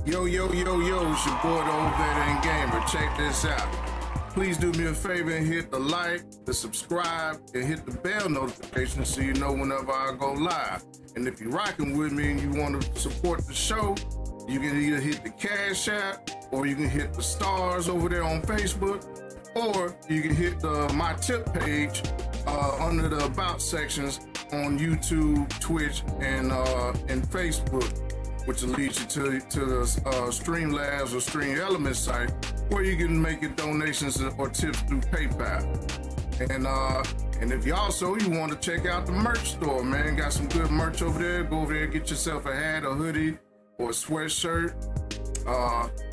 Yo, yo, yo, yo, it's your boy, the old veteran gamer. Check this out. Please do me a favor and hit the like, the subscribe, and hit the bell notification so you know whenever I go live. And if you're rocking with me and you want to support the show, you can either hit the Cash App, or you can hit the stars over there on Facebook, or you can hit my tip page under the About sections on YouTube, Twitch, and Facebook, which will lead you to the Streamlabs or Stream Elements site, where you can make your donations or tips through PayPal. And if you want to check out the merch store, man, got some good merch over there. Go over there, get yourself a hat, a hoodie, or a sweatshirt,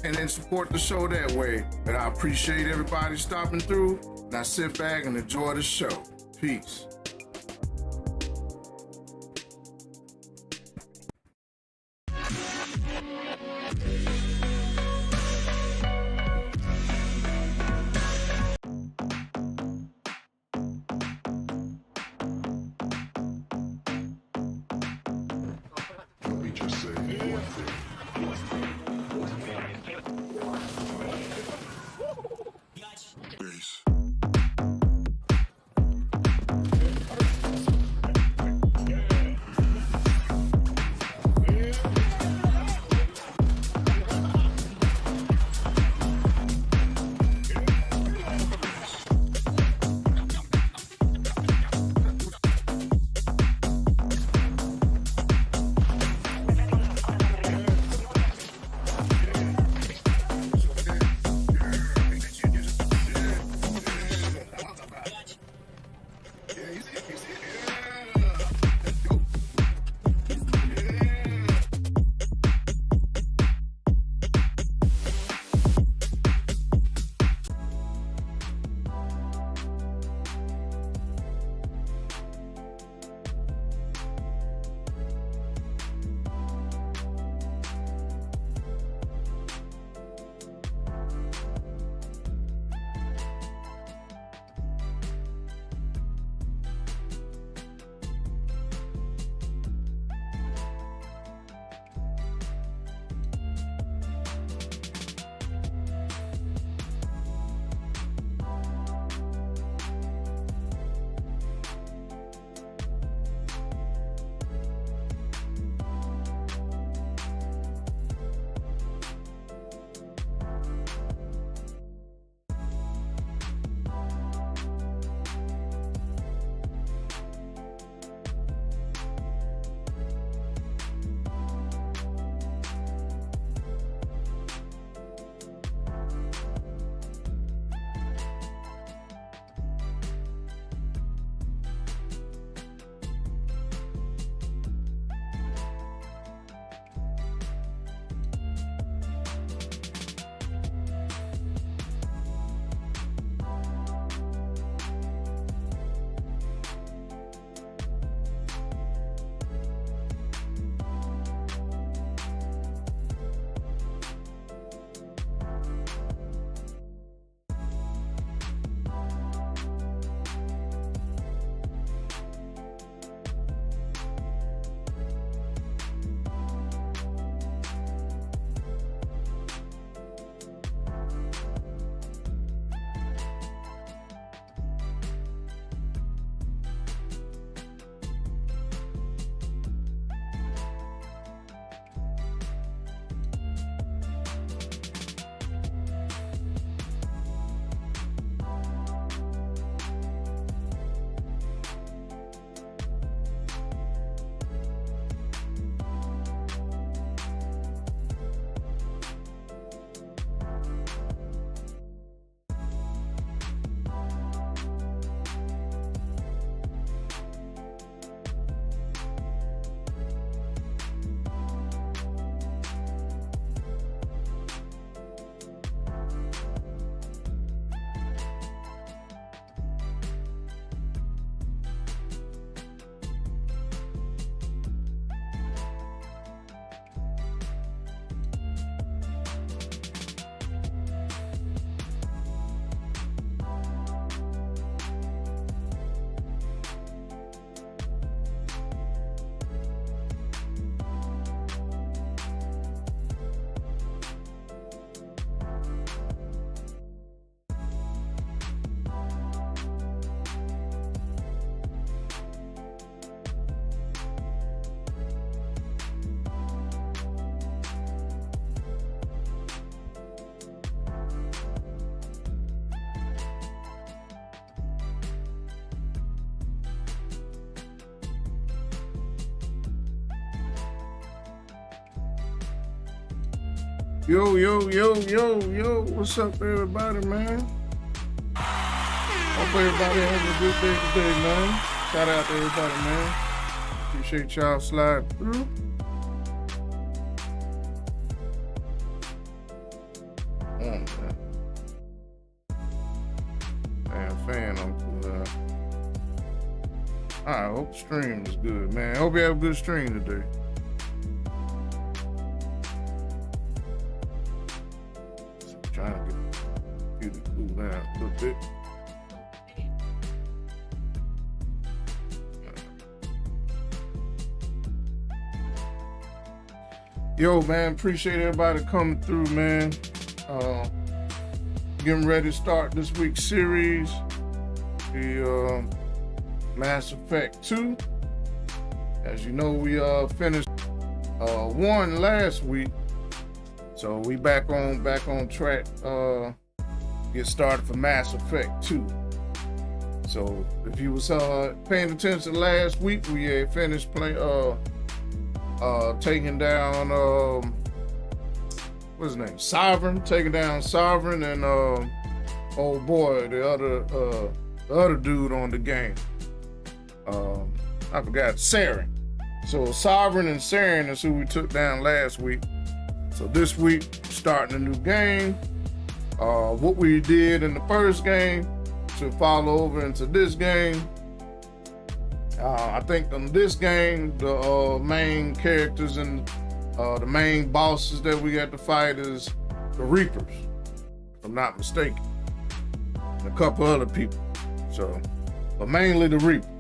and then support the show that way. And I appreciate everybody stopping through. Now sit back and enjoy the show. Peace. Let me just say one thing. Bass. Yo, yo, yo, yo, yo. What's up, everybody, man? Hope everybody having a good day today, man. Shout out to everybody, man. Appreciate y'all sliding through. Man. Fan on. I hope the stream is good, man. Hope you have a good stream today. Trying to get you to cool down a little bit. Yo, man, appreciate everybody coming through, man. Getting ready to start this week's series, the Mass Effect 2. As you know, we finished 1 last week, so we back on track. Get started for Mass Effect 2. So if you was paying attention last week, we had finished taking down what's his name? Sovereign, taking down Sovereign, and oh boy, the other dude on the game. I forgot, Saren. So Sovereign and Saren is who we took down last week. So this week, starting a new game. What we did in the first game to follow over into this game. I think in this game, the main characters and the main bosses that we got to fight is the Reapers, if I'm not mistaken, and a couple other people. So, but mainly the Reapers.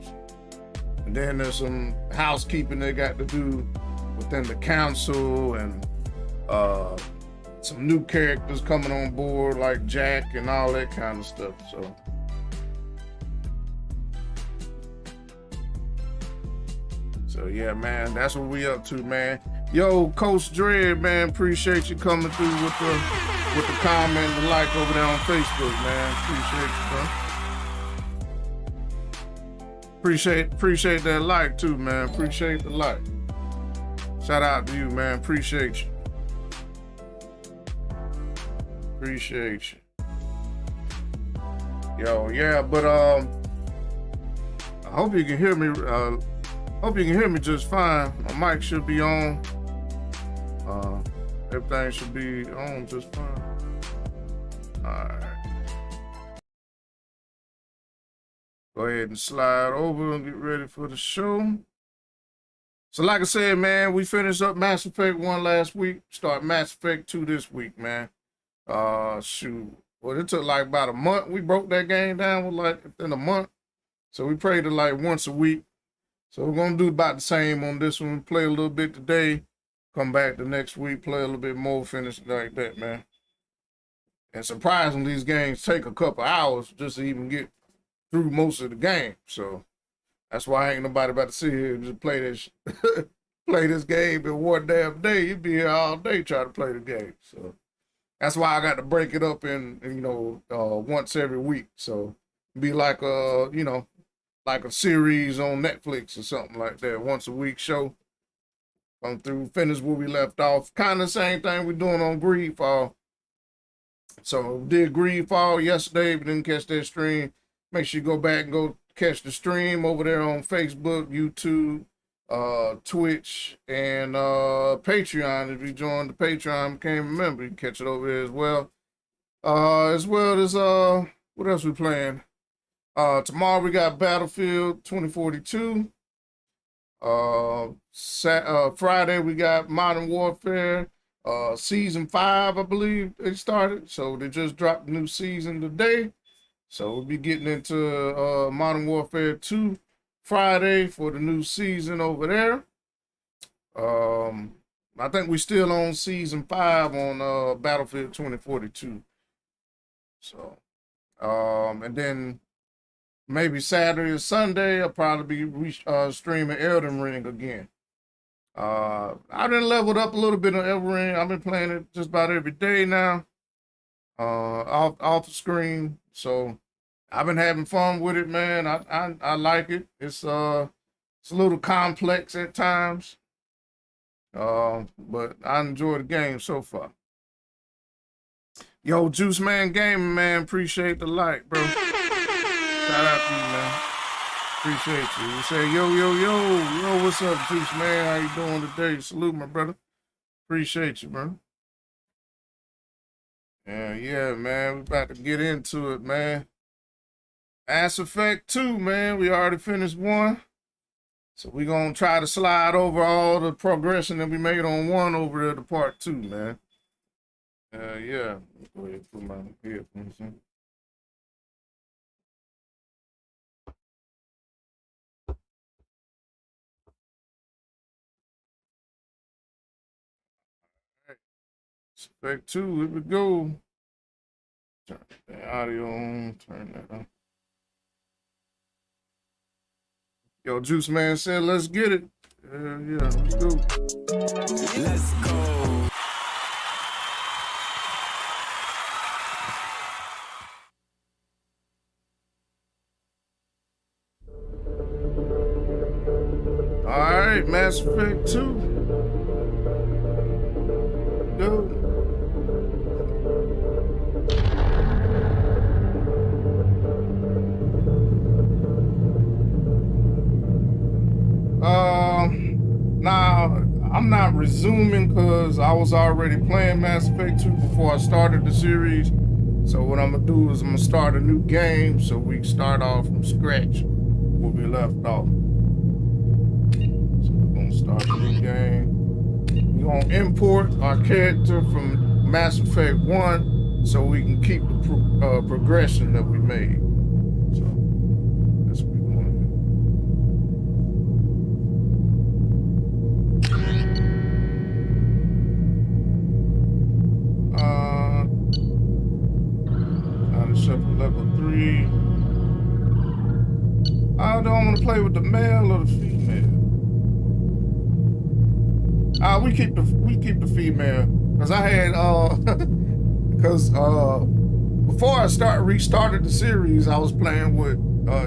And then there's some housekeeping they got to do within the council, and some new characters coming on board like Jack and all that kind of stuff. So yeah, man, that's what we up to, man. Yo, Coach Dread, man, appreciate you coming through with the comment and the like over there on Facebook, man. Appreciate you, bro. Appreciate that like too, man. Appreciate the like. Shout out to you, man. Appreciate you. Appreciate you. Yo, yeah, but I hope you can hear me. Hope you can hear me just fine. My mic should be on. Everything should be on just fine. All right. Go ahead and slide over and get ready for the show. So like I said, man, we finished up Mass Effect 1 last week. Start Mass Effect 2 this week, man. Shoot. Well, it took like about a month. We broke that game down with like in a month. So we played it like once a week. So we're going to do about the same on this one. Play a little bit today, come back the next week, play a little bit more, finish it like that, man. And surprisingly, these games take a couple hours just to even get through most of the game. So that's why ain't nobody about to sit here and just play this play this game in one damn day. You'd be here all day trying to play the game. So that's why I got to break it up in once every week. So be like like a series on Netflix or something like that, once a week show. Come through, finish where we left off. Kind of the same thing we're doing on Greedfall. So we did Greedfall yesterday, but didn't catch that stream. Make sure you go back and go catch the stream over there on Facebook, YouTube, Twitch, and Patreon. If you joined the Patreon, can't remember, you can catch it over there as well. As well as what else we playing? Tomorrow we got Battlefield 2042. Friday we got Modern Warfare. Season 5, I believe they started. So they just dropped the new season today. So we'll be getting into Modern Warfare 2 Friday for the new season over there. I think we're still on season 5 on Battlefield 2042. So, and then maybe Saturday or Sunday, I'll probably be streaming Elden Ring again. I've been leveled up a little bit on Elden Ring. I've been playing it just about every day now, off the screen. So I've been having fun with it, man. I like it. It's a little complex at times, but I enjoy the game so far. Yo, Juice Man Gaming, man, appreciate the like, bro. Shout out to you, man. Appreciate you. You say, yo, what's up, Juice Man? How you doing today? Salute, my brother. Appreciate you, bro. Yeah, man, we about to get into it, man. Mass Effect 2, man, we already finished 1. So we gonna try to slide over all the progression that we made on 1 over there to part 2, man. Yeah. Go ahead and put my headphones in. Spec 2, here we go. Turn the audio on, turn that on. Yo, Juice Man said, let's get it. Yeah, let's go. Let's go. All right, Mass Effect 2. Go. Now I'm not resuming because I was already playing Mass Effect 2 before I started the series. So what I'm gonna do is I'm gonna start a new game so we can start off from scratch where we left off. So we're gonna start a new game. We're gonna import our character from Mass Effect 1 so we can keep the progression that we made. So that's what we're doing. Level 3. I don't want to play with the male or the female. We keep the female because I had because before I restarted the series, I was playing with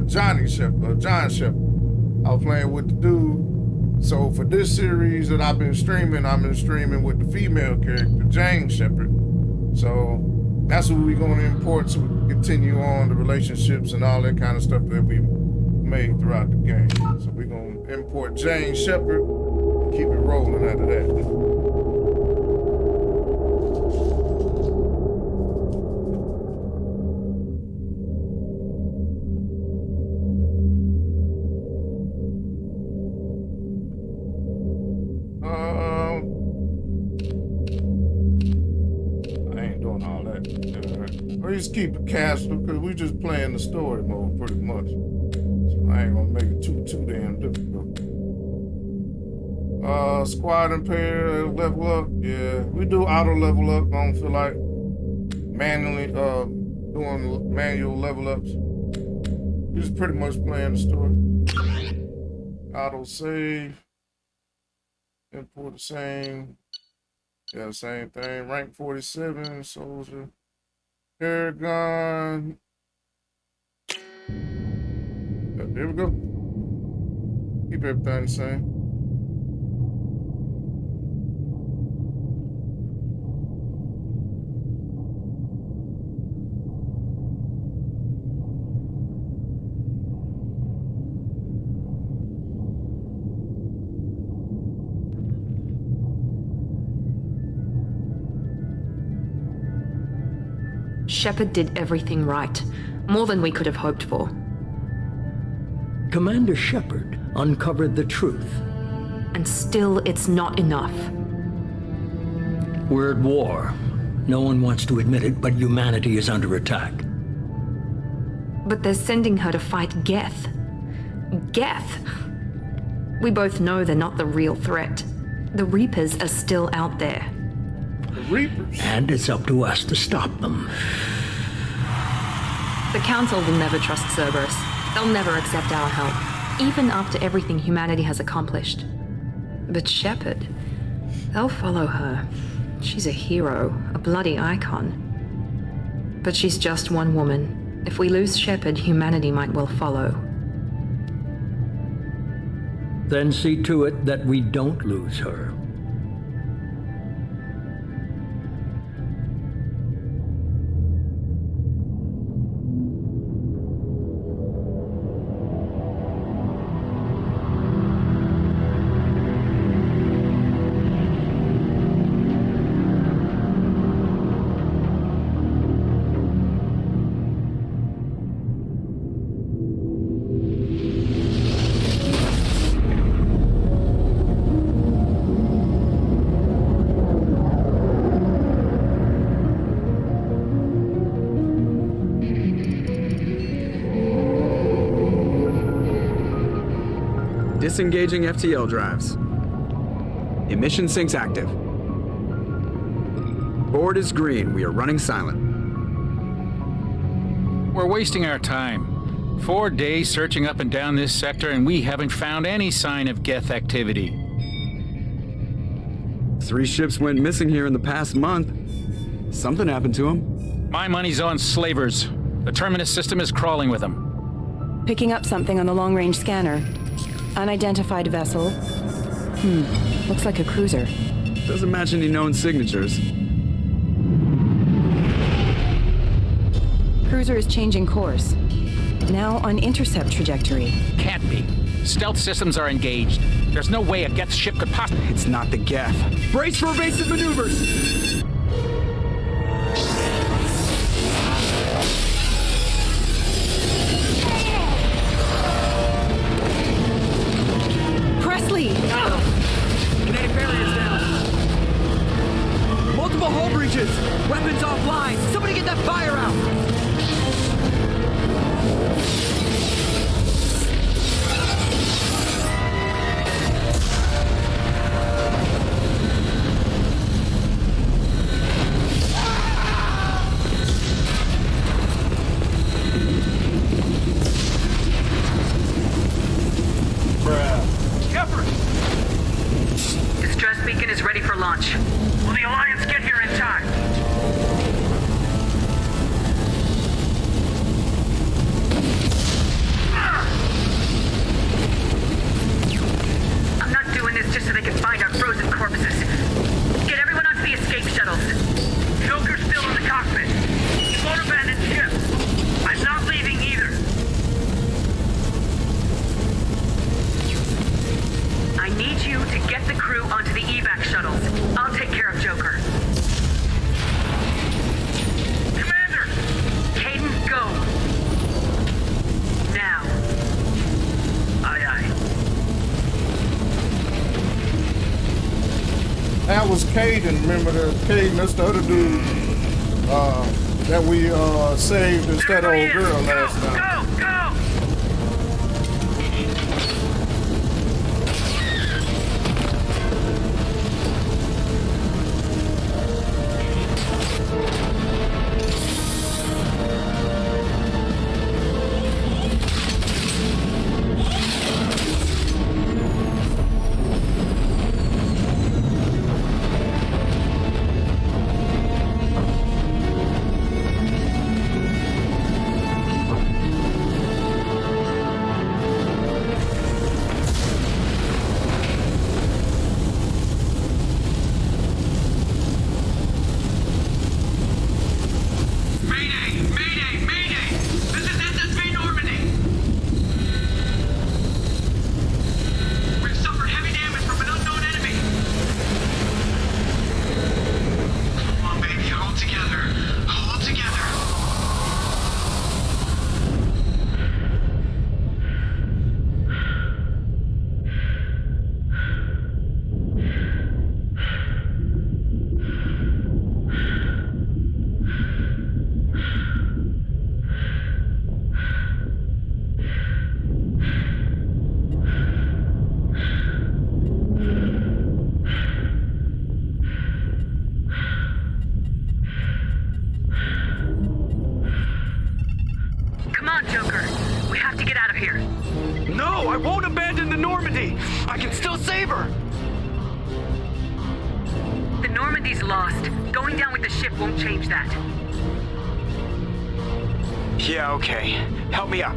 John Shepard. I was playing with the dude. So for this series that I've been streaming with the female character, Jane Shepard. So that's what we're going to import so we can continue on the relationships and all that kind of stuff that we made throughout the game. So we're going to import Jane Shepard and keep it rolling out of that. We just keep it casual because we just playing the story mode pretty much. So I ain't gonna make it too damn difficult. Squad and pair level up. Yeah, we do auto level up. I don't feel like manually doing manual level ups. We just pretty much playing the story. Auto save. Import the same. Yeah, same thing. Rank 47, soldier. Paragon. Yep, here we go. Keep everything the same. Shepard did everything right. More than we could have hoped for. Commander Shepard uncovered the truth. And still, it's not enough. We're at war. No one wants to admit it, but humanity is under attack. But they're sending her to fight Geth. Geth! We both know they're not the real threat. The Reapers are still out there. The Reapers? And it's up to us to stop them. The Council will never trust Cerberus. They'll never accept our help, even after everything humanity has accomplished. But Shepard, they'll follow her. She's a hero, a bloody icon. But she's just one woman. If we lose Shepard, humanity might well follow. Then see to it that we don't lose her. Disengaging FTL drives. Emission sinks active. Board is green. We are running silent. We're wasting our time. 4 days searching up and down this sector, and we haven't found any sign of Geth activity. 3 ships went missing here in the past month. Something happened to them. My money's on slavers. The Terminus system is crawling with them. Picking up something on the long-range scanner. Unidentified vessel. Looks like a cruiser. Doesn't match any known signatures. Cruiser is changing course. Now on intercept trajectory. Can't be. Stealth systems are engaged. There's no way a Geth ship could possibly... It's not the Geth. Brace for evasive maneuvers! Presley! Kinetic barriers down. Multiple hull breaches. Weapons offline. Somebody get that fire out. Distress beacon is ready for launch. Will the Alliance get here in time? I'm not doing this just so they can find our frozen corpses. Get everyone onto the escape shuttles. Joker's still in the cockpit. He won't abandon ship. I'm not leaving either. I need you to get the crew onto the evac shuttles. I'll take care of Joker. Commander! Caden, go! Now. Aye, aye. That was Caden. Remember the Caden? That's the other dude that we saved instead of old girl last time. Go! Go! I won't abandon the Normandy! I can still save her! The Normandy's lost. Going down with the ship won't change that. Yeah, okay. Help me up.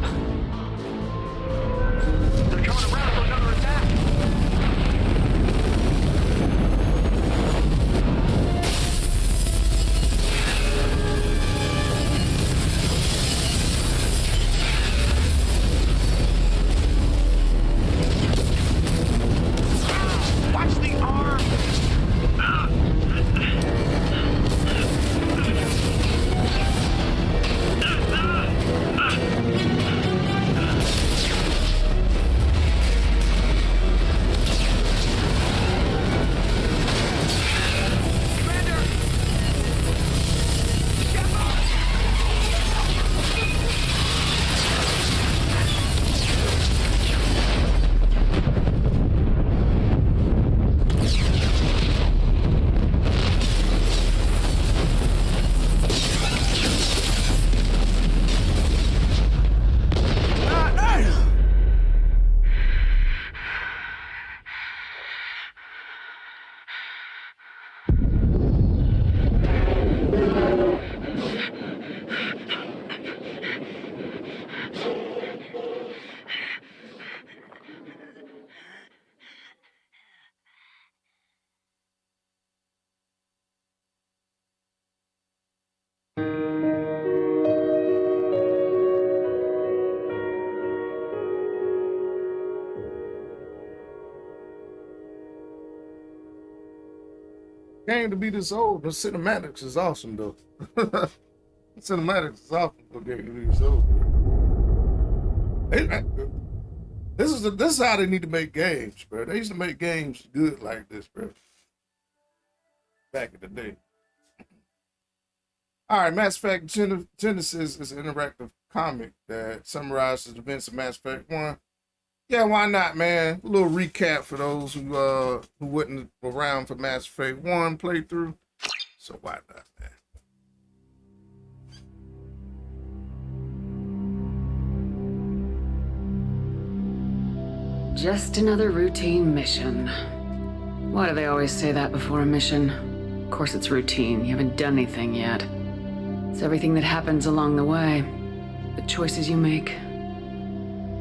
They're coming around for another attack! game to be this old. The cinematics is awesome though. The cinematics is awesome for a game to be this old. This is how they need to make games, bro. They used to make games good like this, bro. Back in the day. All right, Mass Effect Genesis is an interactive comic that summarizes the events of Mass Effect 1. Yeah, why not, man? A little recap for those who wasn't around for Mass Effect 1 playthrough. So why not, man? Just another routine mission. Why do they always say that before a mission? Of course it's routine. You haven't done anything yet. It's everything that happens along the way. The choices you make.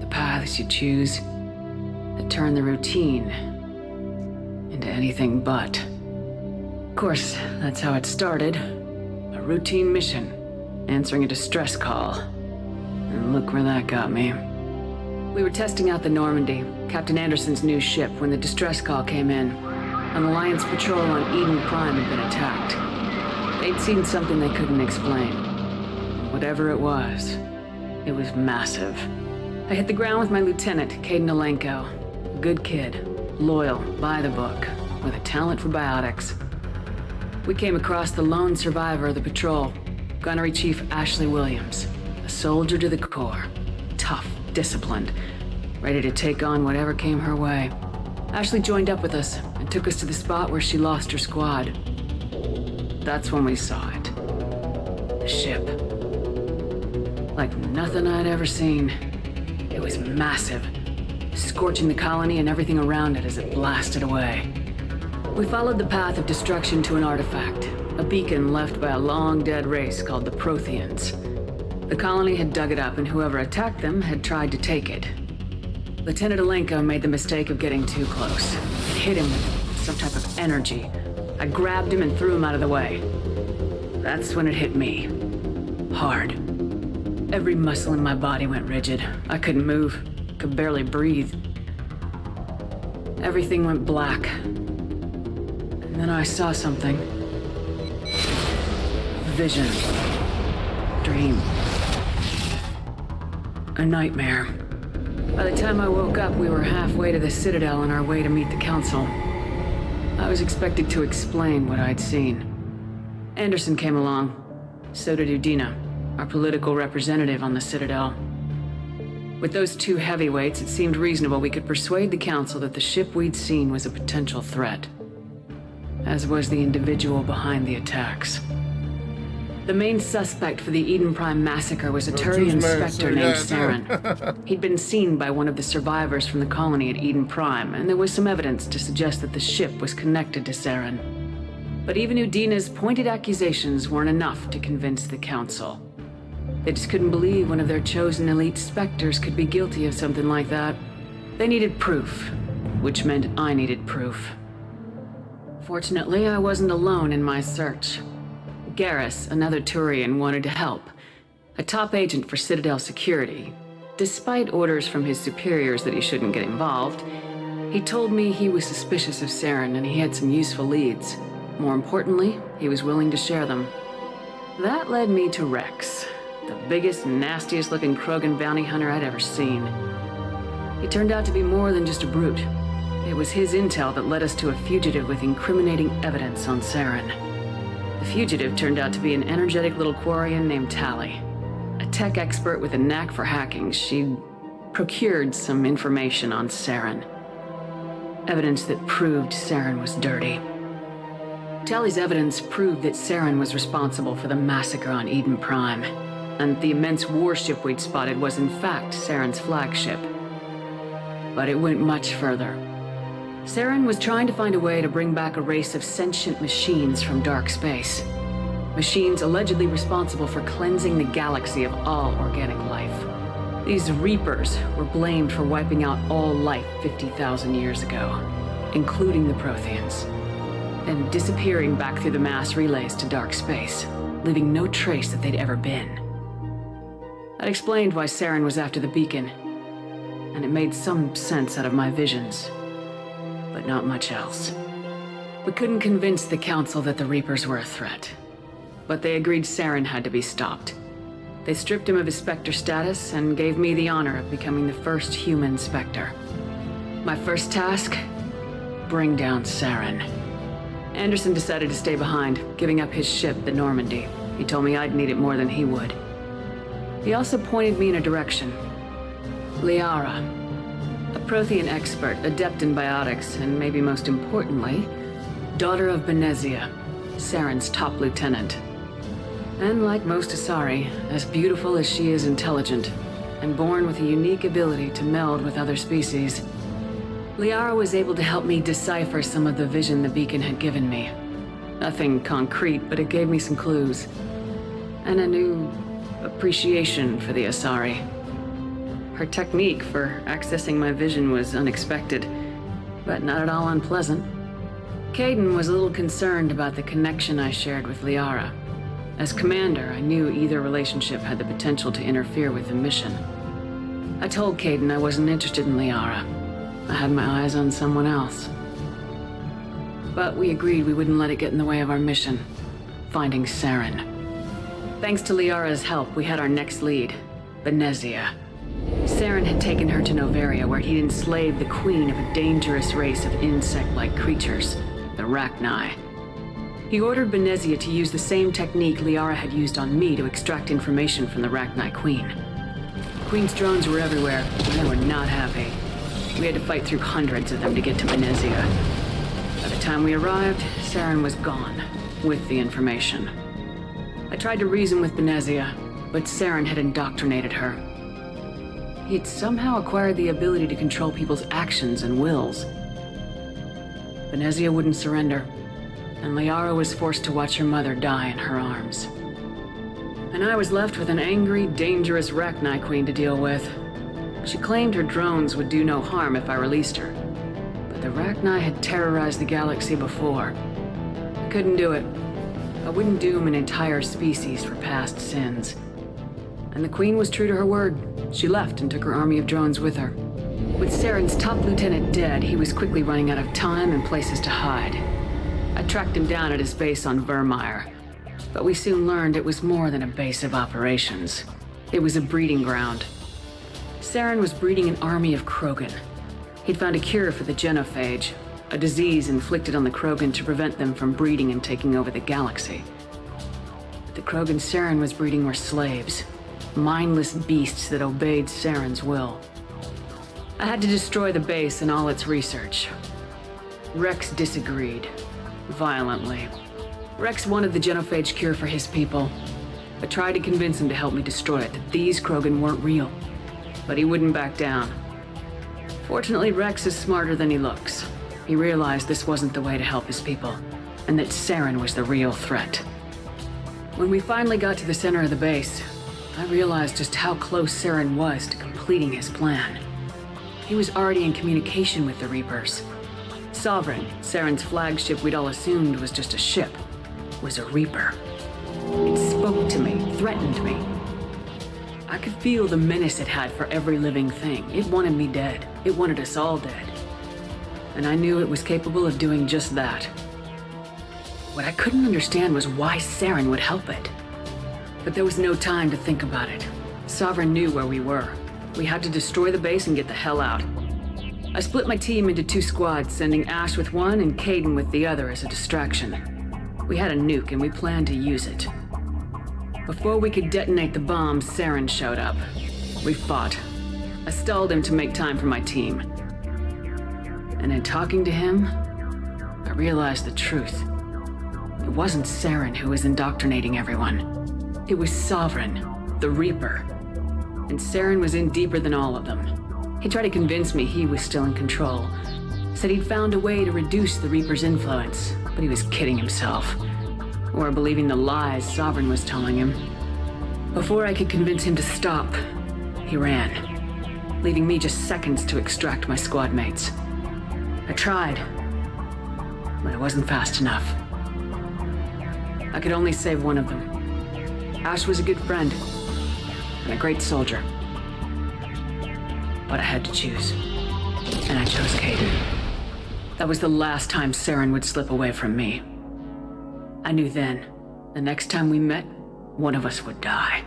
The paths you choose. That turn the routine into anything but. Of course, that's how it started. A routine mission. Answering a distress call. And look where that got me. We were testing out the Normandy, Captain Anderson's new ship, when the distress call came in. An Alliance patrol on Eden Prime had been attacked. They'd seen something they couldn't explain. Whatever it was massive. I hit the ground with my lieutenant, Caden Alenko. A good kid, loyal, by the book, with a talent for biotics. We came across the lone survivor of the patrol, Gunnery Chief Ashley Williams, a soldier to the core, tough, disciplined, ready to take on whatever came her way. Ashley joined up with us and took us to the spot where she lost her squad. That's when we saw it. The ship. Like nothing I'd ever seen. It was massive, scorching the colony and everything around it as it blasted away. We followed the path of destruction to an artifact, a beacon left by a long-dead race called the Protheans. The colony had dug it up, and whoever attacked them had tried to take it. Lieutenant Alenko made the mistake of getting too close. It hit him with some type of energy. I grabbed him and threw him out of the way. That's when it hit me. Hard. Every muscle in my body went rigid. I couldn't move, could barely breathe. Everything went black. And then I saw something. Vision. Dream. A nightmare. By the time I woke up, we were halfway to the Citadel on our way to meet the Council. I was expected to explain what I'd seen. Anderson came along. So did Udina, our political representative on the Citadel. With those two heavyweights, it seemed reasonable we could persuade the Council that the ship we'd seen was a potential threat. As was the individual behind the attacks. The main suspect for the Eden Prime massacre was a Turian Spectre named Saren. He'd been seen by one of the survivors from the colony at Eden Prime, and there was some evidence to suggest that the ship was connected to Saren. But even Udina's pointed accusations weren't enough to convince the Council. They just couldn't believe one of their chosen elite Spectres could be guilty of something like that. They needed proof, which meant I needed proof. Fortunately, I wasn't alone in my search. Garrus, another Turian, wanted to help. A top agent for Citadel security. Despite orders from his superiors that he shouldn't get involved, he told me he was suspicious of Saren and he had some useful leads. More importantly, he was willing to share them. That led me to Rex, the biggest, nastiest looking Krogan bounty hunter I'd ever seen. He turned out to be more than just a brute. It was his intel that led us to a fugitive with incriminating evidence on Saren. The fugitive turned out to be an energetic little Quarian named Tali. A tech expert with a knack for hacking, she'd procured some information on Saren. Evidence that proved Saren was dirty. Tali's evidence proved that Saren was responsible for the massacre on Eden Prime, and the immense warship we'd spotted was in fact Saren's flagship. But it went much further. Saren was trying to find a way to bring back a race of sentient machines from dark space. Machines allegedly responsible for cleansing the galaxy of all organic life. These Reapers were blamed for wiping out all life 50,000 years ago, including the Protheans, and disappearing back through the mass relays to dark space, leaving no trace that they'd ever been. That explained why Saren was after the beacon, and it made some sense out of my visions. But not much else. We couldn't convince the Council that the Reapers were a threat, but they agreed Saren had to be stopped. They stripped him of his Spectre status and gave me the honor of becoming the first human Spectre. My first task? Bring down Saren. Anderson decided to stay behind, giving up his ship, the Normandy. He told me I'd need it more than he would. He also pointed me in a direction. Liara, a Prothean expert, adept in biotics, and maybe most importantly, daughter of Benezia, Saren's top lieutenant. And like most Asari, as beautiful as she is intelligent, and born with a unique ability to meld with other species, Liara was able to help me decipher some of the vision the beacon had given me. Nothing concrete, but it gave me some clues. And a new appreciation for the Asari. Her technique for accessing my vision was unexpected, but not at all unpleasant. Kaidan was a little concerned about the connection I shared with Liara. As commander, I knew either relationship had the potential to interfere with the mission. I told Kaidan I wasn't interested in Liara. I had my eyes on someone else. But we agreed we wouldn't let it get in the way of our mission, finding Saren. Thanks to Liara's help, we had our next lead, Benezia. Saren had taken her to Noveria, where he'd enslaved the queen of a dangerous race of insect-like creatures, the Rachni. He ordered Benezia to use the same technique Liara had used on me to extract information from the Rachni Queen. The Queen's drones were everywhere, and they were not happy. We had to fight through hundreds of them to get to Benezia. By the time we arrived, Saren was gone, with the information. I tried to reason with Benezia, but Saren had indoctrinated her. He'd somehow acquired the ability to control people's actions and wills. Benezia wouldn't surrender, and Liara was forced to watch her mother die in her arms. And I was left with an angry, dangerous Rachni Queen to deal with. She claimed her drones would do no harm if I released her. But the Rachni had terrorized the galaxy before. I couldn't do it. I wouldn't doom an entire species for past sins. And the Queen was true to her word. She left and took her army of drones with her. With Saren's top lieutenant dead, he was quickly running out of time and places to hide. I tracked him down at his base on Vermeer, but we soon learned it was more than a base of operations. It was a breeding ground. Saren was breeding an army of Krogan. He'd found a cure for the T.O.V.G, a disease inflicted on the Krogan to prevent them from breeding and taking over the galaxy. But the Krogan Saren was breeding were slaves, mindless beasts that obeyed Saren's will. I had to destroy the base and all its research. Rex disagreed, violently. Rex wanted the T.O.V.G cure for his people. I tried to convince him to help me destroy it, that these Krogan weren't real. But he wouldn't back down. Fortunately, Rex is smarter than he looks. He realized this wasn't the way to help his people, and that Saren was the real threat. When we finally got to the center of the base, I realized just how close Saren was to completing his plan. He was already in communication with the Reapers. Sovereign, Saren's flagship we'd all assumed was just a ship, was a Reaper. It spoke to me, threatened me. I could feel the menace it had for every living thing. It wanted me dead. It wanted us all dead. And I knew it was capable of doing just that. What I couldn't understand was why Saren would help it. But there was no time to think about it. Sovereign knew where we were. We had to destroy the base and get the hell out. I split my team into 2 squads, sending Ash with one and Kaidan with the other as a distraction. We had a nuke and we planned to use it. Before we could detonate the bomb, Saren showed up. We fought. I stalled him to make time for my team. And in talking to him, I realized the truth. It wasn't Saren who was indoctrinating everyone. It was Sovereign, the Reaper. And Saren was in deeper than all of them. He tried to convince me he was still in control. Said he'd found a way to reduce the Reaper's influence, but he was kidding himself. Or believing the lies Sovereign was telling him. Before I could convince him to stop, he ran, leaving me just seconds to extract my squad mates. I tried, but it wasn't fast enough. I could only save one of them. Ash was a good friend, and a great soldier. But I had to choose, and I chose Kaidan. That was the last time Saren would slip away from me. I knew then, the next time we met, one of us would die.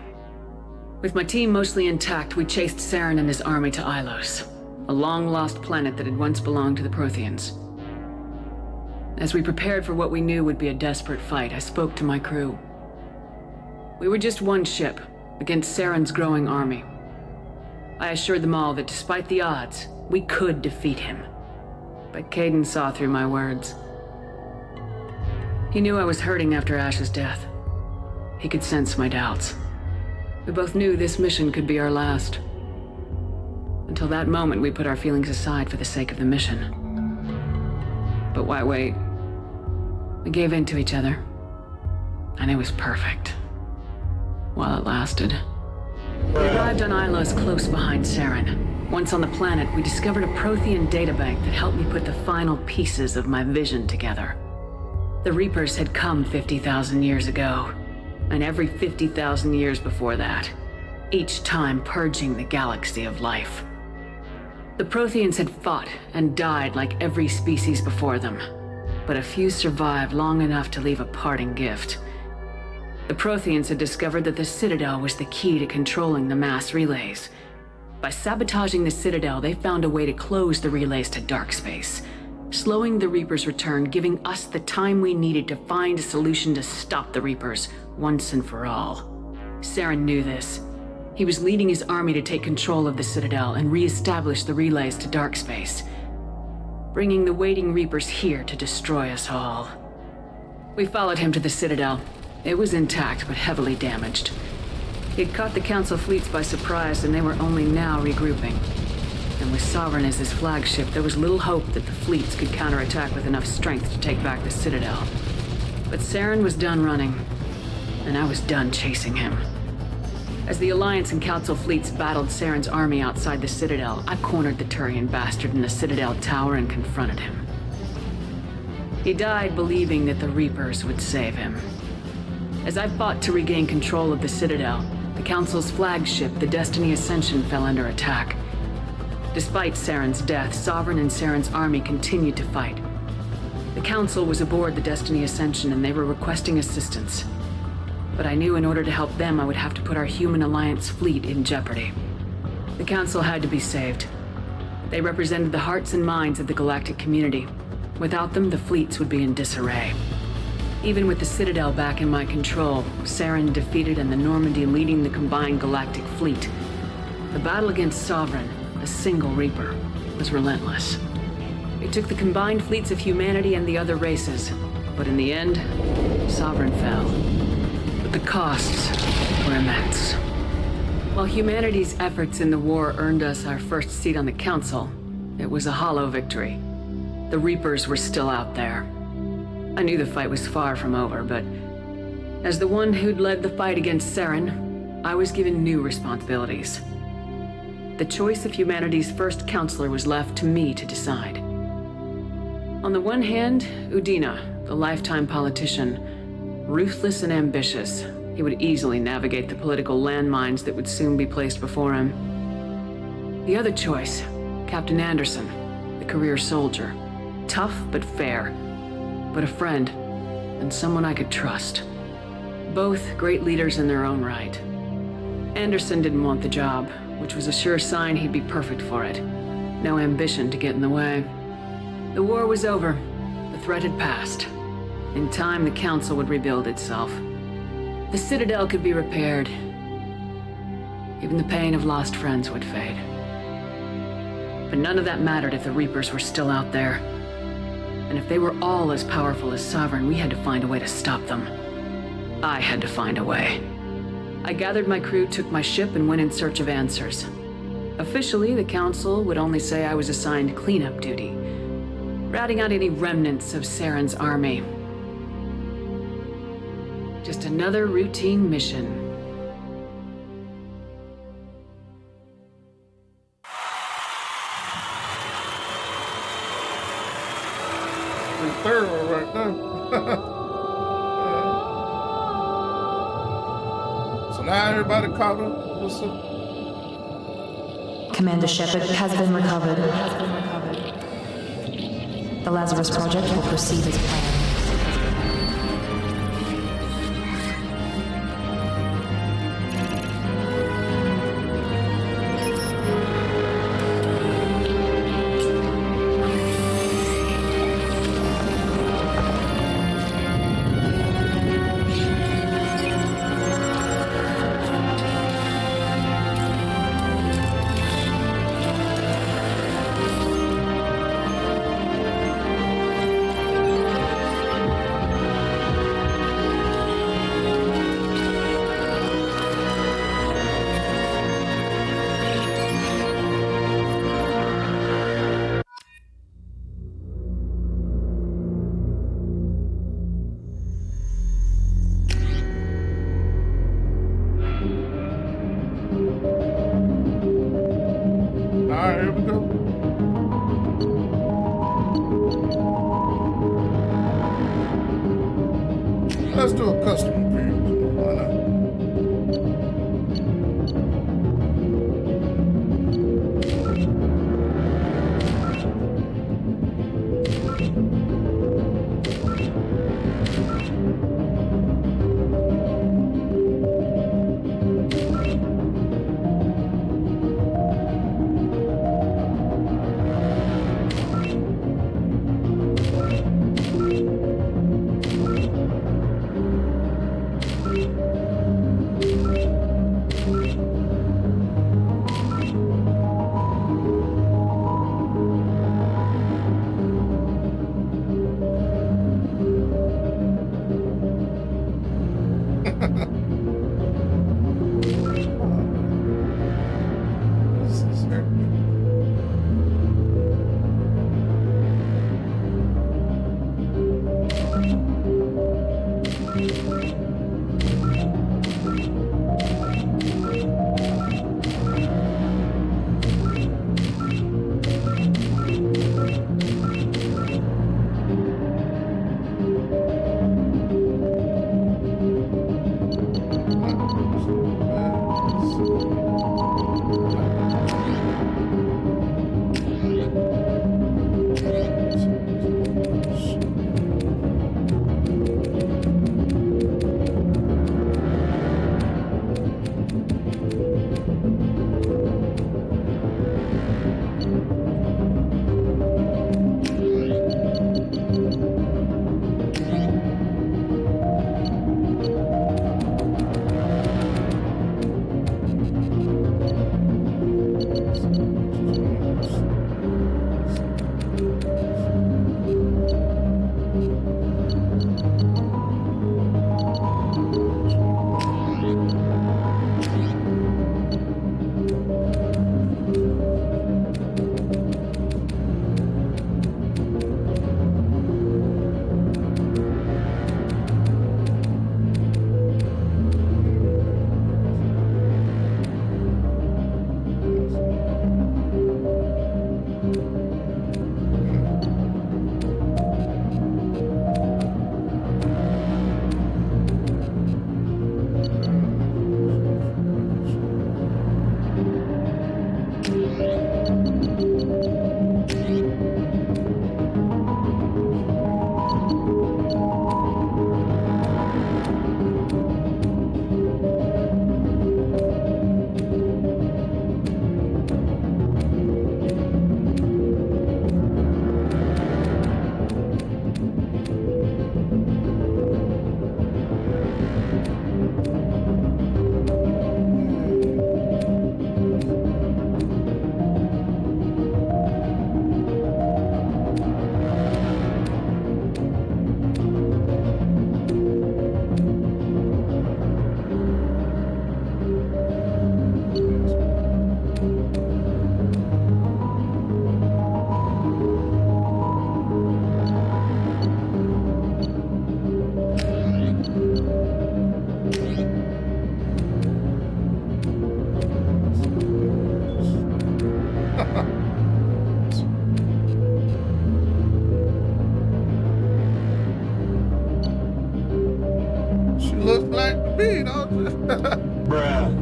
With my team mostly intact, we chased Saren and his army to Ilos, a long-lost planet that had once belonged to the Protheans. As we prepared for what we knew would be a desperate fight, I spoke to my crew. We were just one ship against Saren's growing army. I assured them all that despite the odds, we could defeat him. But Caden saw through my words. He knew I was hurting after Ash's death. He could sense my doubts. We both knew this mission could be our last. Until that moment, we put our feelings aside for the sake of the mission. But why wait? We gave in to each other. And it was perfect. While it lasted. We arrived on Ilos close behind Saren. Once on the planet, we discovered a Prothean databank that helped me put the final pieces of my vision together. The Reapers had come 50,000 years ago, and every 50,000 years before that, each time purging the galaxy of life. The Protheans had fought and died like every species before them, but a few survived long enough to leave a parting gift. The Protheans had discovered that the Citadel was the key to controlling the mass relays. By sabotaging the Citadel, they found a way to close the relays to dark space, slowing the Reapers' return, giving us the time we needed to find a solution to stop the Reapers once and for all. Saren knew this. He was leading his army to take control of the Citadel and re-establish the relays to dark space, bringing the waiting Reapers here to destroy us all. We followed him to the Citadel. It was intact, but heavily damaged. He'd caught the Council fleets by surprise, and they were only now regrouping. And with Sovereign as his flagship, there was little hope that the fleets could counterattack with enough strength to take back the Citadel. But Saren was done running, and I was done chasing him. As the Alliance and Council fleets battled Saren's army outside the Citadel, I cornered the Turian bastard in the Citadel tower and confronted him. He died believing that the Reapers would save him. As I fought to regain control of the Citadel, the Council's flagship, the Destiny Ascension, fell under attack. Despite Saren's death, Sovereign and Saren's army continued to fight. The Council was aboard the Destiny Ascension and they were requesting assistance. But I knew in order to help them, I would have to put our human Alliance fleet in jeopardy. The Council had to be saved. They represented the hearts and minds of the galactic community. Without them, the fleets would be in disarray. Even with the Citadel back in my control, Saren defeated and the Normandy leading the combined galactic fleet, the battle against Sovereign, a single Reaper, was relentless. It took the combined fleets of humanity and the other races, but in the end, Sovereign fell. But the costs were immense. While humanity's efforts in the war earned us our first seat on the Council, it was a hollow victory. The Reapers were still out there. I knew the fight was far from over, but as the one who'd led the fight against Saren, I was given new responsibilities. The choice of humanity's first counselor was left to me to decide. On the one hand, Udina, the lifetime politician, ruthless and ambitious, he would easily navigate the political landmines that would soon be placed before him. The other choice, Captain Anderson, the career soldier, tough but fair, but a friend, and someone I could trust. Both great leaders in their own right. Anderson didn't want the job, which was a sure sign he'd be perfect for it. No ambition to get in the way. The war was over. The threat had passed. In time, the Council would rebuild itself. The Citadel could be repaired. Even the pain of lost friends would fade. But none of that mattered if the Reapers were still out there. And if they were all as powerful as Sovereign, we had to find a way to stop them. I had to find a way. I gathered my crew, took my ship, and went in search of answers. Officially, the Council would only say I was assigned cleanup duty, routing out any remnants of Saren's army. Just another routine mission. Third one right there. So now everybody caught up. What's up? Commander Shepard has been recovered. The Lazarus Project will proceed as planned. Alright, here we go. Let's do a custom appearance. Why not? This is very She looks black to me, don't she? Bruh.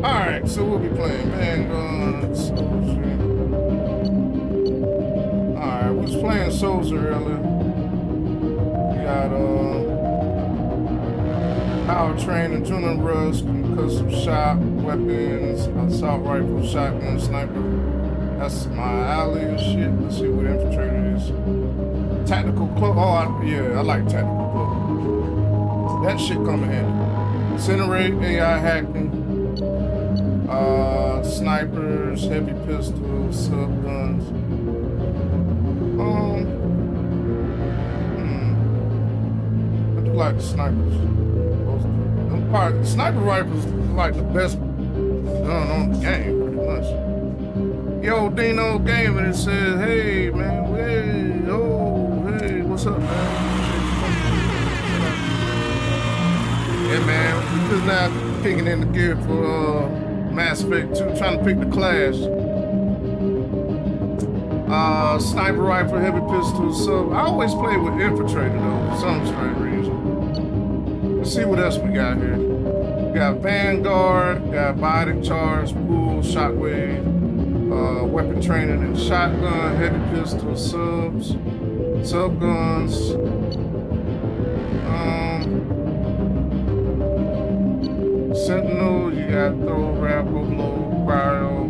Alright, so we'll be playing handguns, soldier. Alright, we was playing soldier earlier. We got power train, adrenaline rush, concussive shot, weapons, assault rifle, shotgun, sniper. That's my alley and shit. Let's see what infiltrator is. Tactical cloak. Oh, yeah, I like tactical cloak. That shit come in handy. Incinerate, AI hacking. Snipers, heavy pistols, subguns. I do like the snipers. Sniper rifles is like the best gun on the game, pretty much. Yo, Dino Game, and it says, hey, man, hey, oh, hey, what's up, man? Yeah, man, we just now kicking in the gear for, Mass Effect 2, trying to pick the class. Sniper rifle, heavy pistol, sub. I always play with infiltrator though, for some strange reason. Let's see what else we got here. We got Vanguard, got biotic charge, pool, shockwave, weapon training and shotgun, heavy pistol, subs, subguns. Sentinel, you got throw, grapple, blow, cryo,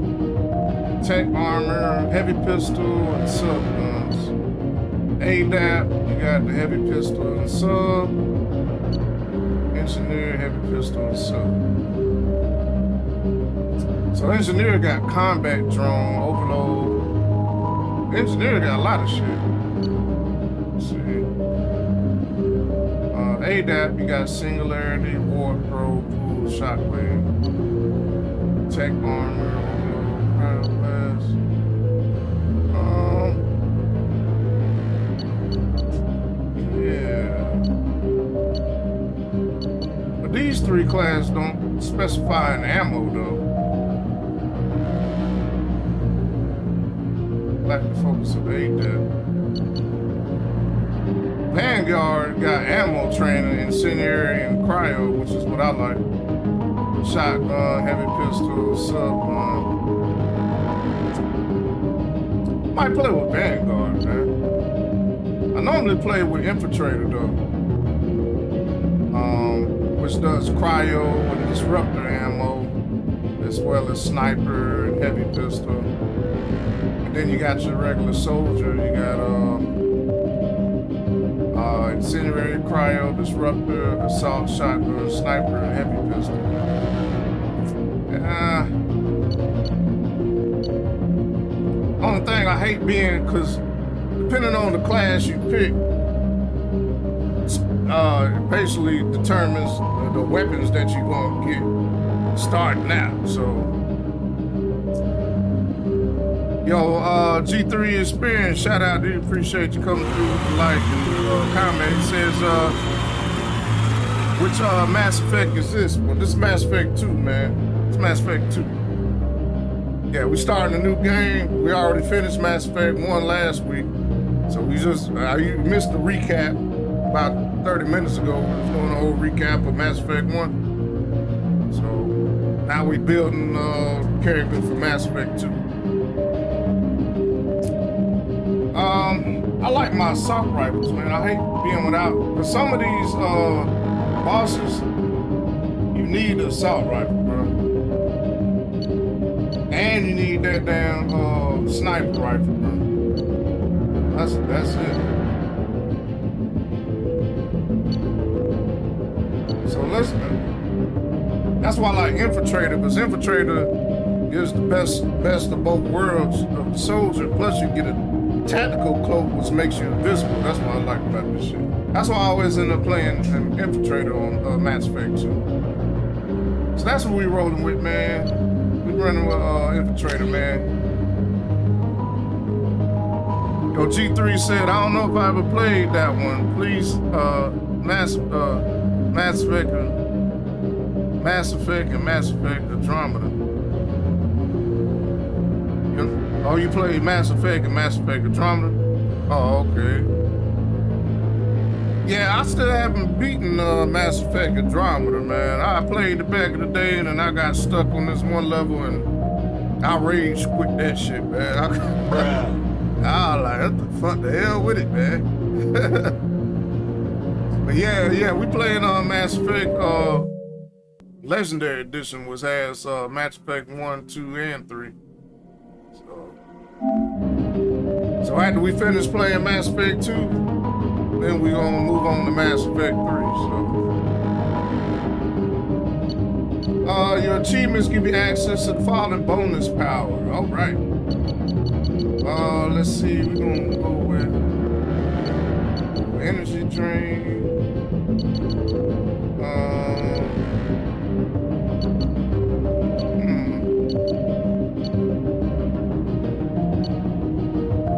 tech armor, heavy pistol, and subguns. ADAP, you got the heavy pistol and sub. Engineer, heavy pistol and sub. So engineer got combat drone, overload. Engineer got a lot of shit. Let's see. ADAP, you got singularity, warp, probe, pool, shockwave, tech armor, overload, cryo blast. Yeah. But these three classes don't specify an ammo though. Like the focus of ADAP. Vanguard got ammo training, incendiary, and cryo, which is what I like. Shotgun, heavy pistol, subgun. Might play with Vanguard, man. I normally play with Infiltrator though, which does cryo and disruptor ammo, as well as sniper and heavy pistol. And then you got your regular soldier. You got incendiary, cryo, disruptor, assault, shotgun, sniper, and heavy pistol. Only thing I hate being, because depending on the class you pick, it basically determines the weapons that you're going to get starting out. So, yo, G3 Experience, shout out to you. Appreciate you coming through with the like and comment. It says, which Mass Effect is this? Well, this is Mass Effect 2, man. It's Mass Effect 2. Yeah, we starting a new game. We already finished Mass Effect 1 last week. So we just, you missed the recap about 30 minutes ago. We was doing a whole recap of Mass Effect 1. So now we building characters for Mass Effect 2. I like my assault rifles, man. I hate being without, but some of these bosses, you need the assault rifle, bro. And you need that damn sniper rifle, bro. That's it. So that's why I like Infiltrator, because Infiltrator gives the best of both worlds of the soldier. Plus you get a tactical cloak, which makes you invisible. That's what I like about this shit. That's why I always end up playing an Infiltrator on Mass Effect 2. So that's what we rolling with, man. We running with Infiltrator, man. Yo, G3 said, I don't know if I ever played that one. Please, Mass Effect and Mass Effect Andromeda. Oh, you played Mass Effect and Mass Effect Andromeda? Oh, okay. Yeah, I still haven't beaten Mass Effect Andromeda, man. I played it back in the day, and then I got stuck on this one level, and I rage quit that shit, man. I was like, what the fuck the hell with it, man? But yeah, we playing Mass Effect Legendary Edition, was as Mass Effect 1, 2, and 3. So after we finish playing Mass Effect 2, then we gonna move on to Mass Effect 3. So, your achievements give you access to the following bonus power. All right. Let's see. We're gonna go with energy drain.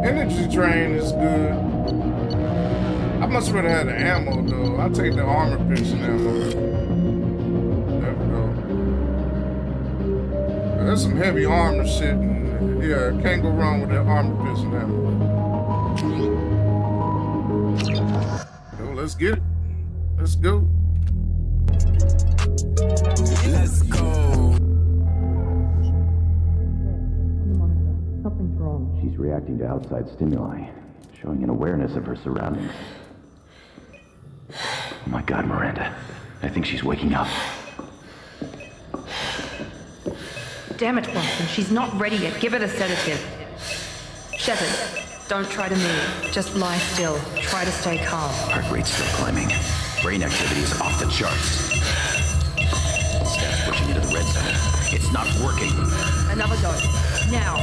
Energy drain is good. I much rather have the ammo though. I'll take the armor piercing ammo. There we go. There's some heavy armor shit. And, yeah, can't go wrong with that armor piercing ammo. Yo, let's get it. Let's go. Let's go. Something's wrong. She's reacting to outside stimuli, showing an awareness of her surroundings. Oh my God, Miranda. I think she's waking up. Damn it, Watson. She's not ready yet. Give her the sedative. Shepard, don't try to move. Just lie still. Try to stay calm. Heart rate's still climbing. Brain activity is off the charts. Stats pushing into the red zone. It's not working. Another dose. Now.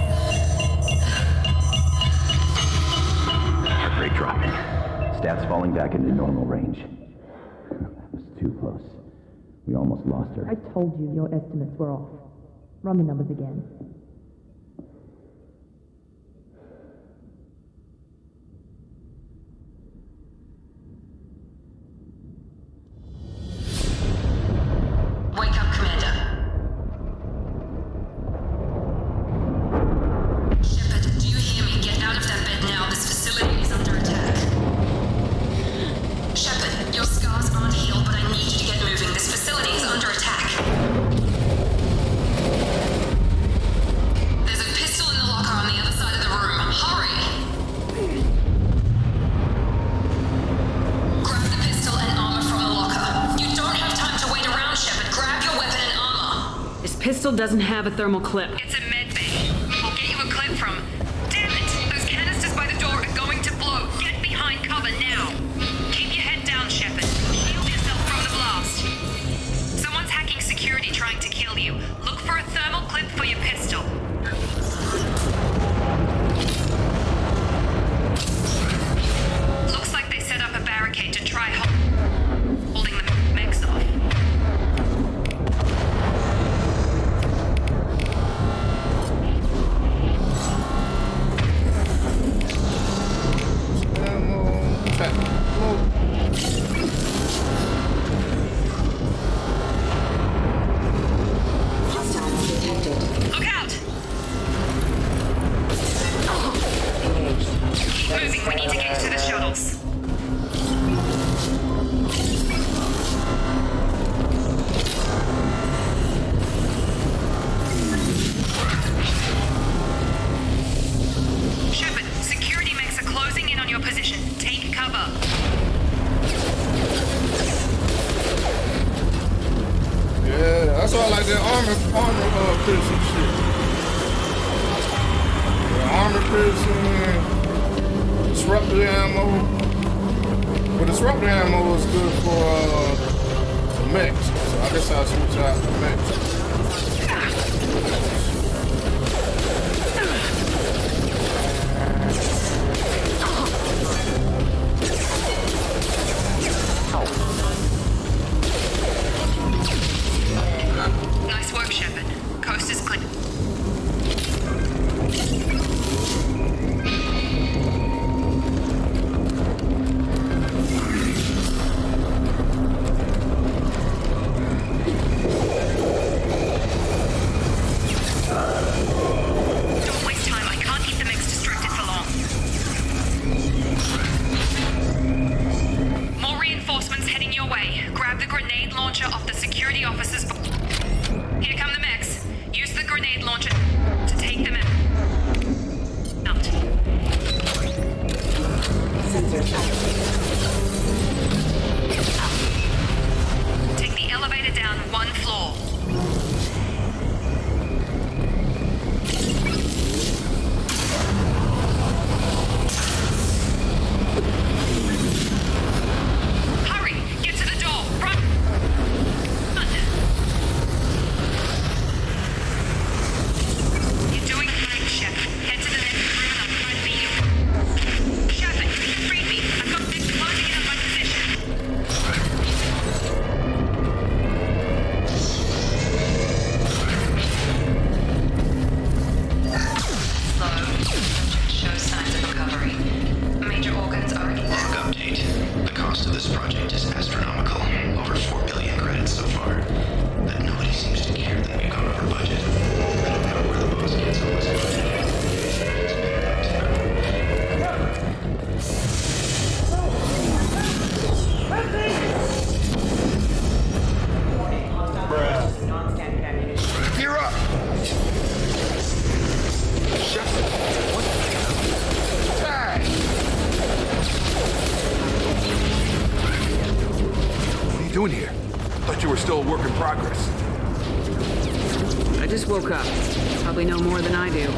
Heart rate dropping. Stats falling back into normal range. That was too close. We almost lost her. I told you your estimates were off. Run the numbers again. Wake up, Commander. Shepard, do you hear me? Get out of that bed now. This facility is under attack. Shepard, your scars aren't healed, but I need you to get moving. This facility is under attack. There's a pistol in the locker on the other side of the room. Hurry! Grab the pistol and armor from the locker. You don't have time to wait around, Shepard. Grab your weapon and armor. This pistol doesn't have a thermal clip. It's a med bay. We'll get you a clip from... Damn it! Those canisters by the door are going to blow. Get behind cover now. Keep your head down, Shepard. Shield yourself from the blast. Someone's hacking security trying to kill you. Look for a thermal clip for your pistol. Looks like they set up a barricade to try holding the mechs off. start like that armor piercing shit. The armor piercing, disruptor ammo. But disruptor ammo is good for the mechs. So I guess I'll switch out the mechs. Nice work, Shepard. Coast is clear. Don't waste time. I can't keep the mix distracted for long. More reinforcements heading your way. Grab the grenade launcher off the security officers. Here come the mechs. Use the grenade launcher to take them out. Take the elevator down 1 floor. Hurry! Get to the door! Run! You're doing great, Shep. Head to the next room and I'll try to meet you. Shepard, read me. I've got this closing in on my position. Slow. Shows signs of recovery. Major organs are... Log update. The cost of this project is astronomical. Over 4 billion credits so far. But nobody seems to care that we've gone over budget. I don't know where the boss gets all this money. Gear up! Shepard, what the hell? Tag! What are you doing here? Thought you were still a work in progress. I just woke up. Probably know more than I do.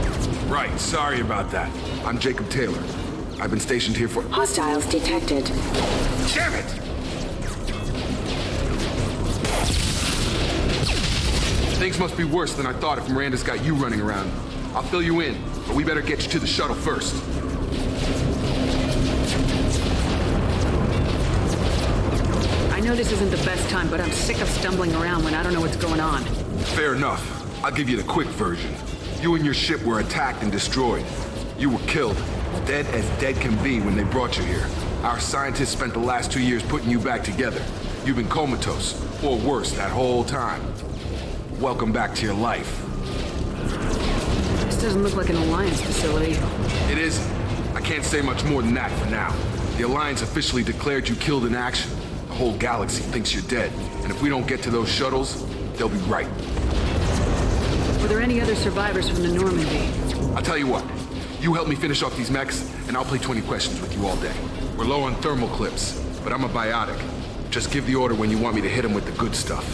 Right, sorry about that. I'm Jacob Taylor. I've been stationed here for... Hostiles detected. Damn it! Things must be worse than I thought if Miranda's got you running around. I'll fill you in, but we better get you to the shuttle first. I know this isn't the best time, but I'm sick of stumbling around when I don't know what's going on. Fair enough. I'll give you the quick version. You and your ship were attacked and destroyed. You were killed. Dead as dead can be when they brought you here. Our scientists spent the last 2 years putting you back together. You've been comatose, or worse, that whole time. Welcome back to your life. This doesn't look like an Alliance facility. It isn't. I can't say much more than that for now. The Alliance officially declared you killed in action. The whole galaxy thinks you're dead. And if we don't get to those shuttles, they'll be right. Were there any other survivors from the Normandy? I'll tell you what. You help me finish off these mechs, and I'll play 20 questions with you all day. We're low on thermal clips, but I'm a biotic. Just give the order when you want me to hit them with the good stuff.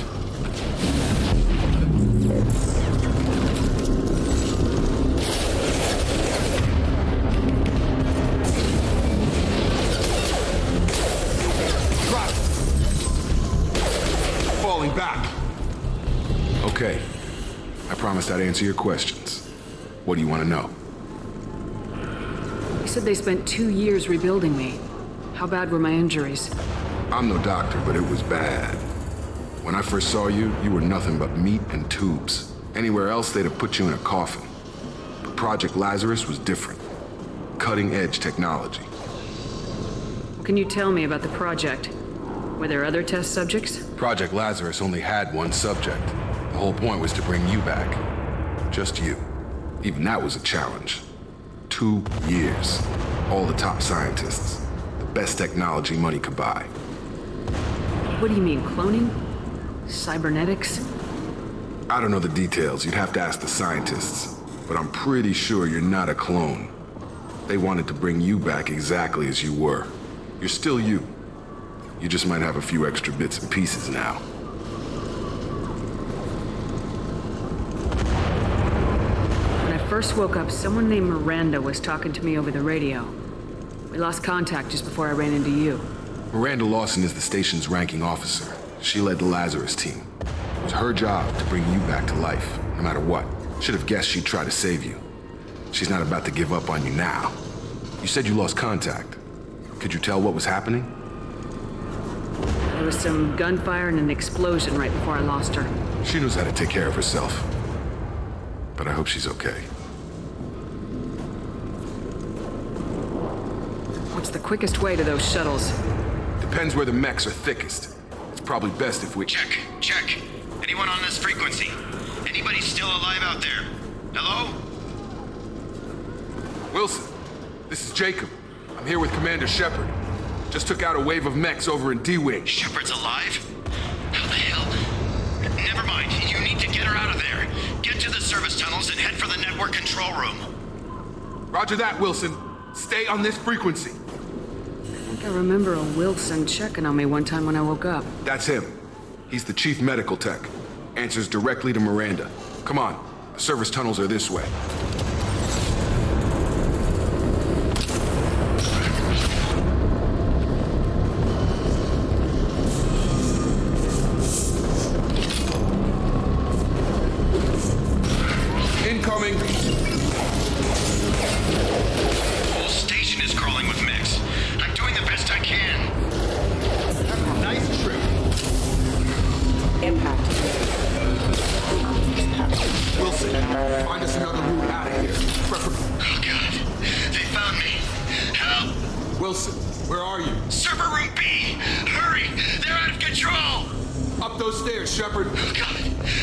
Drop! Falling back. Okay. I promised I'd answer your questions. What do you want to know? You said they spent 2 years rebuilding me. How bad were my injuries? I'm no doctor, but it was bad. When I first saw you, you were nothing but meat and tubes. Anywhere else, they'd have put you in a coffin. But Project Lazarus was different. Cutting-edge technology. What can you tell me about the project? Were there other test subjects? Project Lazarus only had one subject. The whole point was to bring you back. Just you. Even that was a challenge. 2 years. All the top scientists. The best technology money could buy. What do you mean, cloning? Cybernetics? I don't know the details. You'd have to ask the scientists. But I'm pretty sure you're not a clone. They wanted to bring you back exactly as you were. You're still you. You just might have a few extra bits and pieces now. first woke up, someone named Miranda was talking to me over the radio. We lost contact just before I ran into you. Miranda Lawson is the station's ranking officer. She led the Lazarus team. It was her job to bring you back to life, no matter what. Should have guessed she'd try to save you. She's not about to give up on you now. You said you lost contact. Could you tell what was happening? There was some gunfire and an explosion right before I lost her. She knows how to take care of herself. But I hope she's okay. What's the quickest way to those shuttles? Depends where the mechs are thickest. It's probably best if we... Check. Anyone on this frequency? Anybody still alive out there? Hello? Wilson, this is Jacob. I'm here with Commander Shepard. Just took out a wave of mechs over in D-Wing. Shepard's alive? How the hell? Never mind. You need to get her out of there. Get to the service tunnels and head for the network control room. Roger that, Wilson. Stay on this frequency. I think I remember a Wilson checking on me one time when I woke up. That's him. He's the chief medical tech. Answers directly to Miranda. Come on. The service tunnels are this way. Incoming! The whole station is crawling with mechs. I'm doing the best I can. Nice trip. Impact. Wilson, find us another route out of here. Oh God. They found me. Help! Wilson, where are you? Server room B! Hurry! They're out of control! Up those stairs, Shepard. Oh God!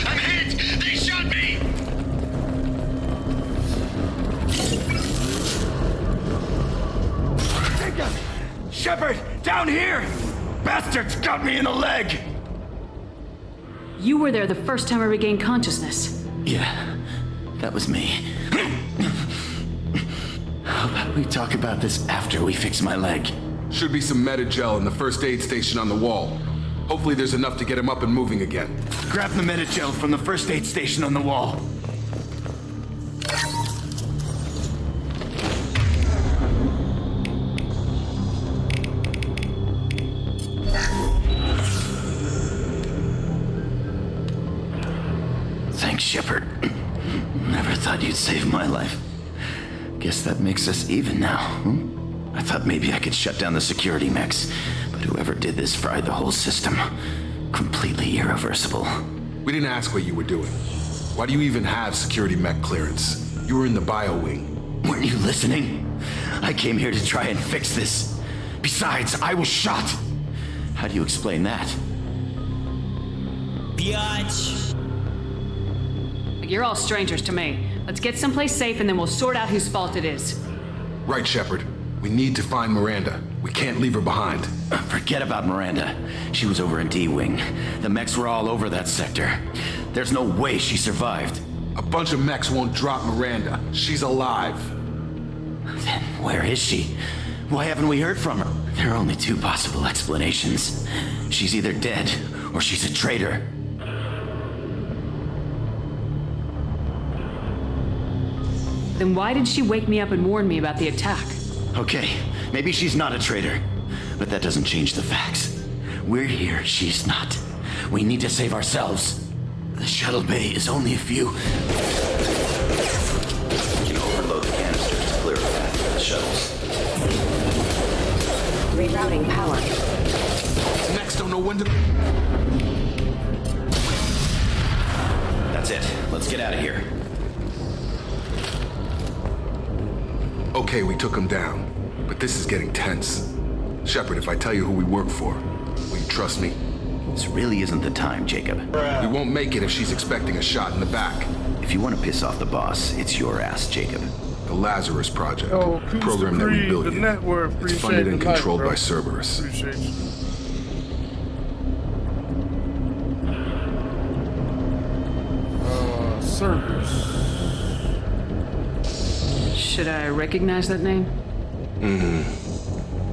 I'm hit! They shot me! Shepard, down here! Bastards got me in the leg! You were there the first time I regained consciousness. Yeah, that was me. How about we talk about this after we fix my leg? Should be some Medi-gel in the first aid station on the wall. Hopefully there's enough to get him up and moving again. Grab the Medi-gel from the first aid station on the wall. Thanks, Shepard. Never thought you'd save my life. Guess that makes us even now. I thought maybe I could shut down the security mechs, but whoever did this fried the whole system. Completely irreversible. We didn't ask what you were doing. Why do you even have security mech clearance? You were in the bio wing. Weren't you listening? I came here to try and fix this. Besides, I was shot. How do you explain that? Biatch. You're all strangers to me. Let's get someplace safe and then we'll sort out whose fault it is. Right, Shepard. We need to find Miranda. We can't leave her behind. Forget about Miranda. She was over in D-Wing. The mechs were all over that sector. There's no way she survived. A bunch of mechs won't drop Miranda. She's alive. Then where is she? Why haven't we heard from her? There are only two possible explanations. She's either dead or she's a traitor. Then why did she wake me up and warn me about the attack? Okay, maybe she's not a traitor, but that doesn't change the facts. We're here, she's not. We need to save ourselves. The shuttle bay is only a few. You can overload the canisters to clear a path for the shuttles. Rerouting power. Next, don't know when to... That's it. Let's get out of here. Okay, we took him down, but this is getting tense. Shepard, if I tell you who we work for, will you trust me? This really isn't the time, Jacob. We won't make it if she's expecting a shot in the back. If you want to piss off the boss, it's your ass, Jacob. The Lazarus Project, the program that we built here. It's funded and controlled by Cerberus. Appreciate you. Cerberus. Should I recognize that name?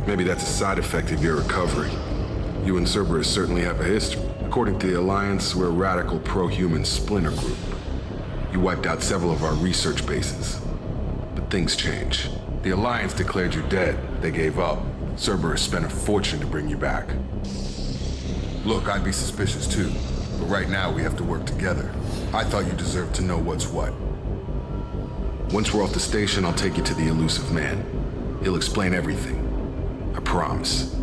Maybe that's a side effect of your recovery. You and Cerberus certainly have a history. According to the Alliance, we're a radical pro-human splinter group. You wiped out several of our research bases. But things change. The Alliance declared you dead. They gave up. Cerberus spent a fortune to bring you back. Look, I'd be suspicious too, but right now we have to work together. I thought you deserved to know what's what. Once we're off the station, I'll take you to the elusive man. He'll explain everything. I promise.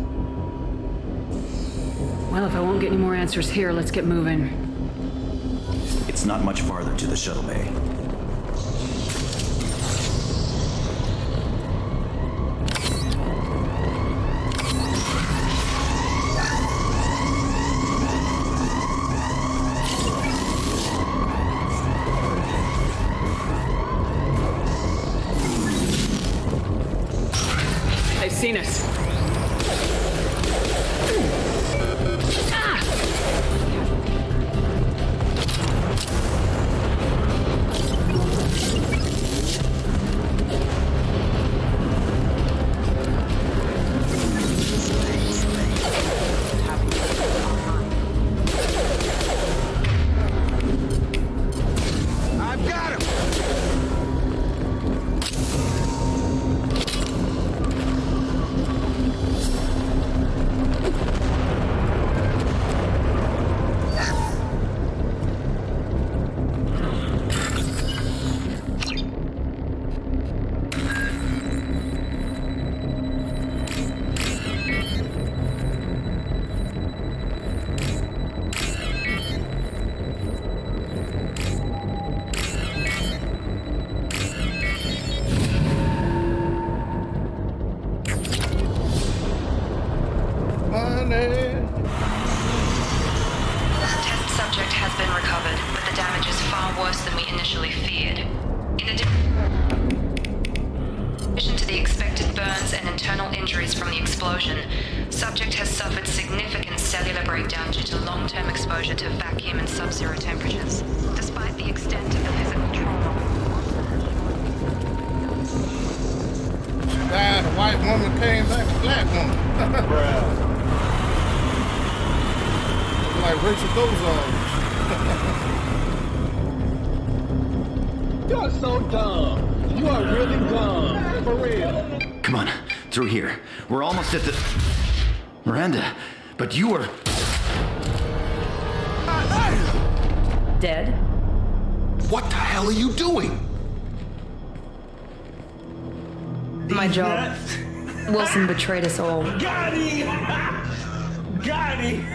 Well, if I won't get any more answers here, let's get moving. It's not much farther to the shuttle bay. They've seen us. Test subject has been recovered, but the damage is far worse than we initially feared. In addition to the expected burns and internal injuries from the explosion, subject has suffered significant cellular breakdown due to long-term exposure to vacuum and sub-zero temperatures. Despite the extent of the physical trauma, died, a white woman came back, a black woman. Like Rachel Dolezal. You are so dumb. You are really dumb. For real. Come on, through here. We're almost at the... Miranda, but you were... dead? What the hell are you doing? My job. Wilson betrayed us all. Got him! Got him!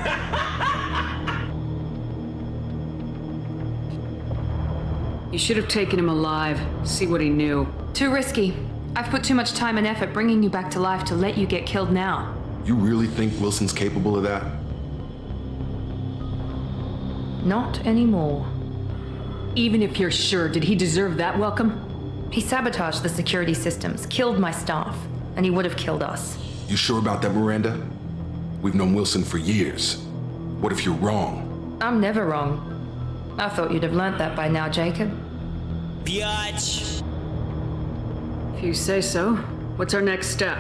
You should have taken him alive. See what he knew. Too risky. I've put too much time and effort bringing you back to life to let you get killed now. You really think Wilson's capable of that? Not anymore. Even if you're sure, did he deserve that welcome? He sabotaged the security systems, killed my staff, and he would have killed us. You sure about that, Miranda? We've known Wilson for years. What if you're wrong? I'm never wrong. I thought you'd have learnt that by now, Jacob. Biatch. If you say so. What's our next step?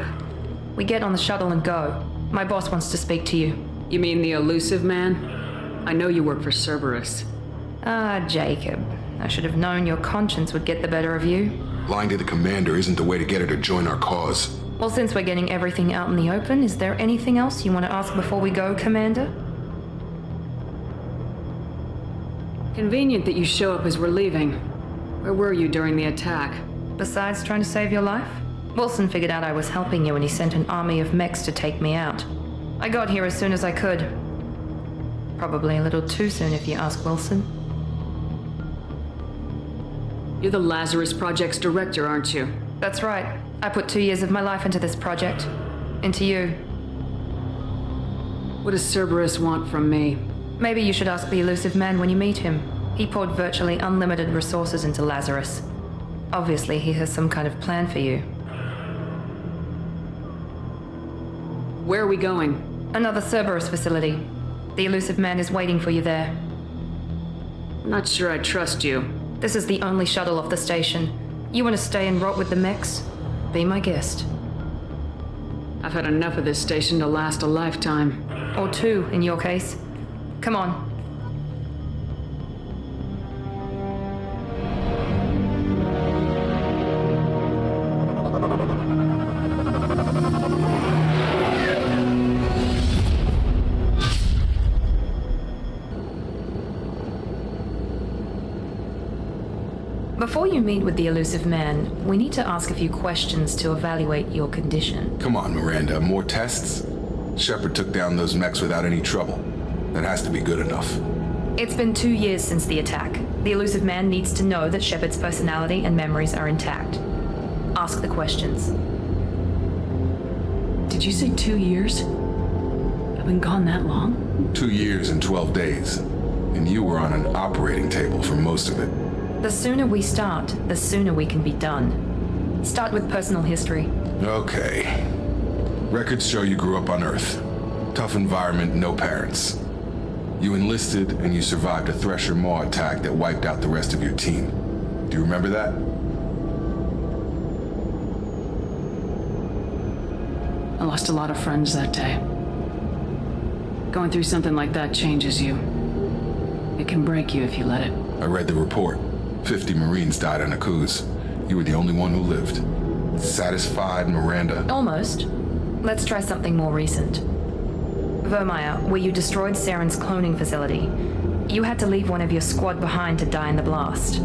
We get on the shuttle and go. My boss wants to speak to you. You mean the elusive man? I know you work for Cerberus. Ah, Jacob. I should have known your conscience would get the better of you. Lying to the commander isn't the way to get her to join our cause. Well, since we're getting everything out in the open, is there anything else you want to ask before we go, Commander? Convenient that you show up as we're leaving. Where were you during the attack? Besides trying to save your life? Wilson figured out I was helping you and he sent an army of mechs to take me out. I got here as soon as I could. Probably a little too soon if you ask Wilson. You're the Lazarus Project's director, aren't you? That's right. I put 2 years of my life into this project. Into you. What does Cerberus want from me? Maybe you should ask the elusive man when you meet him. He poured virtually unlimited resources into Lazarus. Obviously, he has some kind of plan for you. Where are we going? Another Cerberus facility. The elusive man is waiting for you there. I'm not sure I trust you. This is the only shuttle off the station. You want to stay and rot with the mechs? Be my guest. I've had enough of this station to last a lifetime. Or 2, in your case. Come on. Before you meet with the elusive man, we need to ask a few questions to evaluate your condition. Come on, Miranda, more tests? Shepard took down those mechs without any trouble. That has to be good enough. It's been 2 years since the attack. The elusive man needs to know that Shepard's personality and memories are intact. Ask the questions. Did you say 2 years? I've been gone that long? 2 years and 12 days. And you were on an operating table for most of it. The sooner we start, the sooner we can be done. Start with personal history. Okay. Records show you grew up on Earth. Tough environment, no parents. You enlisted and you survived a Thresher Maw attack that wiped out the rest of your team. Do you remember that? I lost a lot of friends that day. Going through something like that changes you. It can break you if you let it. I read the report. 50 Marines died on Akuz. You were the only one who lived. Satisfied, Miranda? Almost. Let's try something more recent. Vermeer, where you destroyed Saren's cloning facility. You had to leave one of your squad behind to die in the blast.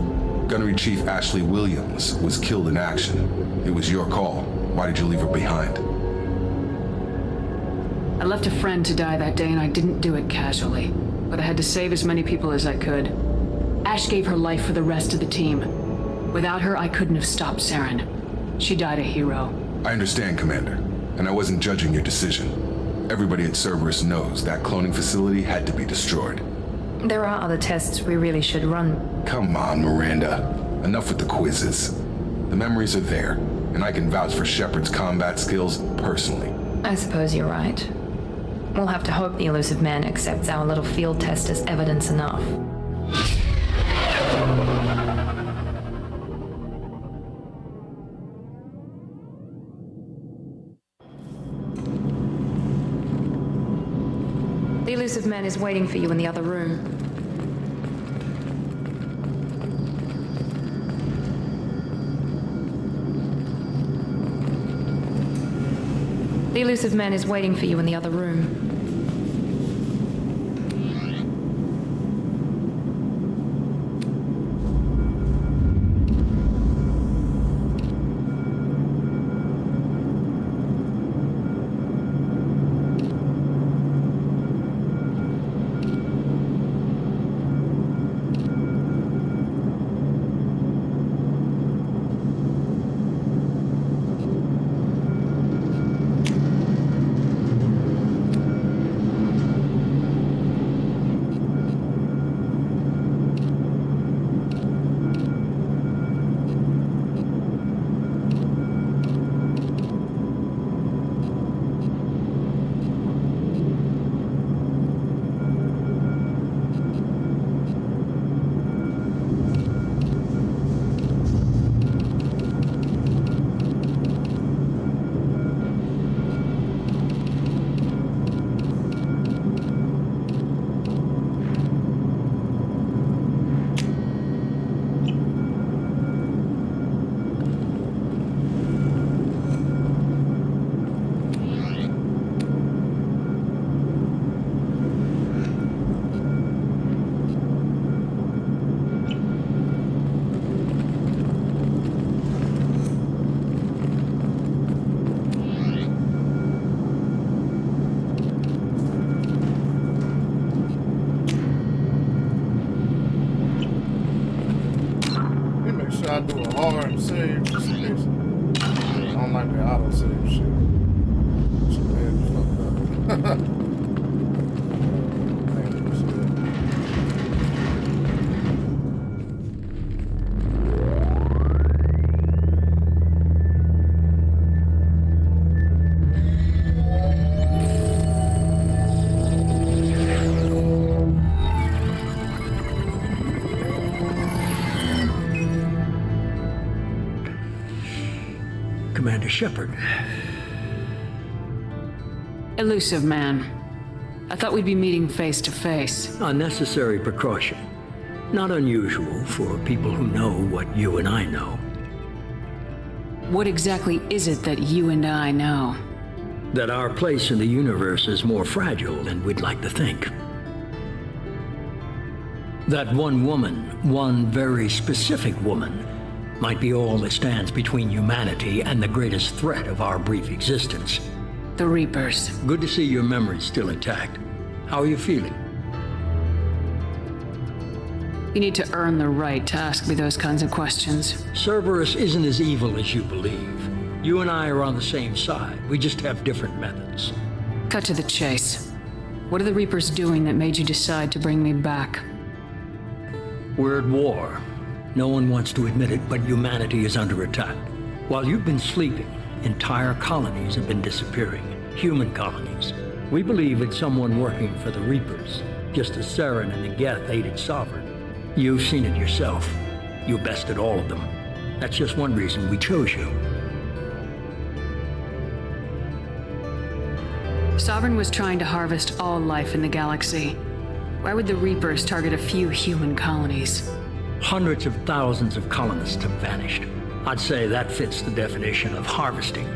Gunnery Chief Ashley Williams was killed in action. It was your call. Why did you leave her behind? I left a friend to die that day and I didn't do it casually. But I had to save as many people as I could. Ash gave her life for the rest of the team. Without her, I couldn't have stopped Saren. She died a hero. I understand, Commander. And I wasn't judging your decision. Everybody at Cerberus knows that cloning facility had to be destroyed. There are other tests we really should run. Come on, Miranda. Enough with the quizzes. The memories are there, and I can vouch for Shepard's combat skills personally. I suppose you're right. We'll have to hope the elusive man accepts our little field test as evidence enough. The elusive man is waiting for you in the other room. The elusive man is waiting for you in the other room. I do a hard save just in case. I don't like the auto save shit. So bad, fucked up. Commander Shepard. Elusive man. I thought we'd be meeting face to face. Unnecessary precaution. Not unusual for people who know what you and I know. What exactly is it that you and I know? That our place in the universe is more fragile than we'd like to think. That one woman, one very specific woman, might be all that stands between humanity and the greatest threat of our brief existence. The Reapers. Good to see your memory's still intact. How are you feeling? You need to earn the right to ask me those kinds of questions. Cerberus isn't as evil as you believe. You and I are on the same side. We just have different methods. Cut to the chase. What are the Reapers doing that made you decide to bring me back? We're at war. No one wants to admit it, but humanity is under attack. While you've been sleeping, entire colonies have been disappearing. Human colonies. We believe it's someone working for the Reapers, just as Saren and the Geth aided Sovereign. You've seen it yourself. You bested all of them. That's just one reason we chose you. Sovereign was trying to harvest all life in the galaxy. Why would the Reapers target a few human colonies? Hundreds of thousands of colonists have vanished. I'd say that fits the definition of harvesting.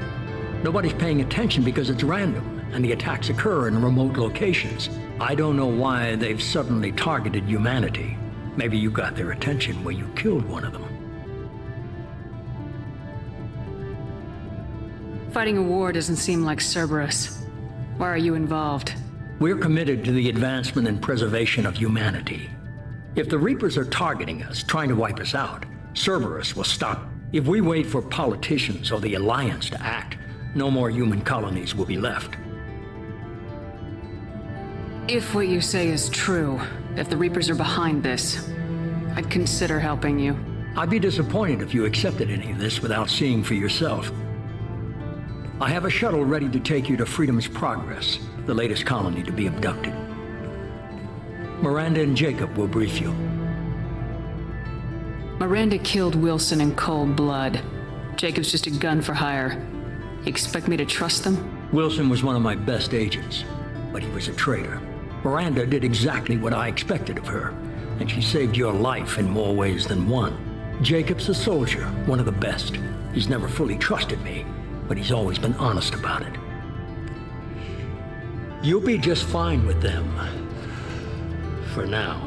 Nobody's paying attention because it's random, and the attacks occur in remote locations. I don't know why they've suddenly targeted humanity. Maybe you got their attention where you killed one of them. Fighting a war doesn't seem like Cerberus. Why are you involved? We're committed to the advancement and preservation of humanity. If the Reapers are targeting us, trying to wipe us out, Cerberus will stop. If we wait for politicians or the Alliance to act, no more human colonies will be left. If what you say is true, if the Reapers are behind this, I'd consider helping you. I'd be disappointed if you accepted any of this without seeing for yourself. I have a shuttle ready to take you to Freedom's Progress, the latest colony to be abducted. Miranda and Jacob will brief you. Miranda killed Wilson in cold blood. Jacob's just a gun for hire. You expect me to trust them? Wilson was one of my best agents, but he was a traitor. Miranda did exactly what I expected of her, and she saved your life in more ways than one. Jacob's a soldier, one of the best. He's never fully trusted me, but he's always been honest about it. You'll be just fine with them. For now.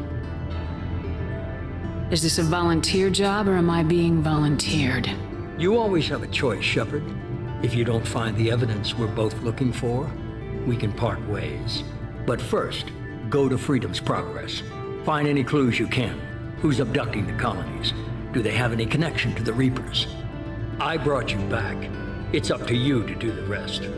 Is this a volunteer job, or am I being volunteered? You always have a choice, Shepard. If you don't find the evidence we're both looking for, we can part ways. But first, go to Freedom's Progress. Find any clues you can. Who's abducting the colonies? Do they have any connection to the Reapers? I brought you back. It's up to you to do the rest.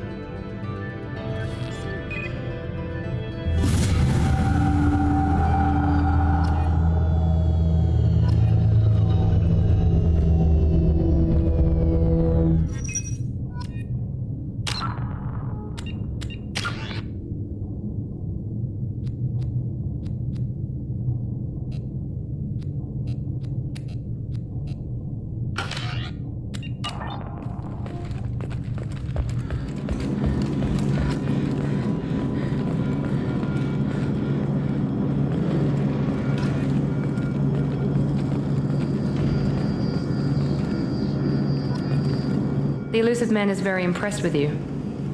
The elusive man is very impressed with you.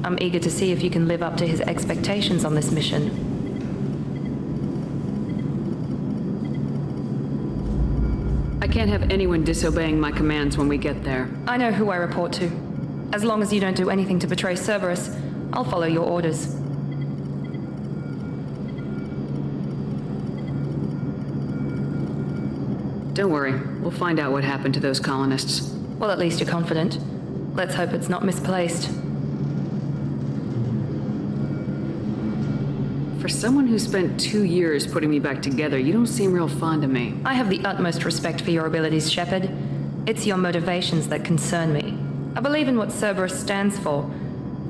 I'm eager to see if you can live up to his expectations on this mission. I can't have anyone disobeying my commands when we get there. I know who I report to. As long as you don't do anything to betray Cerberus, I'll follow your orders. Don't worry, we'll find out what happened to those colonists. Well, at least you're confident. Let's hope it's not misplaced. For someone who spent 2 years putting me back together, you don't seem real fond of me. I have the utmost respect for your abilities, Shepard. It's your motivations that concern me. I believe in what Cerberus stands for.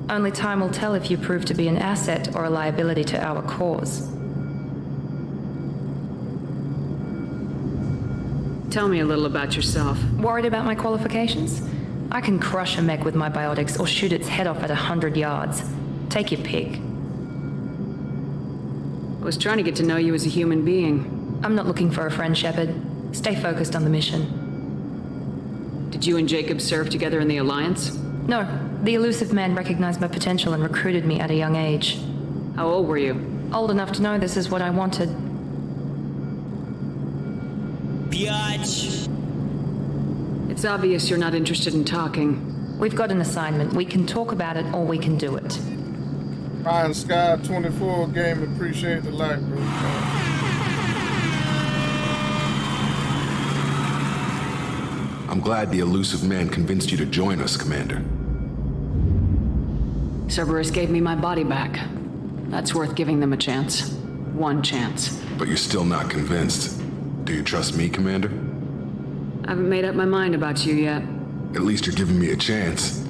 Only time will tell if you prove to be an asset or a liability to our cause. Tell me a little about yourself. Worried about my qualifications? I can crush a mech with my biotics or shoot its head off at 100 yards. Take your pick. I was trying to get to know you as a human being. I'm not looking for a friend, Shepard. Stay focused on the mission. Did you and Jacob serve together in the Alliance? No, the elusive man recognized my potential and recruited me at a young age. How old were you? Old enough to know this is what I wanted. Biatch. It's obvious you're not interested in talking. We've got an assignment. We can talk about it or we can do it. Ryan Sky 24 game, appreciate the like, bro. I'm glad the elusive man convinced you to join us, Commander. Cerberus gave me my body back. That's worth giving them a chance. One chance. But you're still not convinced. Do you trust me, Commander? I haven't made up my mind about you yet. At least you're giving me a chance.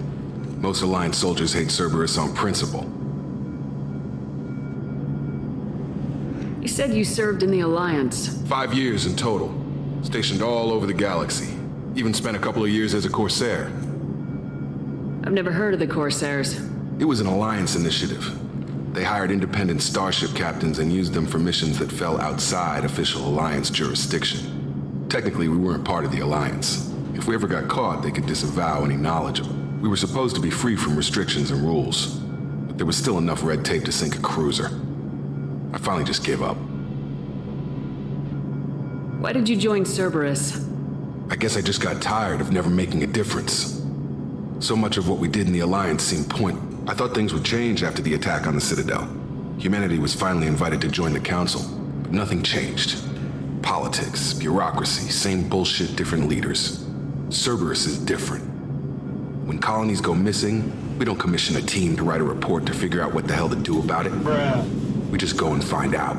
Most Alliance soldiers hate Cerberus on principle. You said you served in the Alliance. 5 years in total. Stationed all over the galaxy. Even spent a couple of years as a Corsair. I've never heard of the Corsairs. It was an Alliance initiative. They hired independent starship captains and used them for missions that fell outside official Alliance jurisdiction. Technically, we weren't part of the Alliance. If we ever got caught, they could disavow any knowledge of it. We were supposed to be free from restrictions and rules, but there was still enough red tape to sink a cruiser. I finally just gave up. Why did you join Cerberus? I guess I just got tired of never making a difference. So much of what we did in the Alliance seemed pointless. I thought things would change after the attack on the Citadel. Humanity was finally invited to join the Council, but nothing changed. Politics, bureaucracy, same bullshit, different leaders. Cerberus is different. When colonies go missing, we don't commission a team to write a report to figure out what the hell to do about it. Bruh. We just go and find out.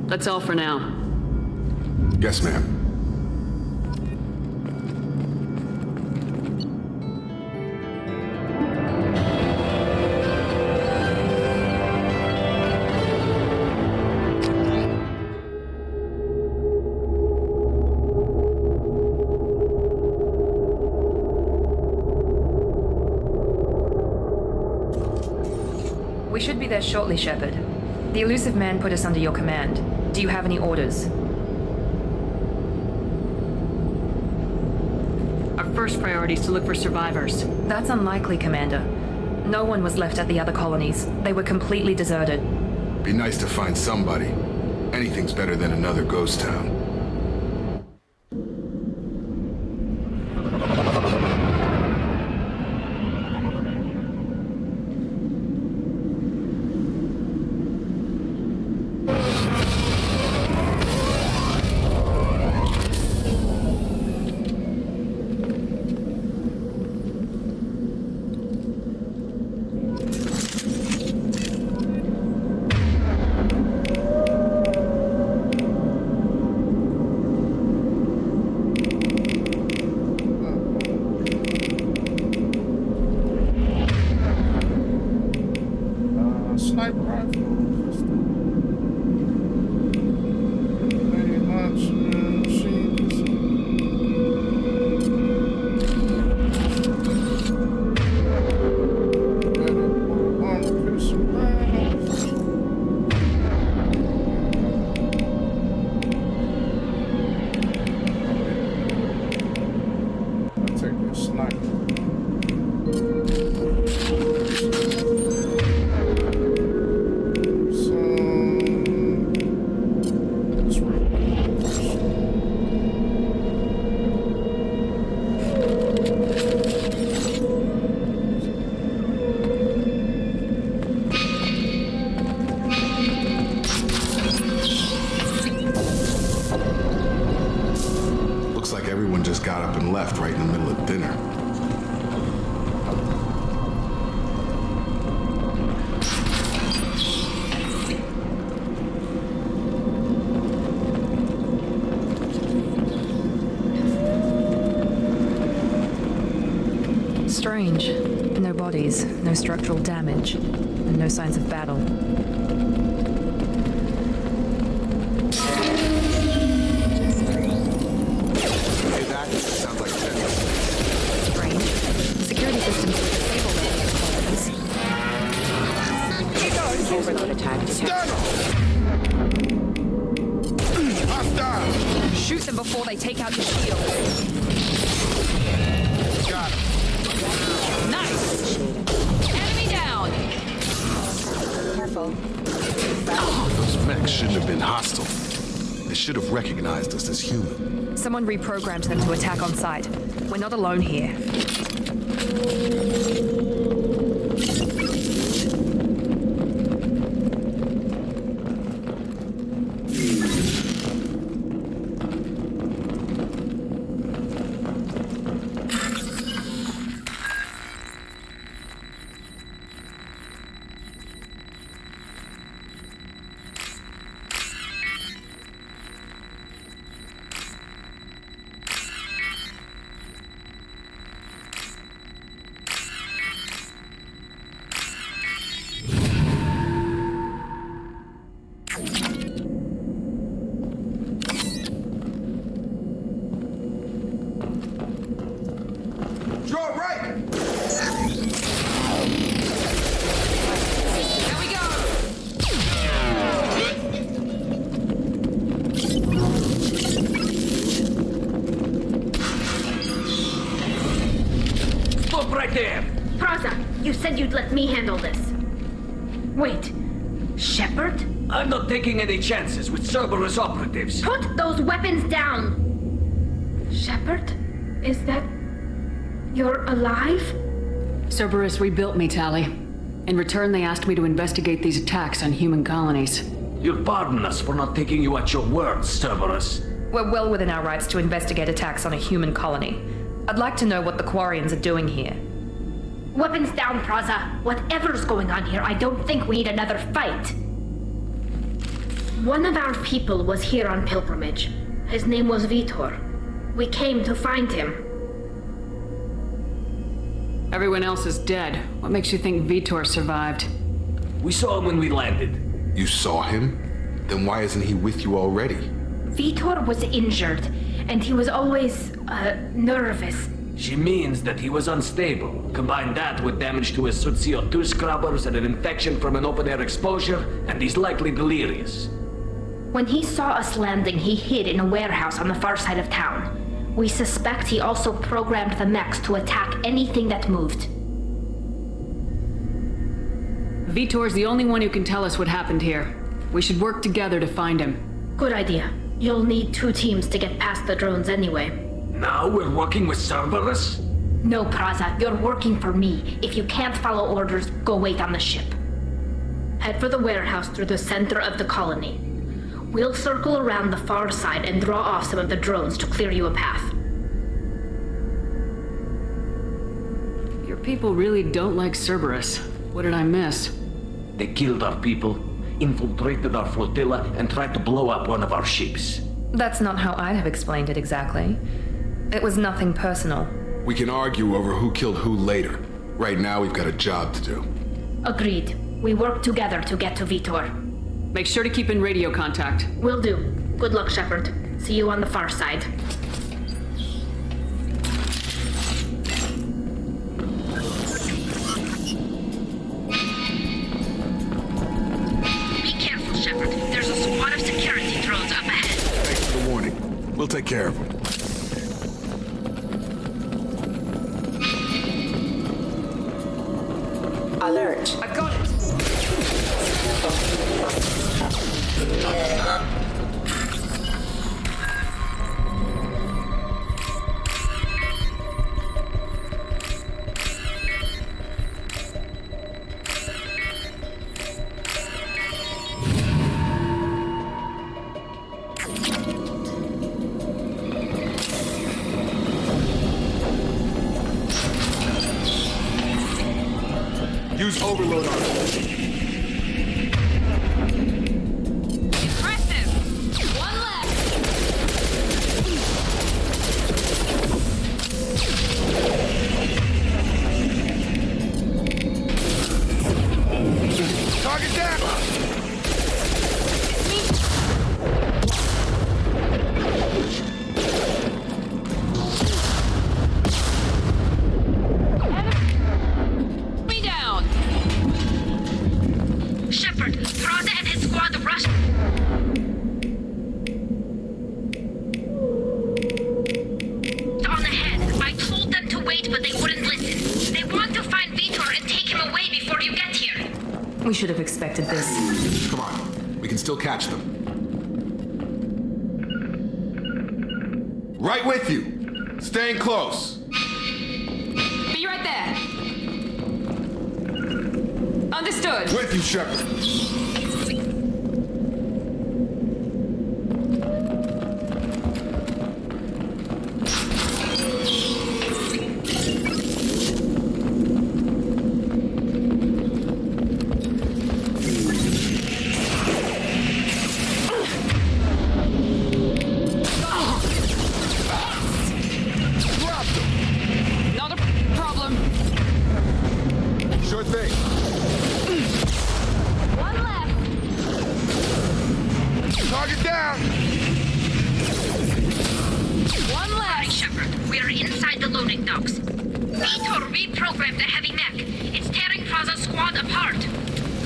That's all for now. Yes, ma'am. We should be there shortly, Shepard. The elusive man put us under your command. Do you have any orders? Our first priority is to look for survivors. That's unlikely, Commander. No one was left at the other colonies. They were completely deserted. Be nice to find somebody. Anything's better than another ghost town. Sniper rifle. Very much machines. Better one pistol rounds. I'll take this sniper. Looks like everyone just got up and left right in the middle of dinner. Strange. No bodies, no structural damage, and no signs of battle. Hey, that sounds like tennis. Strange. Security systems were disabled at the Overload attack detected. Hostile! Shoot them before they take out your shield. Got him. Nice! Enemy down! Careful. Those mechs shouldn't have been hostile. They should have recognized us as human. Someone reprogrammed them to attack on sight. We're not alone here. You'd let me handle this. Wait, Shepard? I'm not taking any chances with Cerberus operatives. Put those weapons down! Shepard? Is that... you're alive? Cerberus rebuilt me, Tali. In return, they asked me to investigate these attacks on human colonies. You'll pardon us for not taking you at your word, Cerberus. We're well within our rights to investigate attacks on a human colony. I'd like to know what the Quarians are doing here. Weapons down, Praza. Whatever's going on here, I don't think we need another fight. One of our people was here on pilgrimage. His name was Vitor. We came to find him. Everyone else is dead. What makes you think Vitor survived? We saw him when we landed. You saw him? Then why isn't he with you already? Vitor was injured, and he was always, nervous. She means that he was unstable. Combine that with damage to his suit CO2 scrubbers and an infection from an open-air exposure, and he's likely delirious. When he saw us landing, he hid in a warehouse on the far side of town. We suspect he also programmed the mechs to attack anything that moved. Vitor's the only one who can tell us what happened here. We should work together to find him. Good idea. You'll need 2 teams to get past the drones anyway. Now we're working with Cerberus? No, Praza, you're working for me. If you can't follow orders, go wait on the ship. Head for the warehouse through the center of the colony. We'll circle around the far side and draw off some of the drones to clear you a path. Your people really don't like Cerberus. What did I miss? They killed our people, infiltrated our flotilla, and tried to blow up one of our ships. That's not how I'd have explained it exactly. It was nothing personal. We can argue over who killed who later. Right now, we've got a job to do. Agreed. We work together to get to Vitor. Make sure to keep in radio contact. Will do. Good luck, Shepard. See you on the far side. Be careful, Shepard. There's a squad of security drones up ahead. Thanks for the warning. We'll take care of them. Alert. I've got it! Use overload on it. Impressive! One left! Target down! this. Come on. We can still catch them. Right with you. Staying close. Be right there. Understood. With you, Shepard.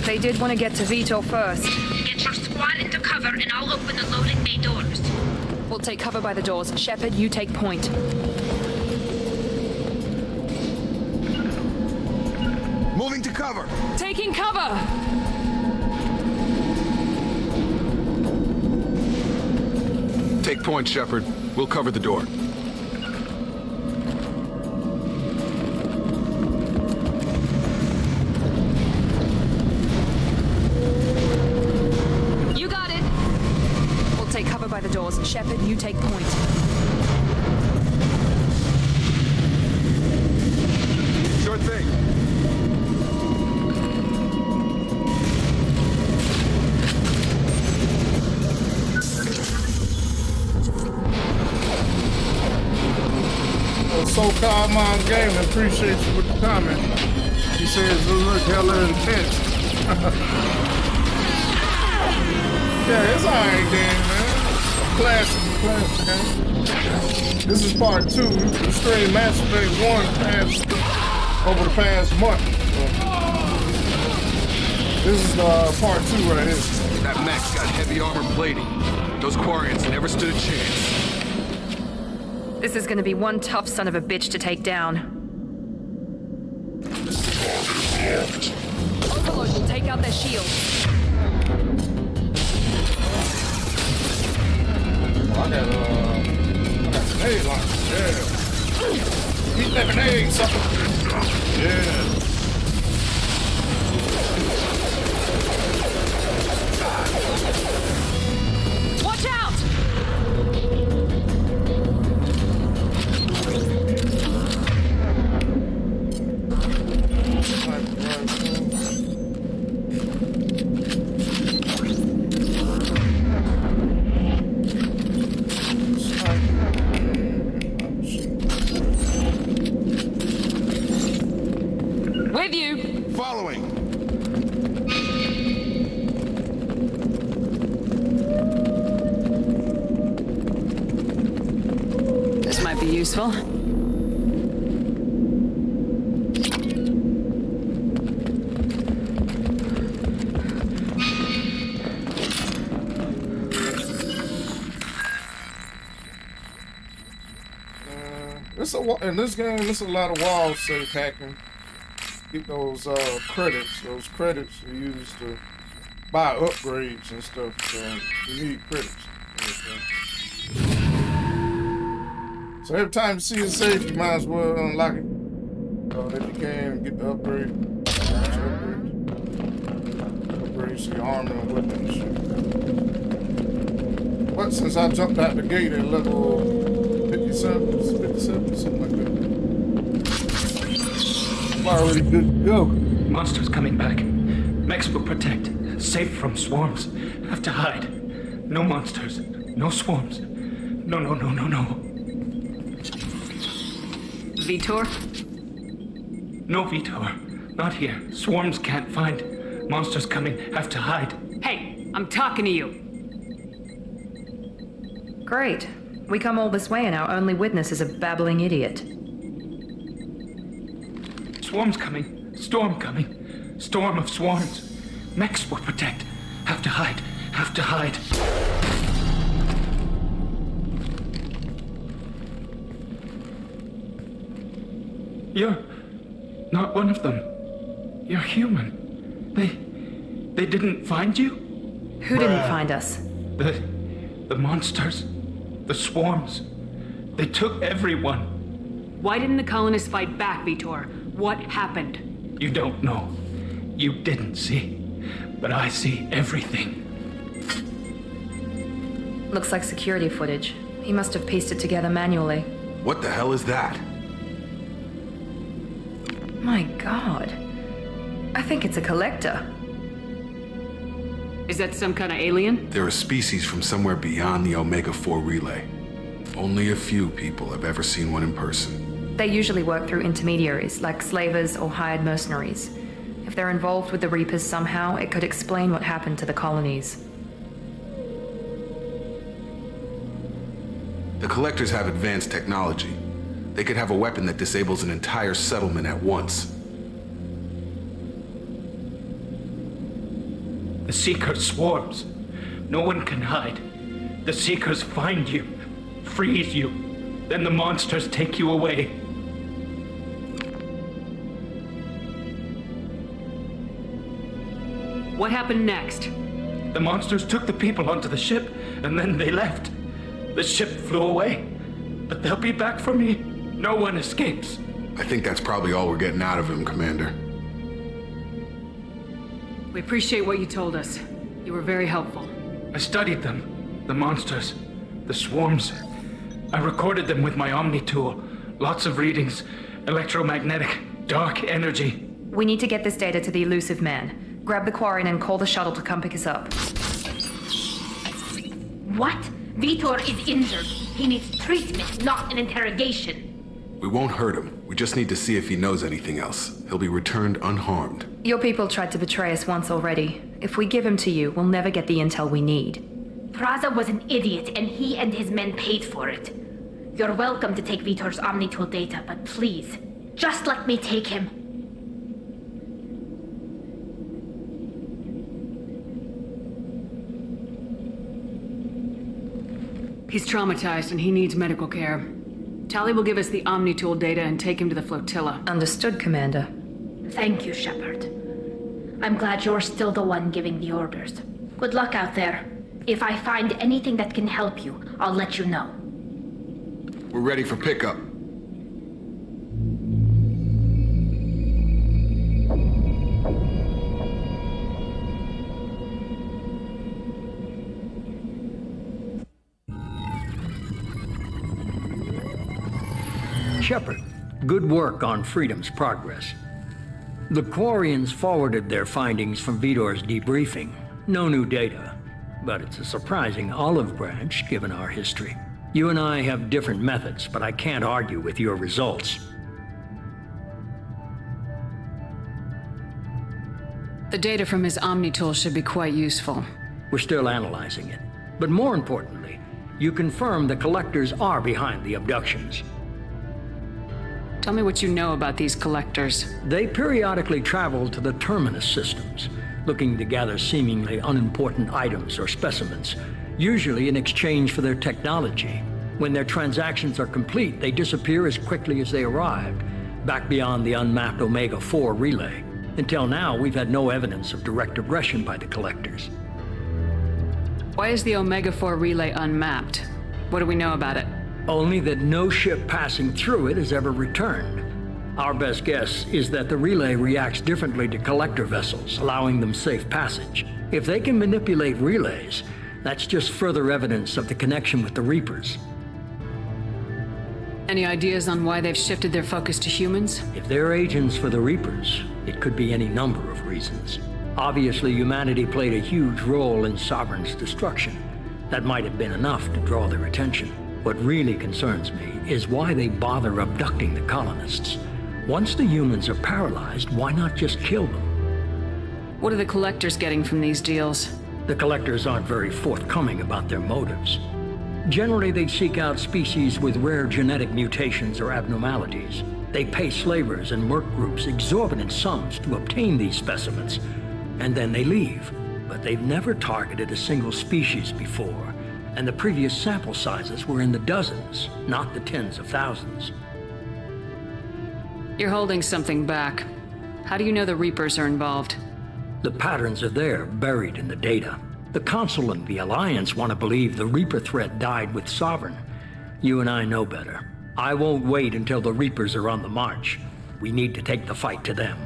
They did want to get to Vito first. Get your squad into cover and I'll open the loading bay doors. We'll take cover by the doors. Shepard, you take point. Moving to cover. Taking cover! Take point, Shepard. We'll cover the door. You got it! We'll take cover by the doors. Shepard, you take point. Sure thing. So-called Mom Gaming, appreciate you with the comment. He says, look hella intense. Yeah, it's alright game, man. Classic game. This is part 2. We straight Mass Effect 1 over the past month. This is part 2 right here. That mech's got heavy armor plating. Those Quarians never stood a chance. This is gonna be one tough son of a bitch to take down. Overlord will take out their shields. I got grenade launcher, yeah. Eat that grenade, sucker. Yeah. Watch out! With you! Following! This might be useful. In this game, it's a lot of wall safe hacking. Get those credits. Those credits are used to buy upgrades and stuff. So you need credits. So every time you see it safe, you might as well unlock it. If you can, get the upgrade. Upgrades to your armor and weapons. But since I jumped out the gate at level 57, something like that. I'm already good to go. Monsters coming back. Mechs will protect. Safe from swarms. Have to hide. No monsters. No swarms. No. Vitor? No, Vitor. Not here. Swarms can't find. Monsters coming. Have to hide. Hey, I'm talking to you. Great. We come all this way and our only witness is a babbling idiot. Swarms coming. Storm coming. Storm of swarms. Mechs will protect. Have to hide. Have to hide. You're not one of them. You're human. They didn't find you? Who didn't find us? The monsters. The swarms. They took everyone. Why didn't the colonists fight back, Vitor? What happened? You don't know. You didn't see. But I see everything. Looks like security footage. He must have pieced it together manually. What the hell is that? My god. I think it's a collector. Is that some kind of alien? They're a species from somewhere beyond the Omega-4 relay. Only a few people have ever seen one in person. They usually work through intermediaries, like slavers or hired mercenaries. If they're involved with the Reapers somehow, it could explain what happened to the colonies. The Collectors have advanced technology. They could have a weapon that disables an entire settlement at once. The Seeker swarms. No one can hide. The Seekers find you, freeze you, then the monsters take you away. What happened next? The monsters took the people onto the ship, and then they left. The ship flew away, but they'll be back for me. No one escapes. I think that's probably all we're getting out of him, Commander. We appreciate what you told us. You were very helpful. I studied them. The monsters. The swarms. I recorded them with my Omni tool. Lots of readings. Electromagnetic. Dark energy. We need to get this data to the elusive man. Grab the Quarian and call the shuttle to come pick us up. What? Vitor is injured. He needs treatment, not an interrogation. We won't hurt him. We just need to see if he knows anything else. He'll be returned unharmed. Your people tried to betray us once already. If we give him to you, we'll never get the intel we need. Praza was an idiot, and he and his men paid for it. You're welcome to take Vitor's Omnitool data, but please, just let me take him. He's traumatized and he needs medical care. Tali will give us the Omnitool data and take him to the flotilla. Understood, Commander. Thank you, Shepard. I'm glad you're still the one giving the orders. Good luck out there. If I find anything that can help you, I'll let you know. We're ready for pickup. Shepard, good work on Freedom's progress. The Quarians forwarded their findings from Vitor's debriefing. No new data, but it's a surprising olive branch given our history. You and I have different methods, but I can't argue with your results. The data from his Omnitool should be quite useful. We're still analyzing it. But more importantly, you confirm the Collectors are behind the abductions. Tell me what you know about these Collectors. They periodically travel to the Terminus systems, looking to gather seemingly unimportant items or specimens, usually in exchange for their technology. When their transactions are complete, they disappear as quickly as they arrived, back beyond the unmapped Omega-4 relay. Until now, we've had no evidence of direct aggression by the Collectors. Why is the Omega-4 relay unmapped? What do we know about it? Only that no ship passing through it has ever returned. Our best guess is that the relay reacts differently to collector vessels, allowing them safe passage. If they can manipulate relays, that's just further evidence of the connection with the Reapers. Any ideas on why they've shifted their focus to humans? If they're agents for the Reapers, it could be any number of reasons. Obviously, humanity played a huge role in Sovereign's destruction. That might have been enough to draw their attention. What really concerns me is why they bother abducting the colonists. Once the humans are paralyzed, why not just kill them? What are the Collectors getting from these deals? The Collectors aren't very forthcoming about their motives. Generally, they seek out species with rare genetic mutations or abnormalities. They pay slavers and merc groups exorbitant sums to obtain these specimens, and then they leave. But they've never targeted a single species before, and the previous sample sizes were in the dozens, not the tens of thousands. You're holding something back. How do you know the Reapers are involved? The patterns are there, buried in the data. The Council and the Alliance want to believe the Reaper threat died with Sovereign. You and I know better. I won't wait until the Reapers are on the march. We need to take the fight to them.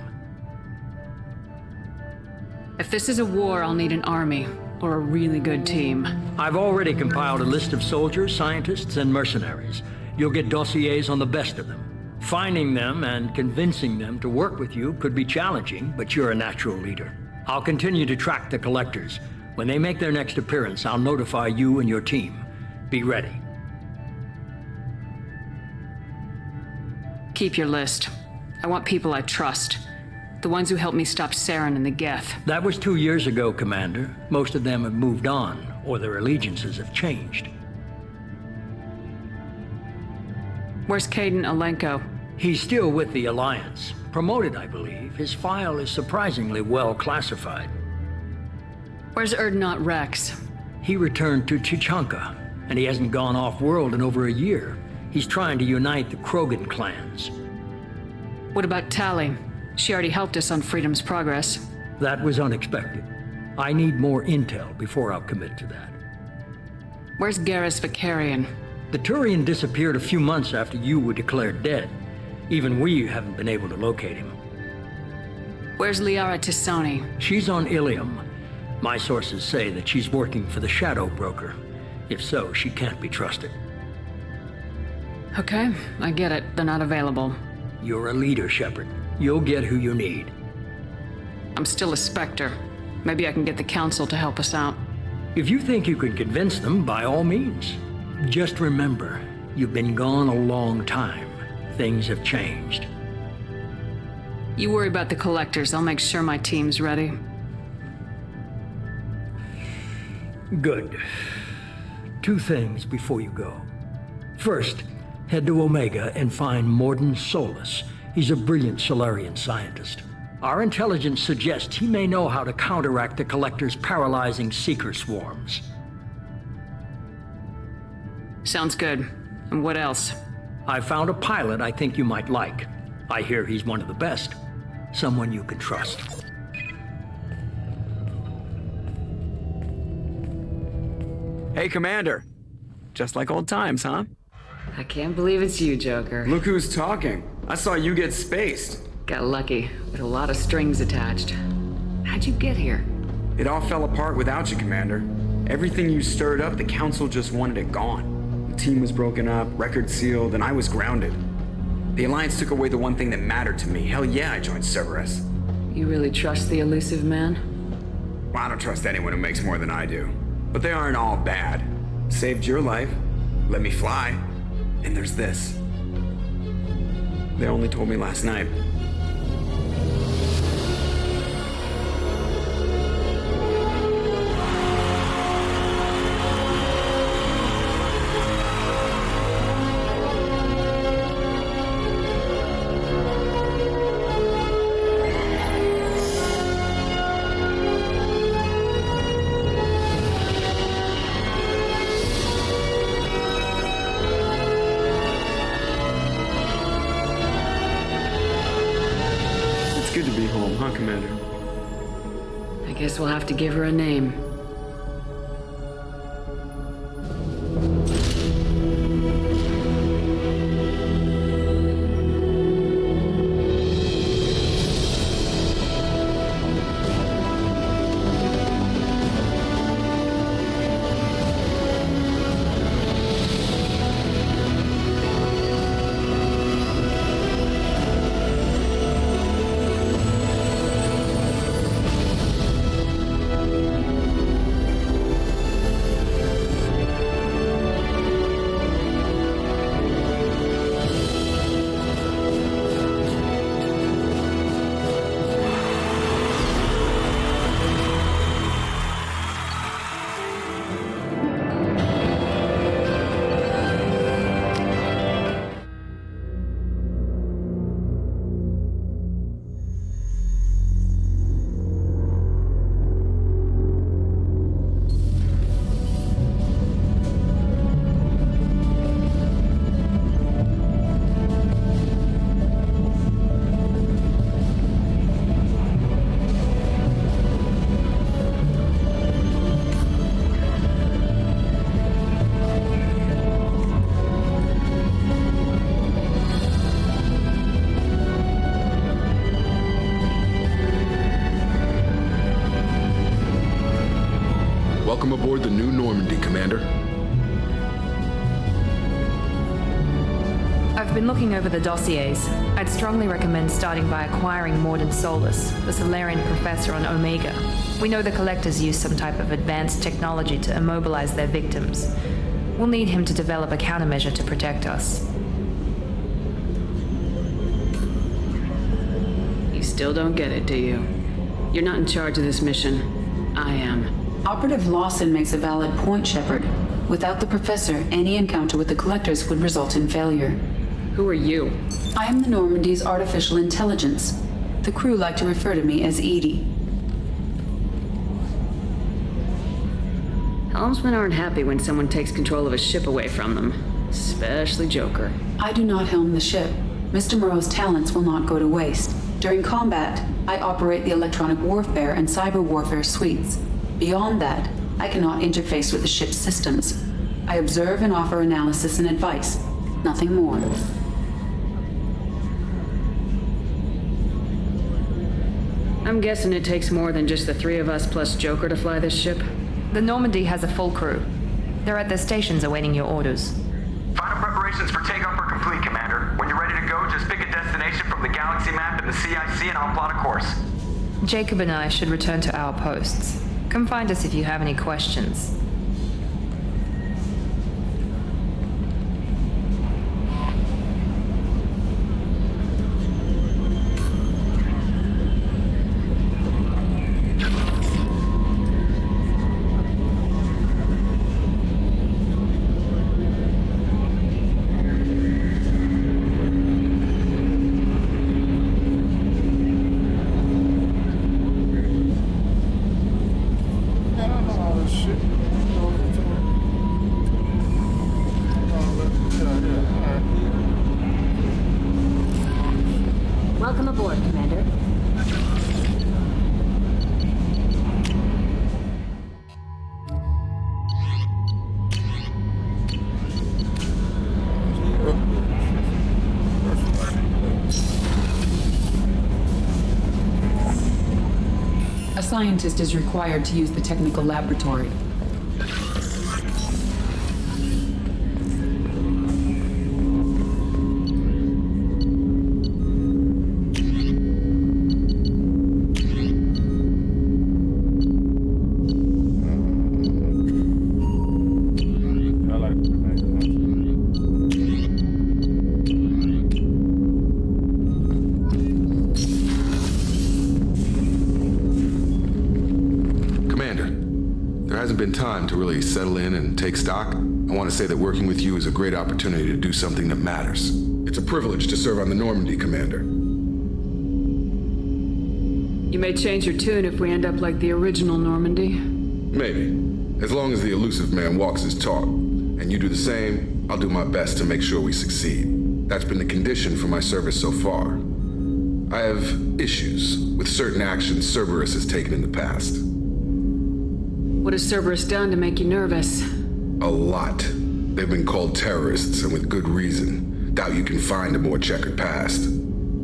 If this is a war, I'll need an army, or a really good team. I've already compiled a list of soldiers, scientists, and mercenaries. You'll get dossiers on the best of them. Finding them and convincing them to work with you could be challenging, but you're a natural leader. I'll continue to track the collectors. When they make their next appearance, I'll notify you and your team. Be ready. Keep your list. I want people I trust. The ones who helped me stop Saren and the Geth. That was 2 years ago, Commander. Most of them have moved on, or their allegiances have changed. Where's Caden Alenko? He's still with the Alliance. Promoted, I believe. His file is surprisingly well classified. Where's Erdnot Rex? He returned to Chichanka, and he hasn't gone off-world in over a year. He's trying to unite the Krogan clans. What about Tali? She already helped us on Freedom's Progress. That was unexpected. I need more intel before I'll commit to that. Where's Garrus Vicarian? The Turian disappeared a few months after you were declared dead. Even we haven't been able to locate him. Where's Liara Tisani? She's on Ilium. My sources say that she's working for the Shadow Broker. If so, she can't be trusted. Okay, I get it. They're not available. You're a leader, Shepard. You'll get who you need. I'm still a Spectre. Maybe I can get the Council to help us out. If you think you can convince them, by all means. Just remember, you've been gone a long time. Things have changed. You worry about the collectors. I'll make sure my team's ready. Good. 2 things before you go. First, head to Omega and find Morden Solus. He's a brilliant Solarian scientist. Our intelligence suggests he may know how to counteract the Collector's paralyzing Seeker swarms. Sounds good. And what else? I found a pilot I think you might like. I hear he's one of the best. Someone you can trust. Hey, Commander. Just like old times, huh? I can't believe it's you, Joker. Look who's talking. I saw you get spaced. Got lucky, with a lot of strings attached. How'd you get here? It all fell apart without you, Commander. Everything you stirred up, the Council just wanted it gone. The team was broken up, record sealed, and I was grounded. The Alliance took away the one thing that mattered to me. Hell yeah, I joined Cerberus. You really trust the elusive man? Well, I don't trust anyone who makes more than I do. But they aren't all bad. Saved your life, let me fly, and there's this. They only told me last night. Good to be home, huh, Commander? I guess we'll have to give her a name. Welcome aboard the new Normandy, Commander. I've been looking over the dossiers. I'd strongly recommend starting by acquiring Morden Solus, the Solarian professor on Omega. We know the Collectors use some type of advanced technology to immobilize their victims. We'll need him to develop a countermeasure to protect us. You still don't get it, do you? You're not in charge of this mission. I am. Operative Lawson makes a valid point, Shepard. Without the Professor, any encounter with the Collectors would result in failure. Who are you? I am the Normandy's artificial intelligence. The crew like to refer to me as Edie. Helmsmen aren't happy when someone takes control of a ship away from them. Especially Joker. I do not helm the ship. Mr. Moreau's talents will not go to waste. During combat, I operate the electronic warfare and cyber warfare suites. Beyond that, I cannot interface with the ship's systems. I observe and offer analysis and advice. Nothing more. I'm guessing it takes more than just the three of us plus Joker to fly this ship. The Normandy has a full crew. They're at their stations awaiting your orders. Final preparations for takeoff are complete, Commander. When you're ready to go, just pick a destination from the galaxy map and the CIC and I'll plot a course. Jacob and I should return to our posts. Come find us if you have any questions. Welcome aboard, Commander. A scientist is required to use the technical laboratory. Been time to really settle in and take stock. I want to say that working with you is a great opportunity to do something that matters. It's a privilege to serve on the Normandy, Commander. You may change your tune if we end up like the original Normandy. Maybe. As long as the elusive man walks his talk, and you do the same, I'll do my best to make sure we succeed. That's been the condition for my service so far. I have issues with certain actions Cerberus has taken in the past. What has Cerberus done to make you nervous? A lot. They've been called terrorists, and with good reason. Doubt you can find a more checkered past.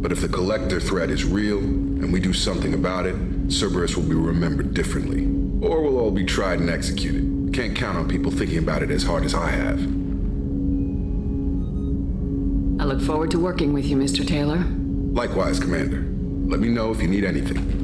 But if the Collector threat is real, and we do something about it, Cerberus will be remembered differently. Or we'll all be tried and executed. Can't count on people thinking about it as hard as I have. I look forward to working with you, Mr. Taylor. Likewise, Commander. Let me know if you need anything.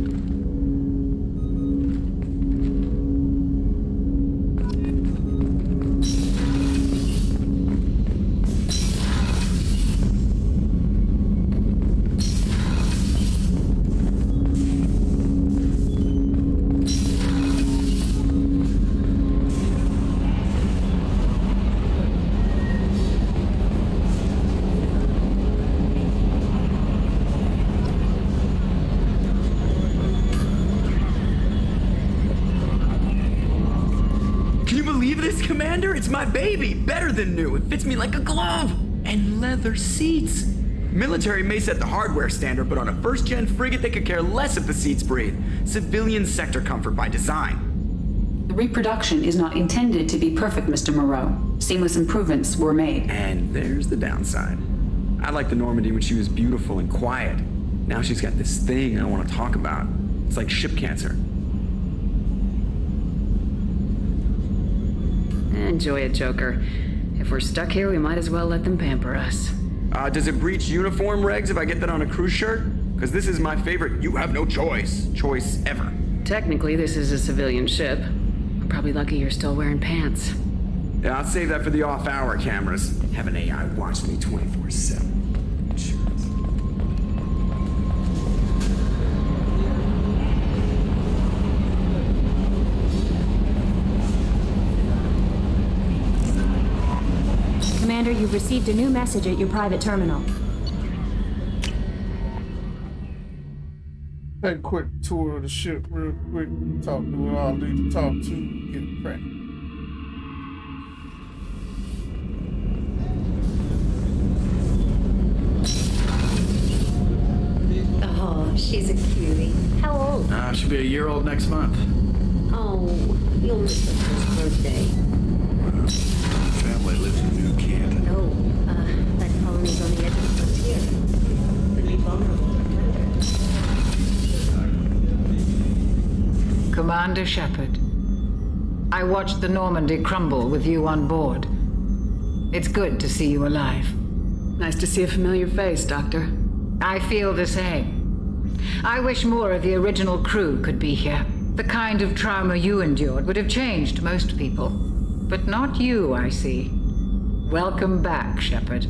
Commander, it's my baby. Better than new. It fits me like a glove. And leather seats. Military may set the hardware standard, but on a first-gen frigate, they could care less if the seats breathe. Civilian sector comfort by design. The reproduction is not intended to be perfect, Mr. Moreau. Seamless improvements were made. And there's the downside. I liked the Normandy when she was beautiful and quiet. Now she's got this thing I want to talk about. It's like ship cancer. Enjoy it, Joker. If we're stuck here, we might as well let them pamper us. Does it breach uniform regs if I get that on a cruise shirt? Because this is my favorite you have no choice ever. Technically, this is a civilian ship. We're probably lucky you're still wearing pants. Yeah, I'll save that for the off-hour cameras. Have an AI watch me 24/7. Commander, you've received a new message at your private terminal. Take a quick tour of the ship real quick. Talk to what I'll need to talk to. Get it cracked. Oh, she's a cutie. How old? She'll be a year old next month. Oh, you'll miss her first birthday. Family lives in New Canton. No, that colony's on the edge of the frontier. Could be vulnerable to predators. Commander Shepard, I watched the Normandy crumble with you on board. It's good to see you alive. Nice to see a familiar face, Doctor. I feel the same. I wish more of the original crew could be here. The kind of trauma you endured would have changed most people. But not you, I see. Welcome back, Shepard.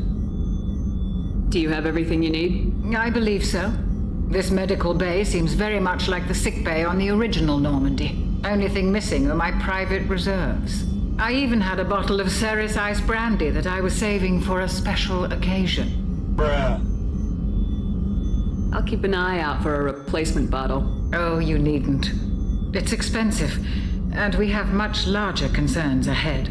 Do you have everything you need? I believe so. This medical bay seems very much like the sick bay on the original Normandy. Only thing missing are my private reserves. I even had a bottle of Ceres Ice brandy that I was saving for a special occasion. Bruh. I'll keep an eye out for a replacement bottle. Oh, you needn't. It's expensive, and we have much larger concerns ahead.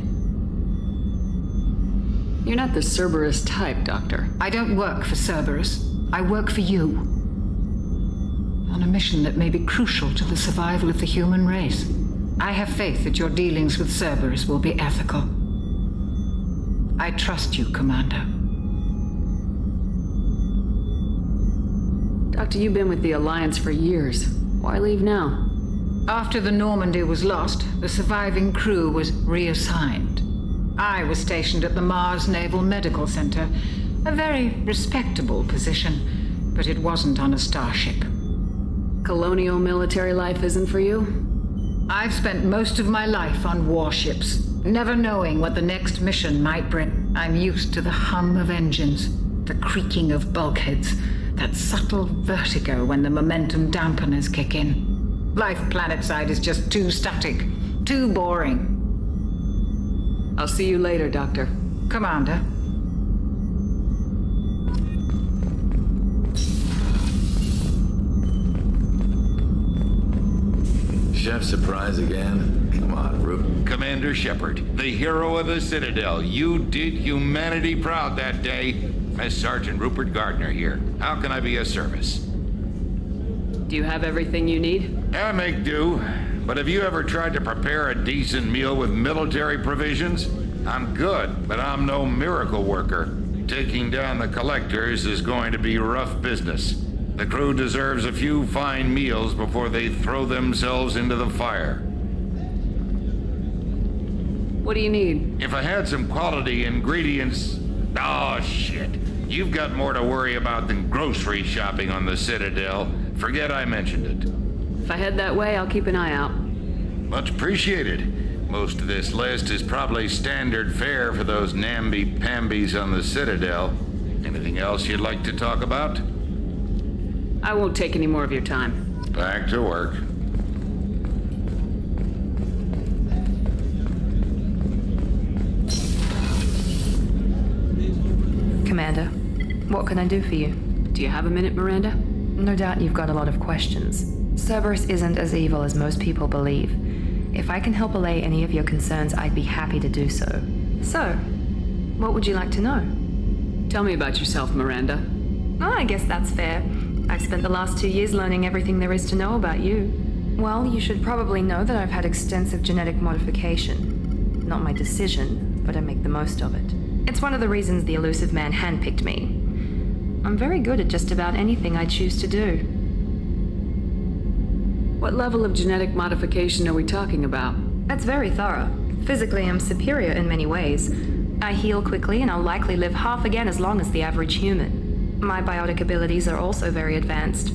You're not the Cerberus type, Doctor. I don't work for Cerberus. I work for you. On a mission that may be crucial to the survival of the human race. I have faith that your dealings with Cerberus will be ethical. I trust you, Commander. Doctor, you've been with the Alliance for years. Why leave now? After the Normandy was lost, the surviving crew was reassigned. I was stationed at the Mars Naval Medical Center, a very respectable position, but it wasn't on a starship. Colonial military life isn't for you? I've spent most of my life on warships, never knowing what the next mission might bring. I'm used to the hum of engines, the creaking of bulkheads, that subtle vertigo when the momentum dampeners kick in. Life planetside is just too static, too boring. I'll see you later, Doctor. Commander. Chef surprise again? Come on, Root. Commander Shepard, the hero of the Citadel. You did humanity proud that day. As Sergeant Rupert Gardner here. How can I be of service? Do you have everything you need? I make do. But have you ever tried to prepare a decent meal with military provisions? I'm good, but I'm no miracle worker. Taking down the collectors is going to be rough business. The crew deserves a few fine meals before they throw themselves into the fire. What do you need? If I had some quality ingredients... Oh, shit. You've got more to worry about than grocery shopping on the Citadel. Forget I mentioned it. If I head that way, I'll keep an eye out. Much appreciated. Most of this list is probably standard fare for those namby-pambies on the Citadel. Anything else you'd like to talk about? I won't take any more of your time. Back to work. Commander, what can I do for you? Do you have a minute, Miranda? No doubt you've got a lot of questions. Cerberus isn't as evil as most people believe. If I can help allay any of your concerns, I'd be happy to do so. So, what would you like to know? Tell me about yourself, Miranda. Oh, I guess that's fair. I've spent the last 2 years learning everything there is to know about you. Well, you should probably know that I've had extensive genetic modification. Not my decision, but I make the most of it. It's one of the reasons the elusive man handpicked me. I'm very good at just about anything I choose to do. What level of genetic modification are we talking about? That's very thorough. Physically, I'm superior in many ways. I heal quickly, and I'll likely live half again as long as the average human. My biotic abilities are also very advanced.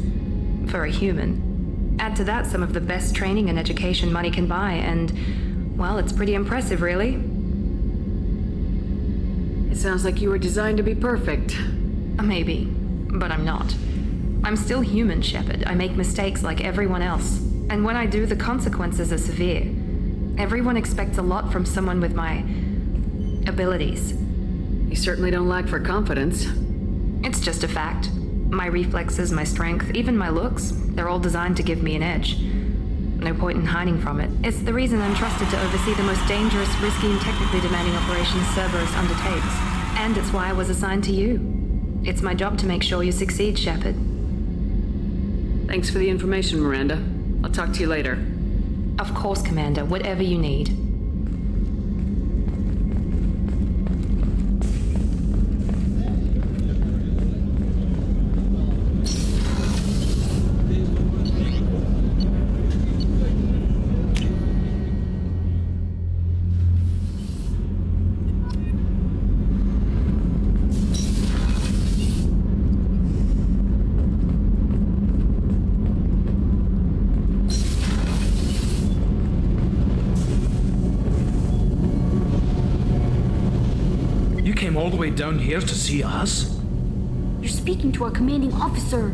For a human. Add to that some of the best training and education money can buy, and, well, it's pretty impressive, really. It sounds like you were designed to be perfect. Maybe, but I'm not. I'm still human, Shepard. I make mistakes like everyone else. And when I do, the consequences are severe. Everyone expects a lot from someone with my abilities. You certainly don't lack for confidence. It's just a fact. My reflexes, my strength, even my looks, they're all designed to give me an edge. No point in hiding from it. It's the reason I'm trusted to oversee the most dangerous, risky, and technically demanding operations Cerberus undertakes. And it's why I was assigned to you. It's my job to make sure you succeed, Shepard. Thanks for the information, Miranda. I'll talk to you later. Of course, Commander. Whatever you need. All the way down here to see us? You're speaking to our commanding officer.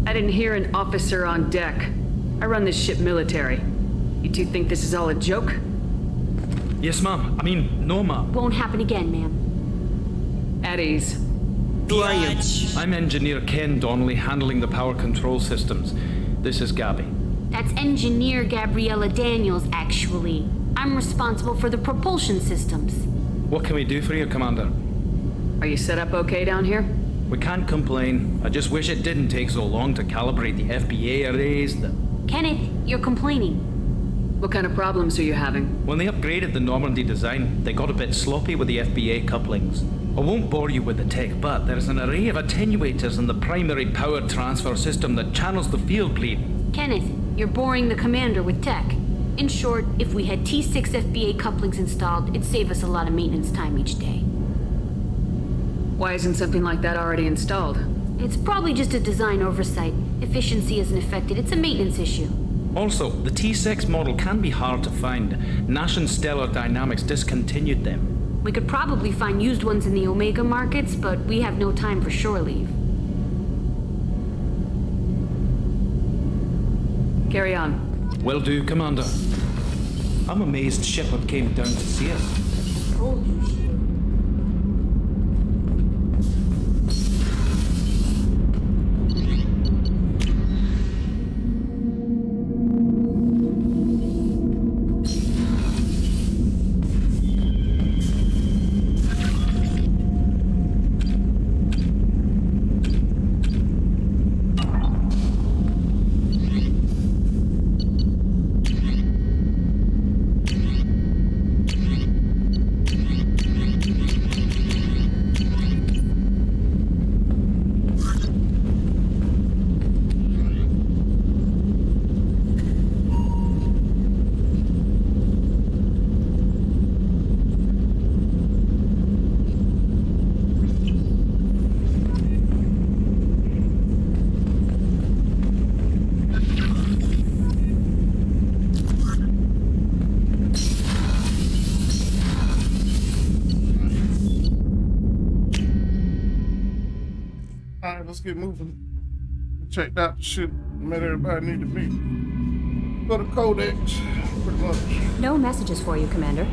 I didn't hear an officer on deck. I run this ship military. You two think this is all a joke? Yes, ma'am. I mean, no, ma'am. Won't happen again, ma'am. At ease. Who are you? I'm Engineer Ken Donnelly, handling the power control systems. This is Gabby. That's Engineer Gabriella Daniels, actually. I'm responsible for the propulsion systems. What can we do for you, Commander? Are you set up okay down here? We can't complain. I just wish it didn't take so long to calibrate the FBA arrays. Kenneth, you're complaining. What kind of problems are you having? When they upgraded the Normandy design, they got a bit sloppy with the FBA couplings. I won't bore you with the tech, but there's an array of attenuators in the primary power transfer system that channels the field bleed. Kenneth, you're boring the commander with tech. In short, if we had T6 FBA couplings installed, it'd save us a lot of maintenance time each day. Why isn't something like that already installed? It's probably just a design oversight. Efficiency isn't affected. It's a maintenance issue. Also, the T6 model can be hard to find. Nash and Stellar Dynamics discontinued them. We could probably find used ones in the Omega markets, but we have no time for shore leave. Carry on. Will do, Commander. I'm amazed Shepard came down to see us. Told you she would. Let's get moving. Checked out the shit, met everybody I need to meet. Go to Codex, pretty much. No messages for you, Commander.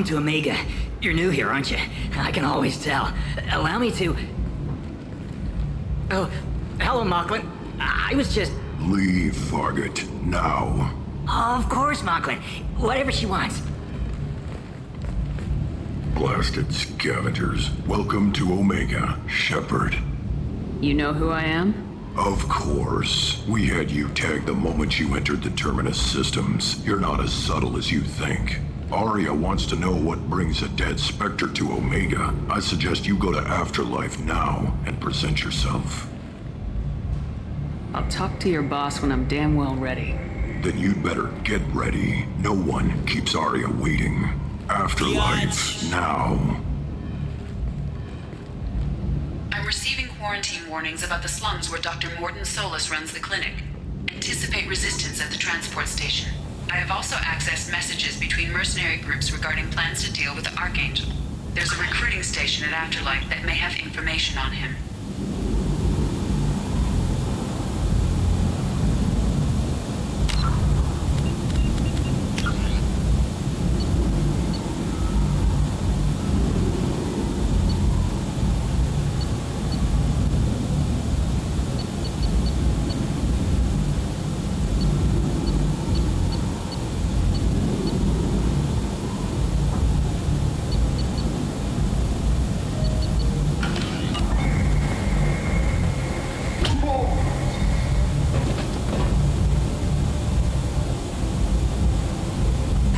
Welcome to Omega. You're new here, aren't you? I can always tell. Allow me to... Oh, hello, Mocklin. I was just... Leave, Fargate, now. Of course, Mocklin. Whatever she wants. Blasted scavengers. Welcome to Omega, Shepard. You know who I am? Of course. We had you tagged the moment you entered the Terminus systems. You're not as subtle as you think. Arya wants to know what brings a dead Spectre to Omega. I suggest you go to Afterlife now and present yourself. I'll talk to your boss when I'm damn well ready. Then you'd better get ready. No one keeps Arya waiting. Afterlife now. I'm receiving quarantine warnings about the slums where Dr. Mordin Solus runs the clinic. Anticipate resistance at the transport station. I have also accessed messages between mercenary groups regarding plans to deal with the Archangel. There's a recruiting station at Afterlife that may have information on him.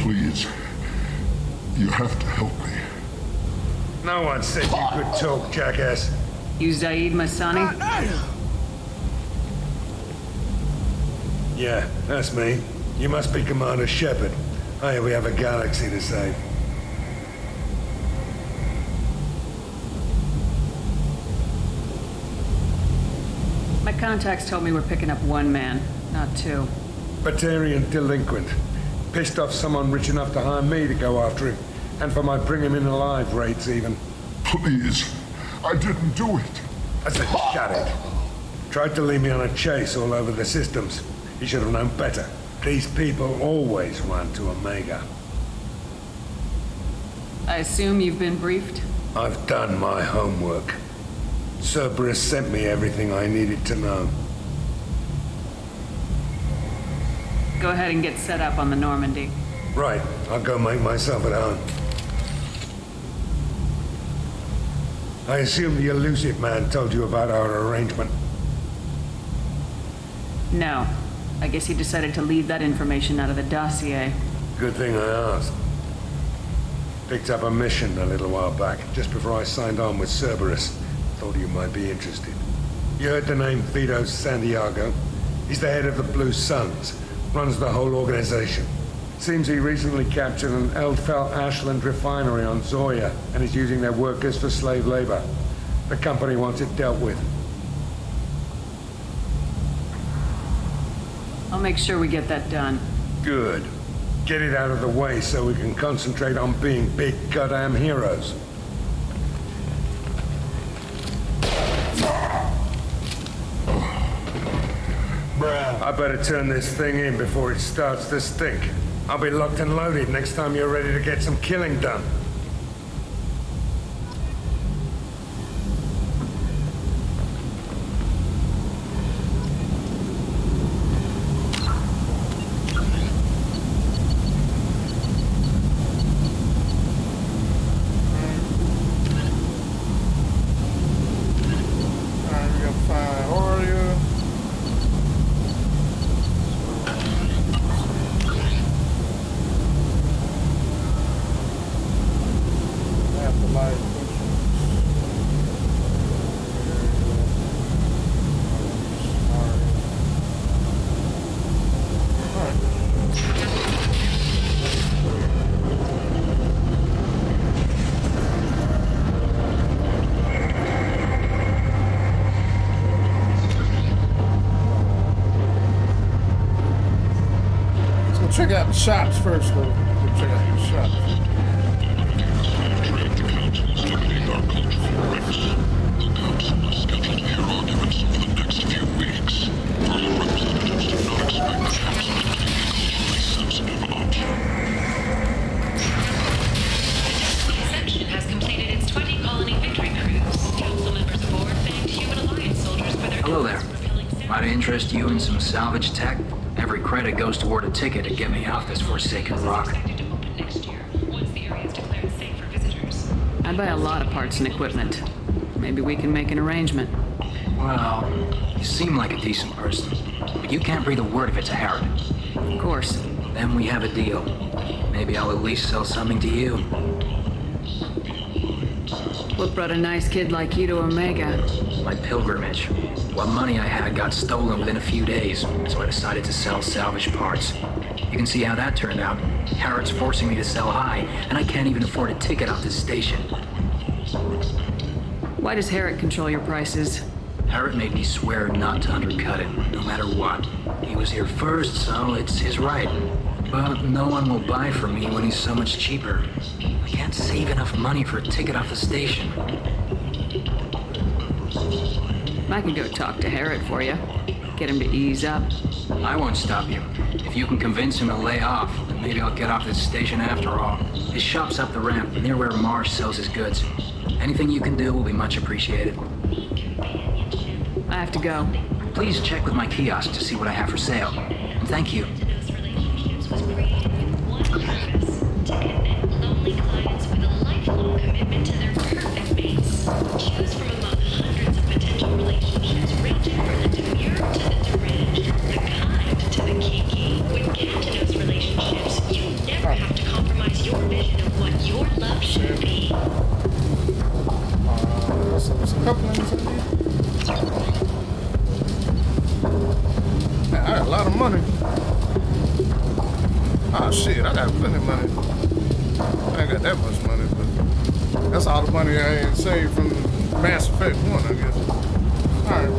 Please. You have to help me. No one said you could talk, jackass. You Zaid Masani? Yeah, that's me. You must be Commander Shepard. Hey, we have a galaxy to save. My contacts told me we're picking up one man, not two. Batarian delinquent. Pissed off someone rich enough to hire me to go after him. And for my bring him in alive rates even. Please. I didn't do it. I said shut it. Tried to lead me on a chase all over the systems. He should have known better. These people always run to Omega. I assume you've been briefed? I've done my homework. Cerberus sent me everything I needed to know. Go ahead and get set up on the Normandy. Right, I'll go make myself at home. I assume the elusive man told you about our arrangement. No. I guess he decided to leave that information out of the dossier. Good thing I asked. Picked up a mission a little while back, just before I signed on with Cerberus. Thought you might be interested. You heard the name Vito Santiago? He's the head of the Blue Suns. Runs the whole organization. Seems he recently captured an Eldfell Ashland refinery on Zoya and is using their workers for slave labor. The company wants it dealt with. I'll make sure we get that done. Good. Get it out of the way so we can concentrate on being big goddamn heroes. I better turn this thing in before it starts to stink. I'll be locked and loaded next time you're ready to get some killing done. Check out the shops first, though. We'll check out the shops. The council is scheduled to hear arguments over the next few weeks. Further representatives do not expect the council to take a culturally sensitive option. interest you in some salvage tech? Every credit goes toward a ticket to get me off this forsaken rock. I buy a lot of parts and equipment. Maybe we can make an arrangement. Well, you seem like a decent person, but you can't breathe a word of it to Harrod. Of course. Then we have a deal. Maybe I'll at least sell something to you. What brought a nice kid like you to Omega? My pilgrimage. What money I had got stolen within a few days, so I decided to sell salvage parts. You can see how that turned out. Harrod's forcing me to sell high, and I can't even afford a ticket off this station. Why does Harrod control your prices? Harrod made me swear not to undercut it, no matter what. He was here first, so it's his right. But no one will buy from me when he's so much cheaper. I can't save enough money for a ticket off the station. I can go talk to Harrod for you. Get him to ease up. I won't stop you. If you can convince him to lay off, then maybe I'll get off this station after all. His shop's up the ramp, near where Marsh sells his goods. Anything you can do will be much appreciated. I have to go. Please check with my kiosk to see what I have for sale. And thank you. Lonely clients with a lifelong commitment to their perfect mates. Choose from among hundreds of potential relationships ranging from the demure to the deranged, the kind to the kinky. With Cantonos relationships, you never have to compromise your vision of what your love should be. So there's a couple of things in here. Man, I got a lot of money. Oh shit, I got plenty of money. I ain't got that much money, but that's all the money I ain't saved from Mass Effect 1, I guess. Alright.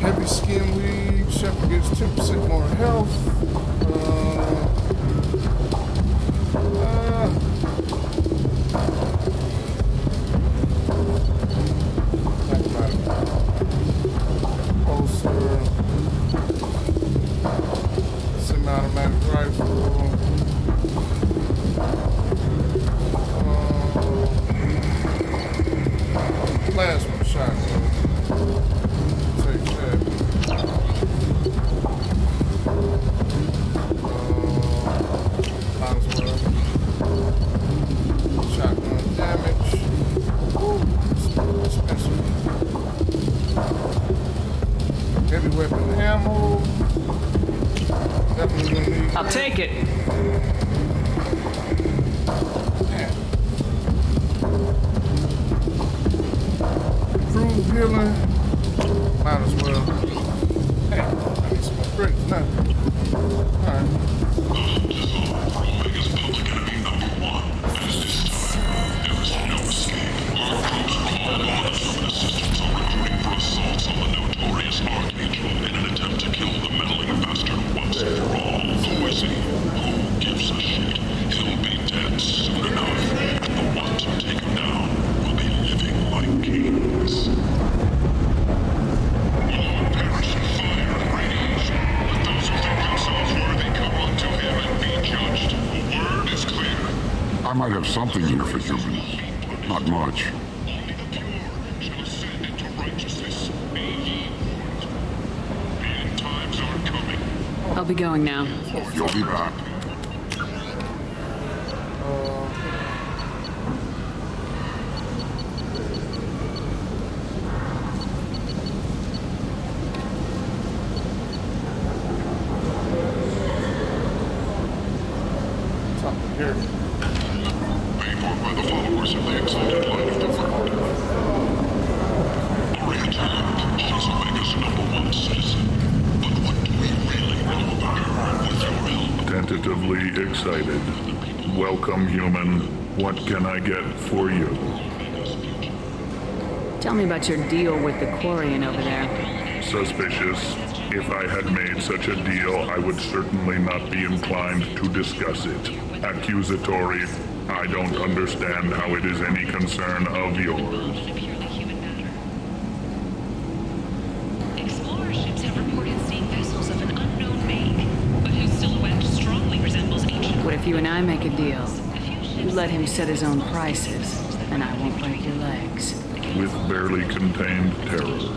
Heavy skin weave, Shepard gets 2% more health. Closer. Semi-automatic rifle. Plasma shotgun. Take that. Might as well. Shotgun damage. Woo, expensive. Heavy weapon ammo. Definitely gonna need. I'll take it. Improved healing. Might as well. Hey, I need some more bricks now. Alright. I might have something here for humans. Not much. I'll be going now. You'll be back. Here. Paid for by the followers of the exalted line of the First. Oriental, she's Omega's #1 citizen. But what do we really know about her with your help? Tentatively excited. Welcome, human. What can I get for you? Tell me about your deal with the Quarian over there. Suspicious. If I had made such a deal, I would certainly not be inclined to discuss it. Accusatory. I don't understand how it is any concern of yours. Explorer ships have reported seeing vessels of an unknown make, but whose silhouette strongly resembles ancient. What if you and I make a deal? You let him set his own prices, and I won't break your legs. With barely contained terror.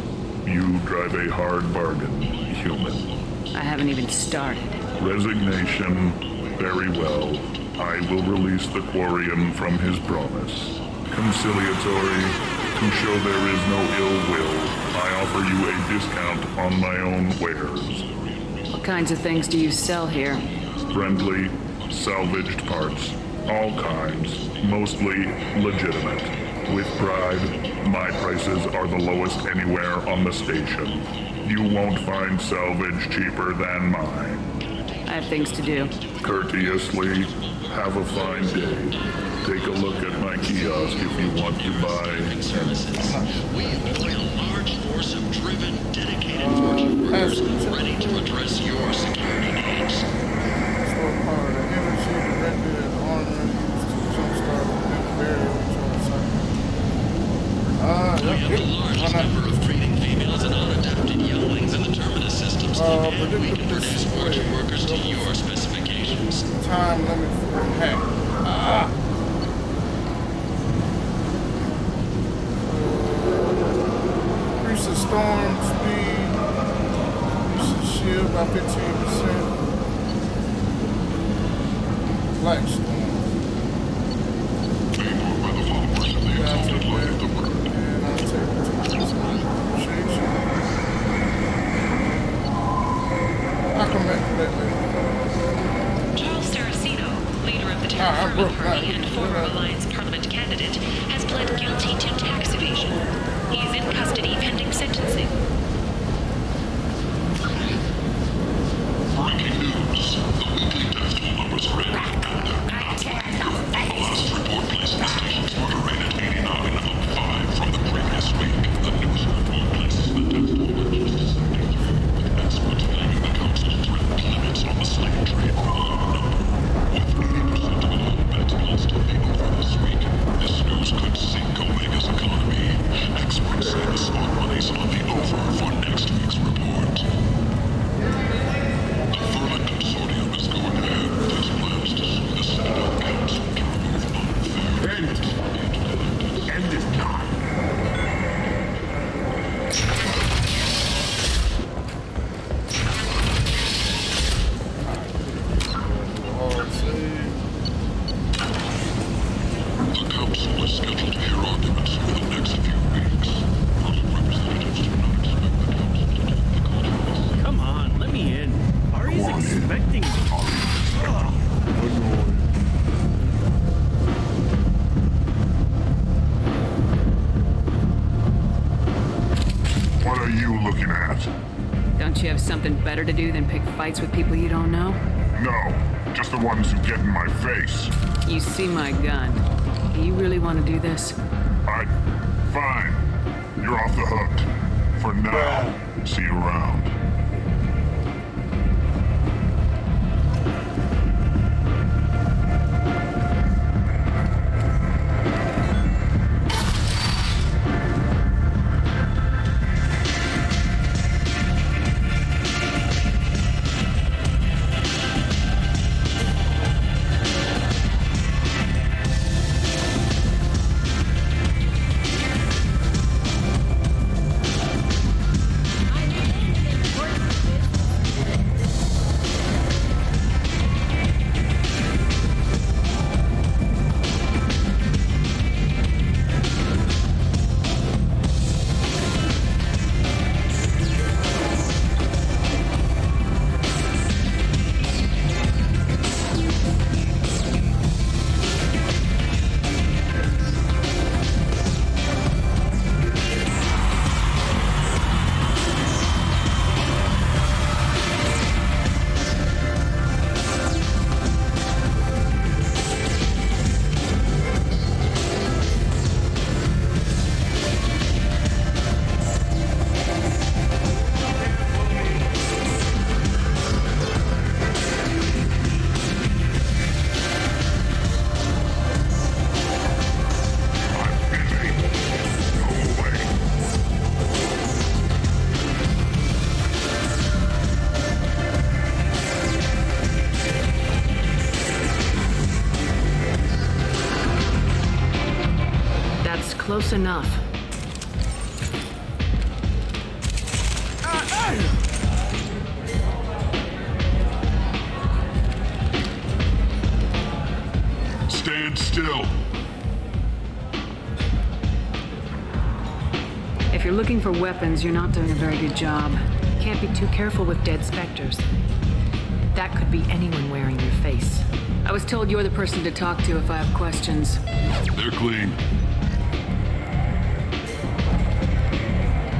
You drive a hard bargain, human. I haven't even started. Resignation. Very well. I will release the Quarian from his promise. Conciliatory. To show there is no ill will, I offer you a discount on my own wares. What kinds of things do you sell here? Friendly, salvaged parts. All kinds. Mostly legitimate. With pride, my prices are the lowest anywhere on the station. You won't find salvage cheaper than mine. I have things to do. Courteously, have a fine day. Take a look at my kiosk if you want to buy anything. We employ a large force of driven, dedicated workers ready to address your security needs. Store part of the energy directed at armament used to jumpstart the barrier recharge cycle. We have the largest number of training females and unadapted younglings in the Terminus systems, and we can produce margin workers to your specifications. Time limit for hack. Increase the storm speed. Increase the shield by 15%. Black storm. Yeah, I'll take that. And I'll take the 2%. Appreciate you. I'll come back to that later. Charles Saraceno, leader of the Terra Firma Party and former Alliance Parliament candidate, has pled guilty to tax evasion. He is in custody pending sentencing. Breaking news. The weekly death toll numbers are in. The last report places the station's murder rate at 89, up 5 from the previous week. The news report places the death toll at just 73, with experts blaming the council's threatened limits on the slave trade for the low number. With 80% of all beds lost to be over this week, this news could sink Omega's economy. Experts say the smart money's on the over for next week's report. The Vermin Consortium is going ahead with its plans to sue the Citadel Council to remove unfair... End it not. The council is scheduled to hear arguments over the next few weeks. Representatives do not expect the council to take the consequences. Come on, let me in. Ari's expecting me. What are you looking at? Don't you have something better to do than pick fights with people you don't know? No, just the ones who get in my face. You see my gun. Do you really want to do this? Fine. You're off the hook. For now. See you around. Close enough. kill. If you're looking for weapons, you're not doing a very good job. Can't be too careful with dead specters. That could be anyone wearing your face. I was told you're the person to talk to if I have questions. They're clean.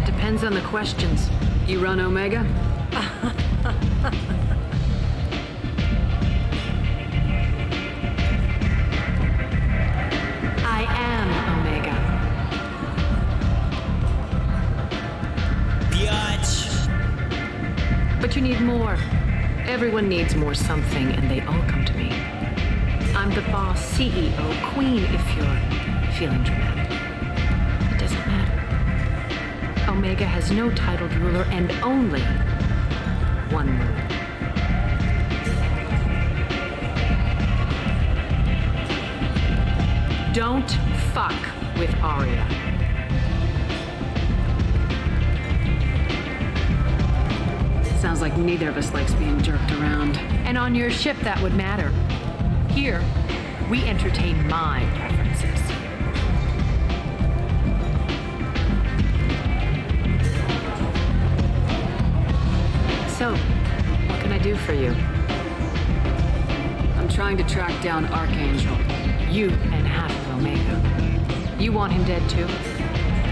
Depends on the questions. You run Omega? I am Omega. Biatch! But you need more. Everyone needs more something, and they all come to me. I'm the boss, CEO, queen, if you're feeling dramatic. It doesn't matter. Omega has no titled ruler and only one ruler. Don't fuck with Arya. Sounds like neither of us likes being jerked around. And on your ship, that would matter. Here, we entertain my preferences. So, what can I do for you? I'm trying to track down Archangel. You and half of Omega. You want him dead too?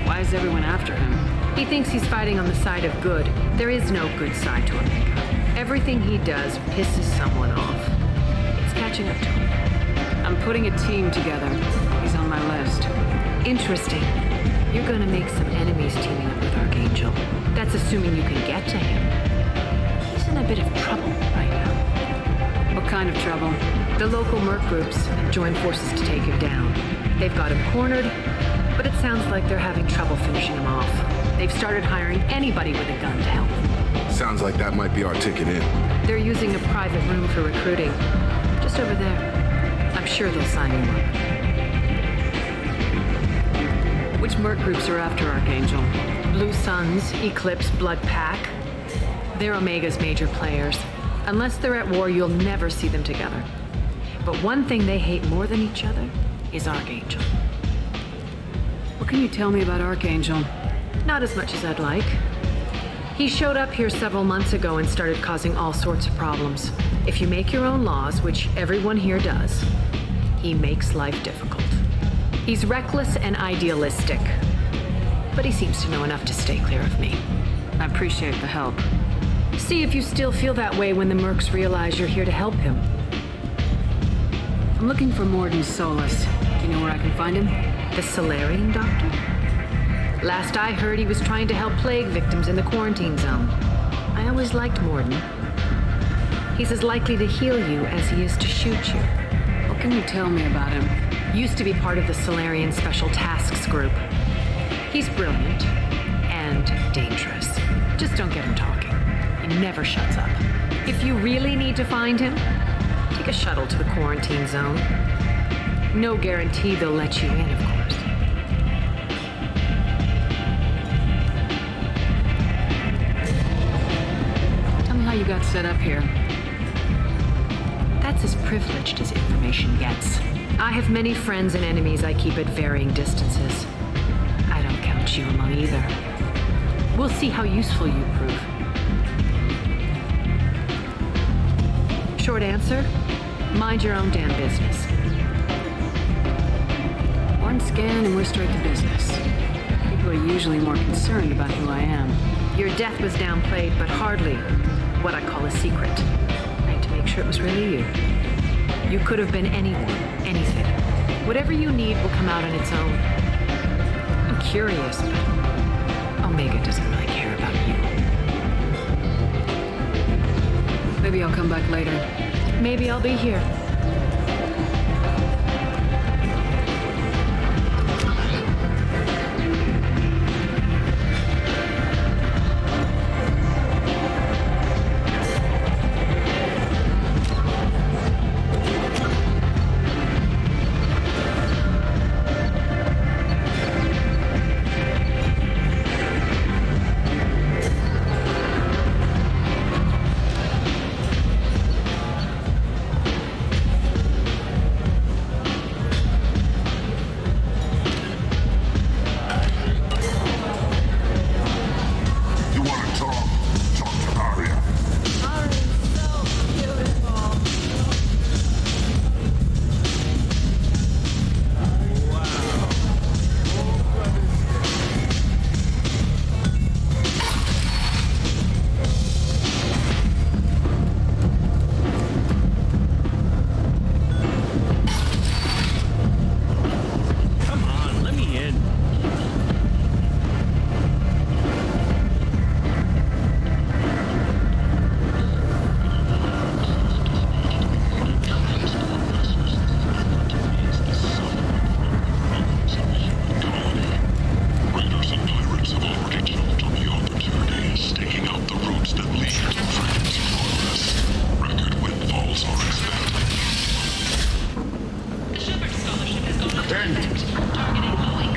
Why is everyone after him? He thinks he's fighting on the side of good. There is no good side to Omega. Everything he does pisses someone off. It's catching up to him. I'm putting a team together. He's on my list. Interesting. You're gonna make some enemies teaming up with Archangel. That's assuming you can get to him. He's in a bit of trouble right now. What kind of trouble? The local merc groups have joined forces to take him down. They've got him cornered, but it sounds like they're having trouble finishing him off. They've started hiring anybody with a gun to help them. Sounds like that might be our ticket in. They're using a private room for recruiting. Just over there. I'm sure they'll sign you up. Which merc groups are after Archangel? Blue Suns, Eclipse, Blood Pack. They're Omega's major players. Unless they're at war, you'll never see them together. But one thing they hate more than each other is Archangel. What can you tell me about Archangel? Not as much as I'd like. He showed up here several months ago and started causing all sorts of problems. If you make your own laws, which everyone here does, he makes life difficult. He's reckless and idealistic, but he seems to know enough to stay clear of me. I appreciate the help. See if you still feel that way when the mercs realize you're here to help him. I'm looking for Morden Solus. Do you know where I can find him? The Solarian doctor? Last I heard, he was trying to help plague victims in the quarantine zone. I always liked Morden. He's as likely to heal you as he is to shoot you. What can you tell me about him? Used to be part of the Solarian Special Tasks Group. He's brilliant and dangerous. Just don't get him talking. He never shuts up. If you really need to find him, take a shuttle to the quarantine zone. No guarantee they'll let you in, of course. How you got set up here? That's as privileged as information gets. I have many friends and enemies I keep at varying distances. I don't count you among either. We'll see how useful you prove. Short answer, mind your own damn business. One scan and we're straight to business. People are usually more concerned about who I am. Your death was downplayed, but hardly what I call a secret. I had to make sure it was really you. You could have been anyone, anything. Whatever you need will come out on its own. I'm curious, but Omega doesn't really care about you. Maybe I'll come back later. Maybe I'll be here.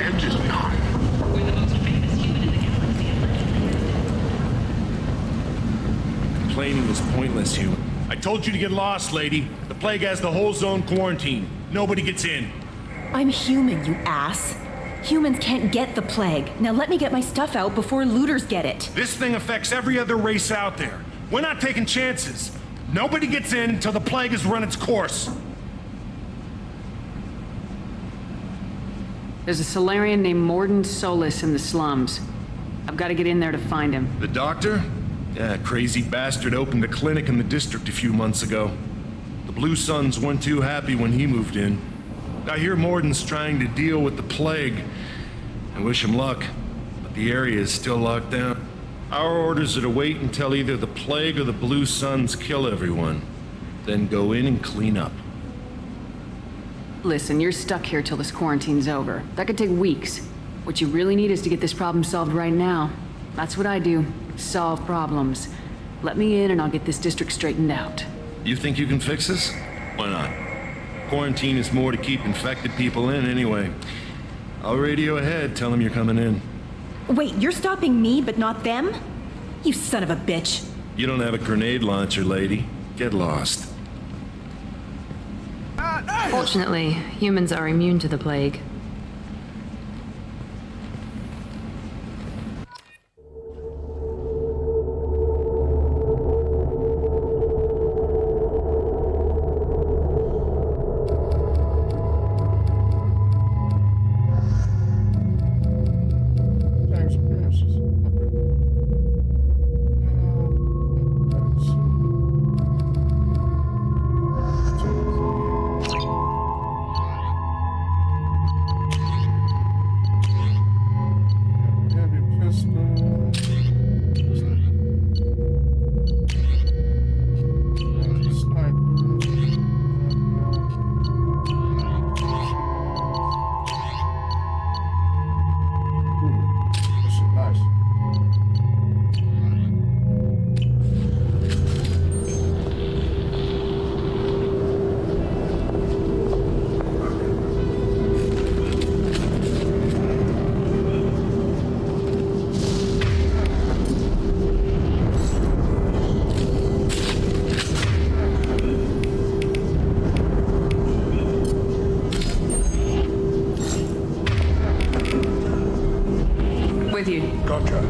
Edge is not. We're the most famous human in the galaxy. Complaining is pointless, human. I told you to get lost, lady. The plague has the whole zone quarantined. Nobody gets in. I'm human, you ass. Humans can't get the plague. Now let me get my stuff out before looters get it. This thing affects every other race out there. We're not taking chances. Nobody gets in until the plague has run its course. There's a Solarian named Morden Solis in the slums. I've got to get in there to find him. The doctor? Yeah, crazy bastard opened a clinic in the district a few months ago. The Blue Suns weren't too happy when he moved in. I hear Morden's trying to deal with the plague. I wish him luck, but the area is still locked down. Our orders are to wait until either the plague or the Blue Suns kill everyone, then go in and clean up. Listen, you're stuck here till this quarantine's over. That could take weeks. What you really need is to get this problem solved right now. That's what I do. Solve problems. Let me in and I'll get this district straightened out. You think you can fix this? Why not? Quarantine is more to keep infected people in anyway. I'll radio ahead, tell them you're coming in. Wait, you're stopping me, but not them? You son of a bitch. You don't have a grenade launcher, lady. Get lost. Fortunately, humans are immune to the plague. With you. Gotcha.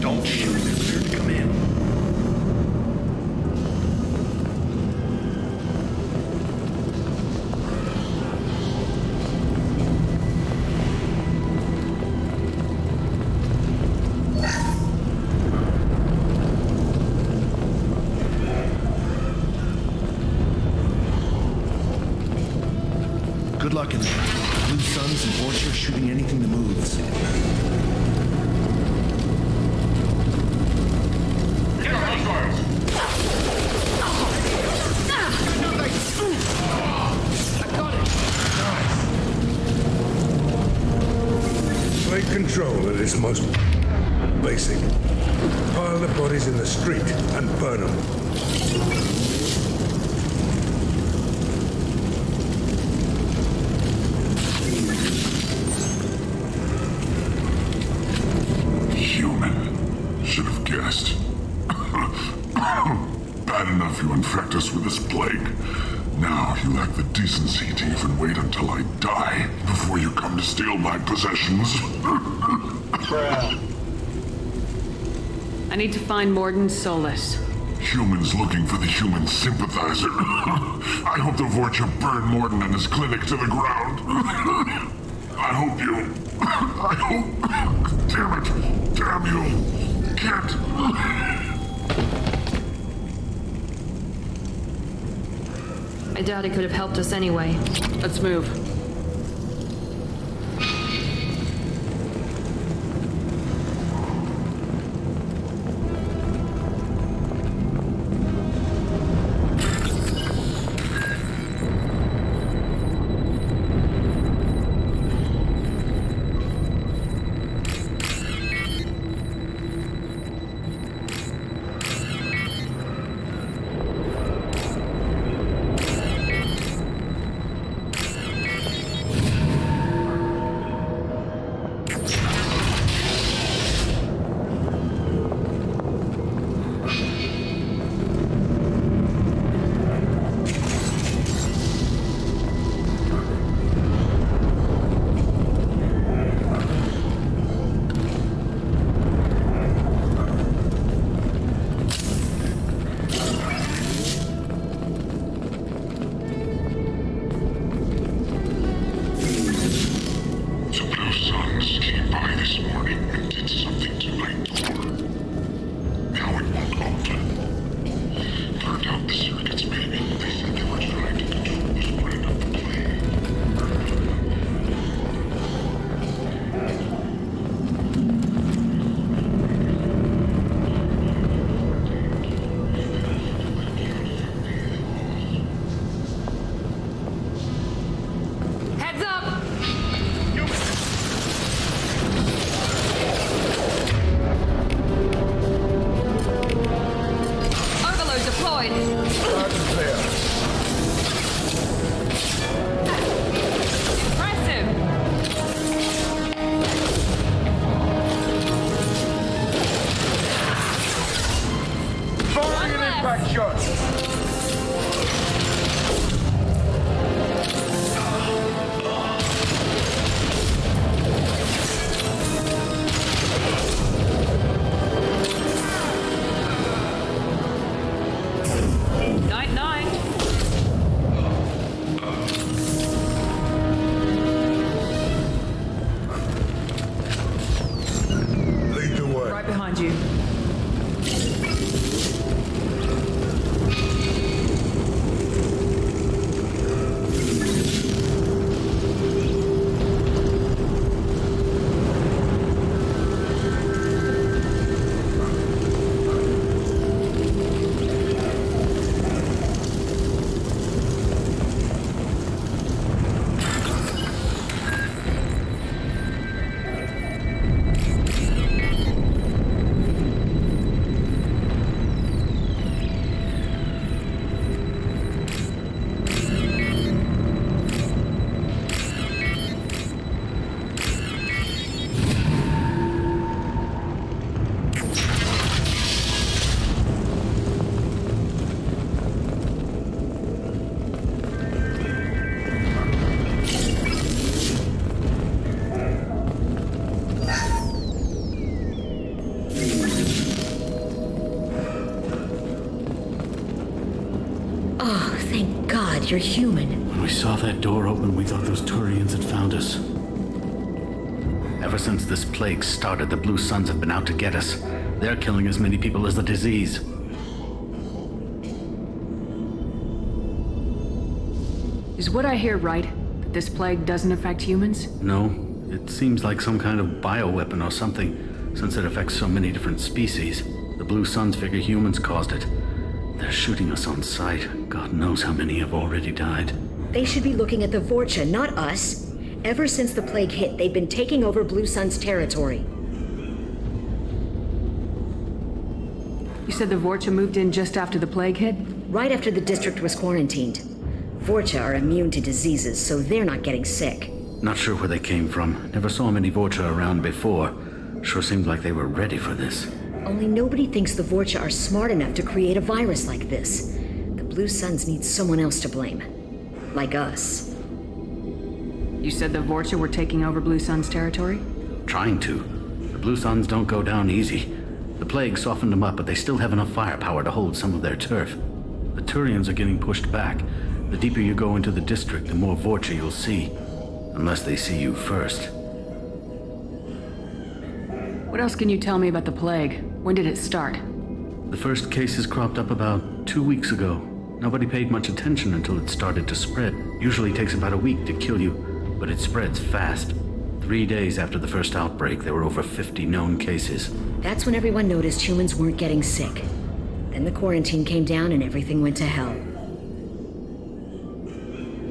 Don't shoot. They're clear to come in. Good luck in there. Blue Suns and Orchard shooting anything that moves. Take control at its most basic. Pile the bodies in the street and burn them. Human. Should have guessed. Bad enough you infect us with this plague. Now you lack the decency to even wait until I die before you come to steal my possessions. I need to find Morden Solis. Humans looking for the human sympathizer. I hope the Vorcha burn Morden and his clinic to the ground. I hope you... I hope... Damn it. Damn you. Can't... I doubt it could have helped us anyway. Let's move. Oh, thank God you're human. When we saw that door open, we thought those Turians had found us. Ever since this plague started, the Blue Suns have been out to get us. They're killing as many people as the disease. Is what I hear right? That this plague doesn't affect humans? No, it seems like some kind of bioweapon or something, since it affects so many different species. The Blue Suns figure humans caused it. They're shooting us on sight. God knows how many have already died. They should be looking at the Vorcha, not us. Ever since the plague hit, they've been taking over Blue Sun's territory. You said the Vorcha moved in just after the plague hit? Right after the district was quarantined. Vorcha are immune to diseases, so they're not getting sick. Not sure where they came from. Never saw many Vorcha around before. Sure seemed like they were ready for this. Only nobody thinks the Vorcha are smart enough to create a virus like this. The Blue Suns need someone else to blame. Like us. You said the Vorcha were taking over Blue Sun's territory? Trying to. The Blue Suns don't go down easy. The plague softened them up, but they still have enough firepower to hold some of their turf. The Turians are getting pushed back. The deeper you go into the district, the more Vorcha you'll see. Unless they see you first. What else can you tell me about the plague? When did it start? The first cases cropped up about 2 weeks ago. Nobody paid much attention until it started to spread. Usually takes about a week to kill you, but it spreads fast. 3 days after the first outbreak, there were over 50 known cases. That's when everyone noticed humans weren't getting sick. Then the quarantine came down and everything went to hell.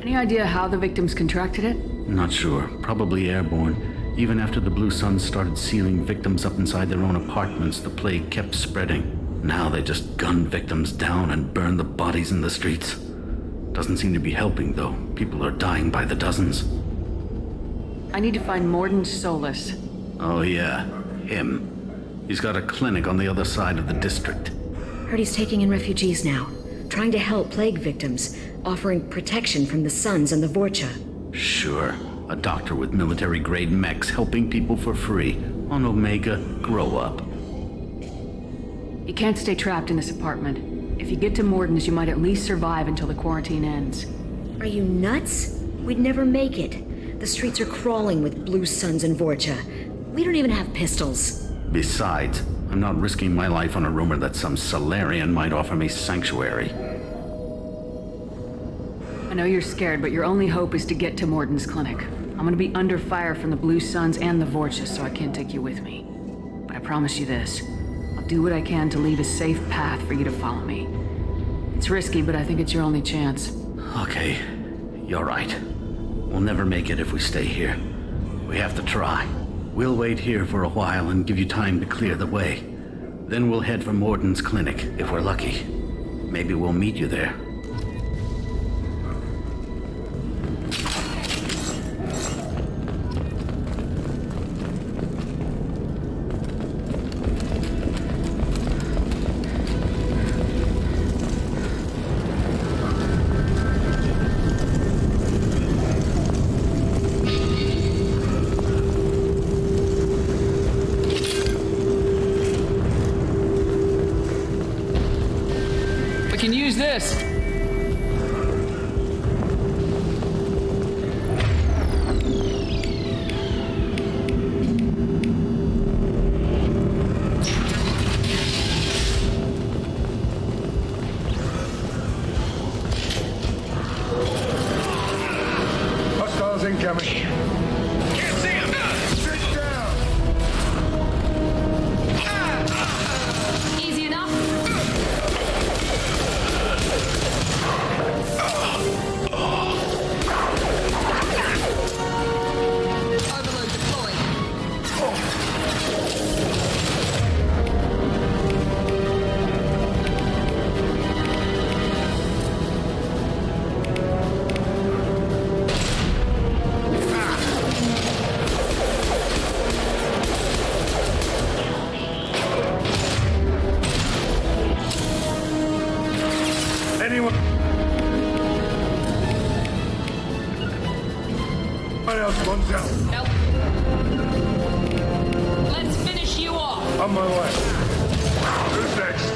Any idea how the victims contracted it? Not sure. Probably airborne. Even after the Blue Suns started sealing victims up inside their own apartments, the plague kept spreading. Now they just gun victims down and burn the bodies in the streets. Doesn't seem to be helping, though. People are dying by the dozens. I need to find Morden Solus. Oh yeah, him. He's got a clinic on the other side of the district. Heard he's taking in refugees now. Trying to help plague victims. Offering protection from the Suns and the Vorcha. Sure. A doctor with military-grade mechs helping people for free. On Omega, grow up. You can't stay trapped in this apartment. If you get to Morden's, you might at least survive until the quarantine ends. Are you nuts? We'd never make it. The streets are crawling with Blue Suns and Vorcha. We don't even have pistols. Besides, I'm not risking my life on a rumor that some Solarian might offer me sanctuary. I know you're scared, but your only hope is to get to Morden's clinic. I'm gonna be under fire from the Blue Suns and the Vorcha, so I can't take you with me. But I promise you this. I'll do what I can to leave a safe path for you to follow me. It's risky, but I think it's your only chance. Okay, you're right. We'll never make it if we stay here. We have to try. We'll wait here for a while and give you time to clear the way. Then we'll head for Morden's clinic, if we're lucky. Maybe we'll meet you there. Can use this. Hostiles incoming. Can't see him. Sit down. Easy enough? Overload deployed. Anyone? What else wants out? Nope. Let's finish you off. On my way. Who's next?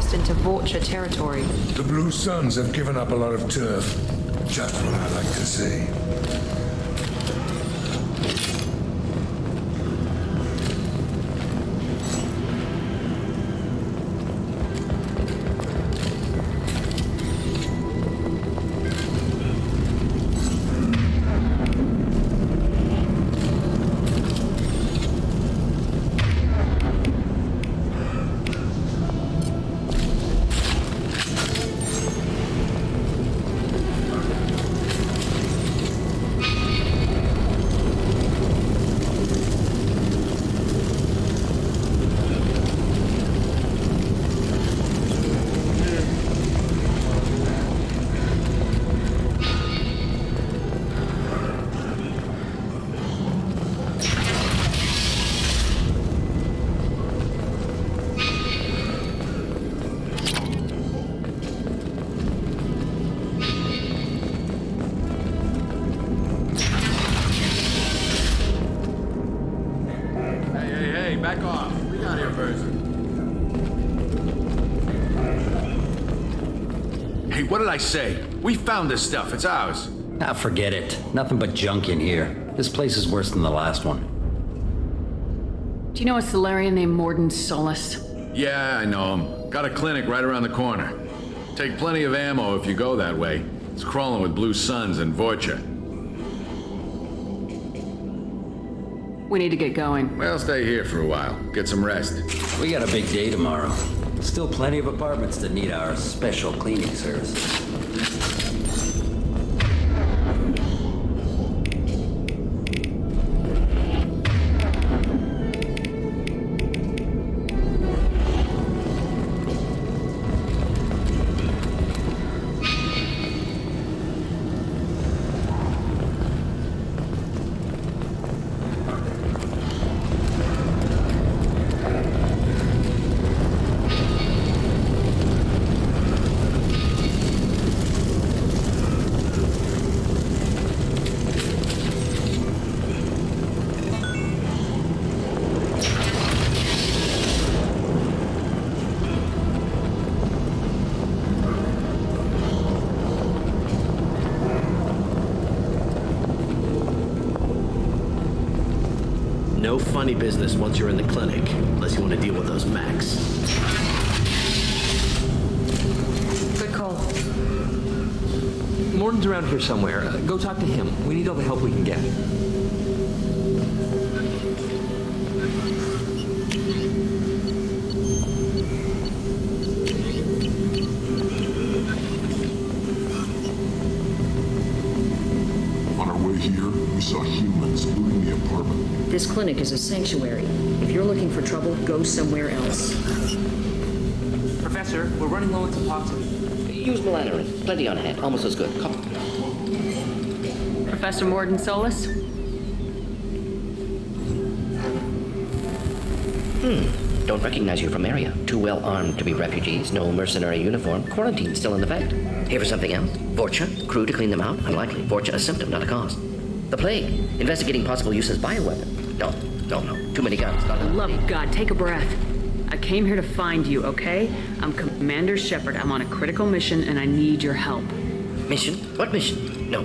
crossed into Vulture territory. The Blue Suns have given up a lot of turf. Just what I like to see. Back off. We got here first. Hey, what did I say? We found this stuff. It's ours. Ah, forget it. Nothing but junk in here. This place is worse than the last one. Do you know a Solarian named Morden Solus? Yeah, I know him. Got a clinic right around the corner. Take plenty of ammo if you go that way. It's crawling with Blue Suns and Vorcha. We need to get going. Well, stay here for a while. Get some rest. We got a big day tomorrow. Still plenty of apartments that need our special cleaning service. No funny business once you're in the clinic, unless you want to deal with those mechs. Good call. Morton's around here somewhere. Go talk to him. We need all the help we can get. On our way here, we saw humans looting the apartment. This clinic is a sanctuary. If you're looking for trouble, go somewhere else. Professor, we're running low on epoxy. Use melanorin. Plenty on hand. Almost as good. Come. Professor Morden Solus? Don't recognize you from area. Too well armed to be refugees. No mercenary uniform. Quarantine still in effect. Here for something else? Vorcha? Crew to clean them out? Unlikely. Vorcha a symptom, not a cause. The plague. Investigating possible use as bioweapon. No. Too many guns. For the love of God, take a breath. I came here to find you, okay? I'm Commander Shepard. I'm on a critical mission, and I need your help. Mission? What mission? No.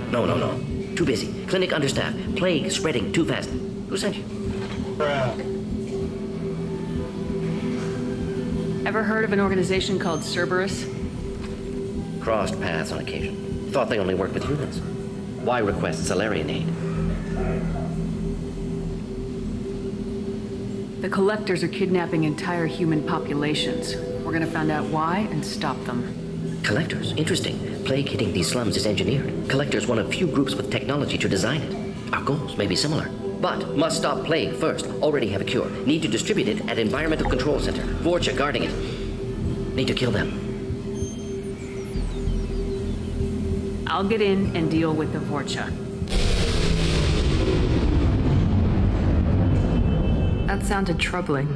Too busy. Clinic understaffed. Plague spreading too fast. Who sent you? Ever heard of an organization called Cerberus? Crossed paths on occasion. Thought they only worked with humans. Why request Solarian aid? The Collectors are kidnapping entire human populations. We're gonna find out why and stop them. Collectors? Interesting. Plague hitting these slums is engineered. Collectors one of few groups with technology to design it. Our goals may be similar. But must stop plague first. Already have a cure. Need to distribute it at Environmental Control Center. Vorcha guarding it. Need to kill them. I'll get in and deal with the Vorcha. That sounded troubling.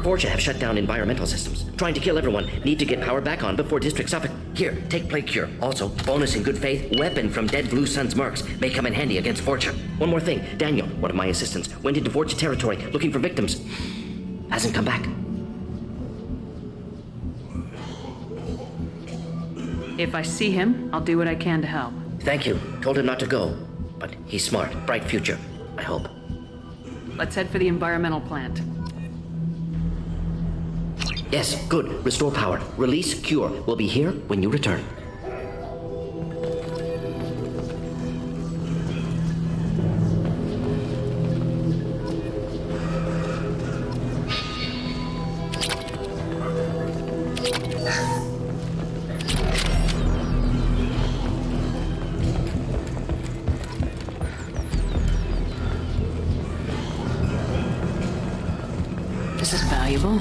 Vorcha have shut down environmental systems. Trying to kill everyone. Need to get power back on before district suffocate. Here, take plague cure. Also, bonus in good faith, weapon from dead Blue Sun's mercs. May come in handy against Vorcha. One more thing. Daniel, one of my assistants, went into Vorcha territory looking for victims. Hasn't come back. If I see him, I'll do what I can to help. Thank you. Told him not to go. But he's smart. Bright future, I hope. Let's head for the environmental plant. Yes, good. Restore power. Release cure. We'll be here when you return. This is valuable.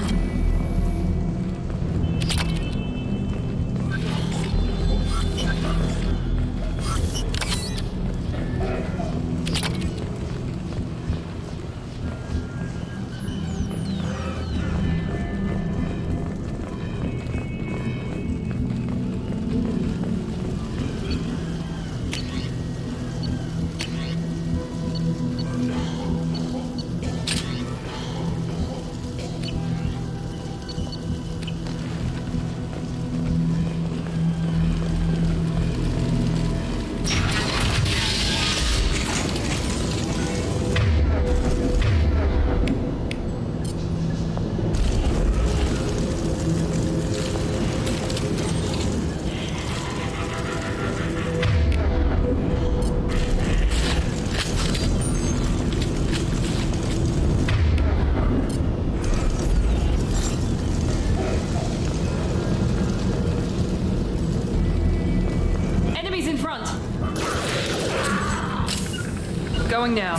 Going now.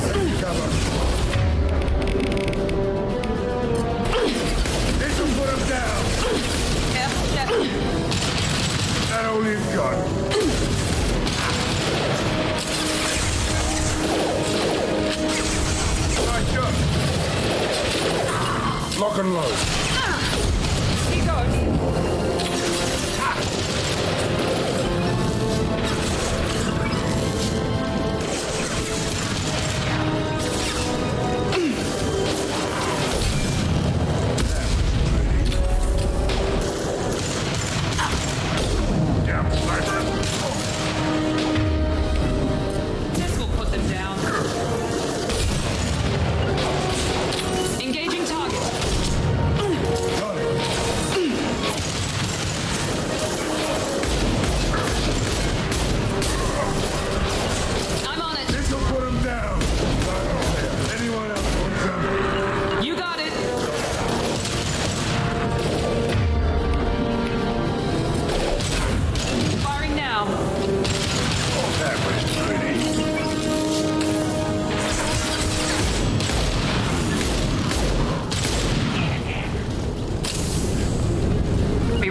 This'll put him down. That all you've got. Nice shot. Lock and load. He goes.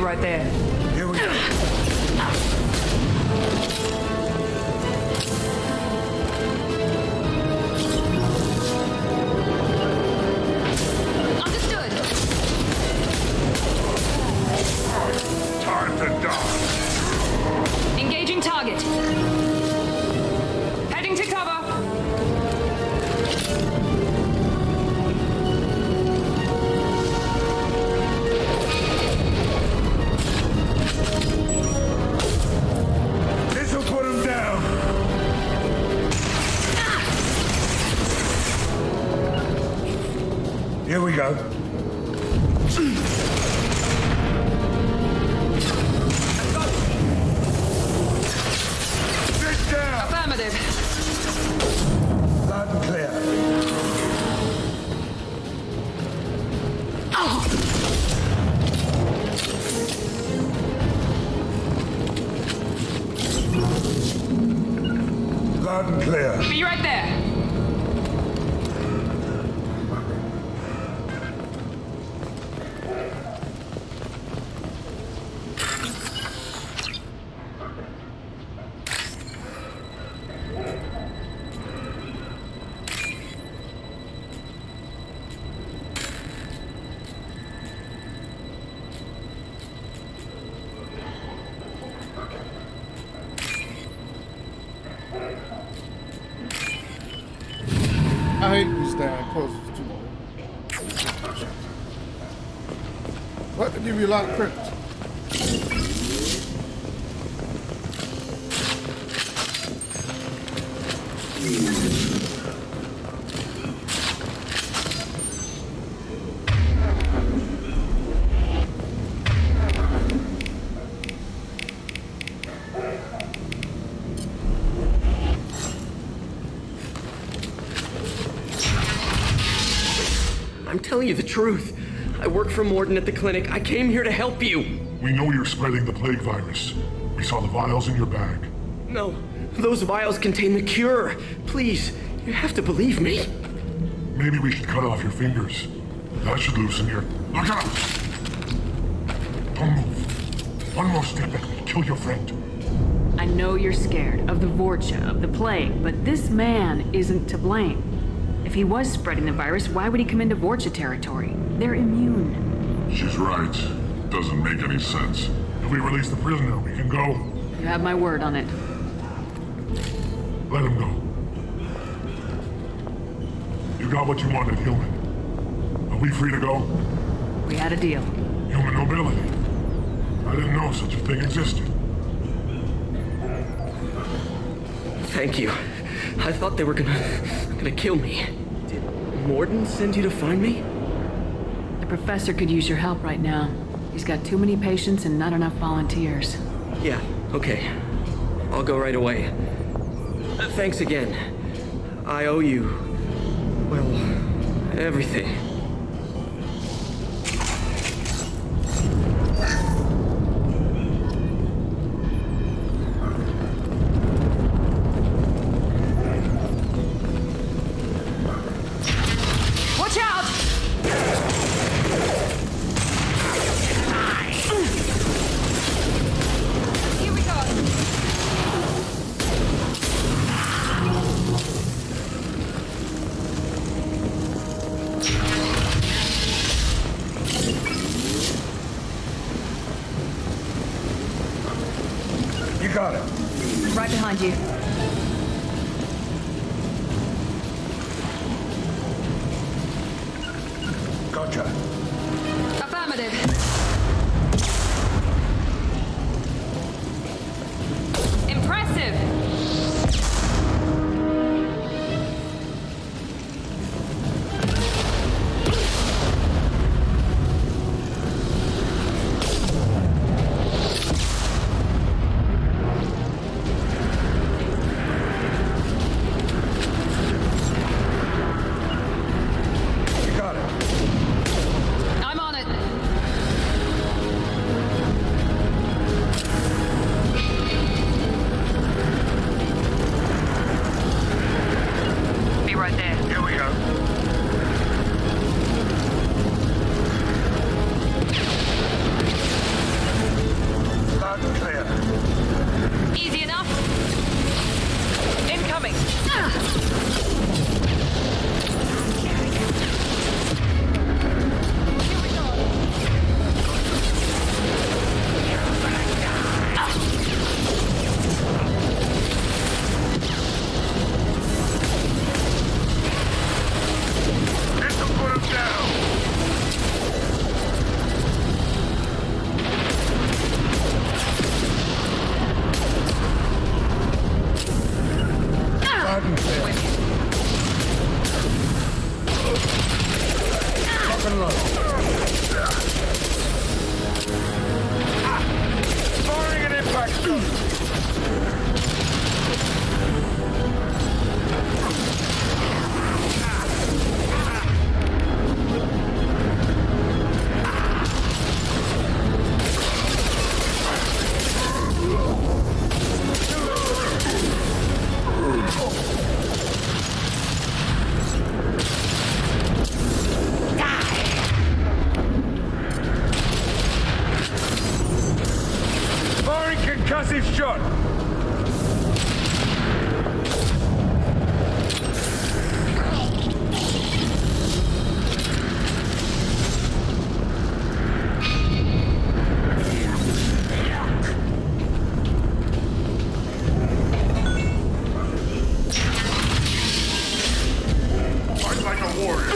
Right there. Here we go. Understood. Time to dodge. Engaging target. Heading to cover. Here we go. Sit down. Affirmative. Loud and clear. Loud and clear. Be right there. I hate you standing closest to me. What? They give you a lot of credits. telling you the truth. I work for Morden at the clinic. I came here to help you. We know you're spreading the plague virus. We saw the vials in your bag. No, those vials contain the cure. Please, you have to believe me. Maybe we should cut off your fingers. That should loosen your... Look out! Don't move. One more step and we'll kill your friend. I know you're scared of the Vorcha, of the plague, but this man isn't to blame. If he was spreading the virus, why would he come into Vorcha territory? They're immune. She's right. Doesn't make any sense. If we release the prisoner, we can go. You have my word on it. Let him go. You got what you wanted, human. Are we free to go? We had a deal. Human nobility. I didn't know such a thing existed. Thank you. I thought they were gonna kill me. Did Morden send you to find me? The professor could use your help right now. He's got too many patients and not enough volunteers. Yeah, okay. I'll go right away. Thanks again. I owe you, well, everything. Watch out! Here we go. You got it. Right behind you. Gotcha. Affirmative. Impressive. You got it. I'm on it. Be right there. Here we go. Loud and clear. Easy enough. Incoming. This'll put him down. Loud and clear. Lock and load. Firing an impact shot. Firing concussive shot. Fight like a warrior.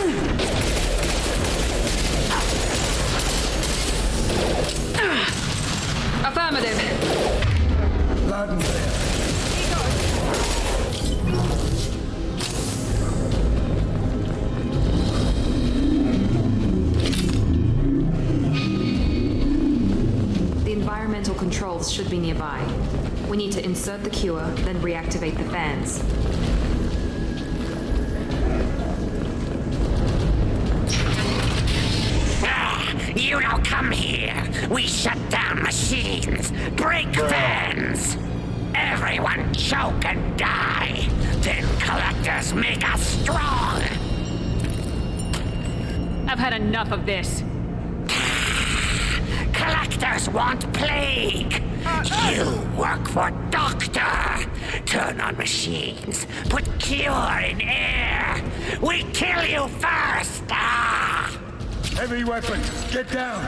Affirmative. Loud and clear. The environmental controls should be nearby. We need to insert the cure, then reactivate the fans. You don't come here. We shut down machines, break fans. Everyone choke and die. Then collectors make us strong. I've had enough of this. Collectors want plague. You work for Doctor. Turn on machines. Put cure in air. We kill you first. Heavy weapon, get down.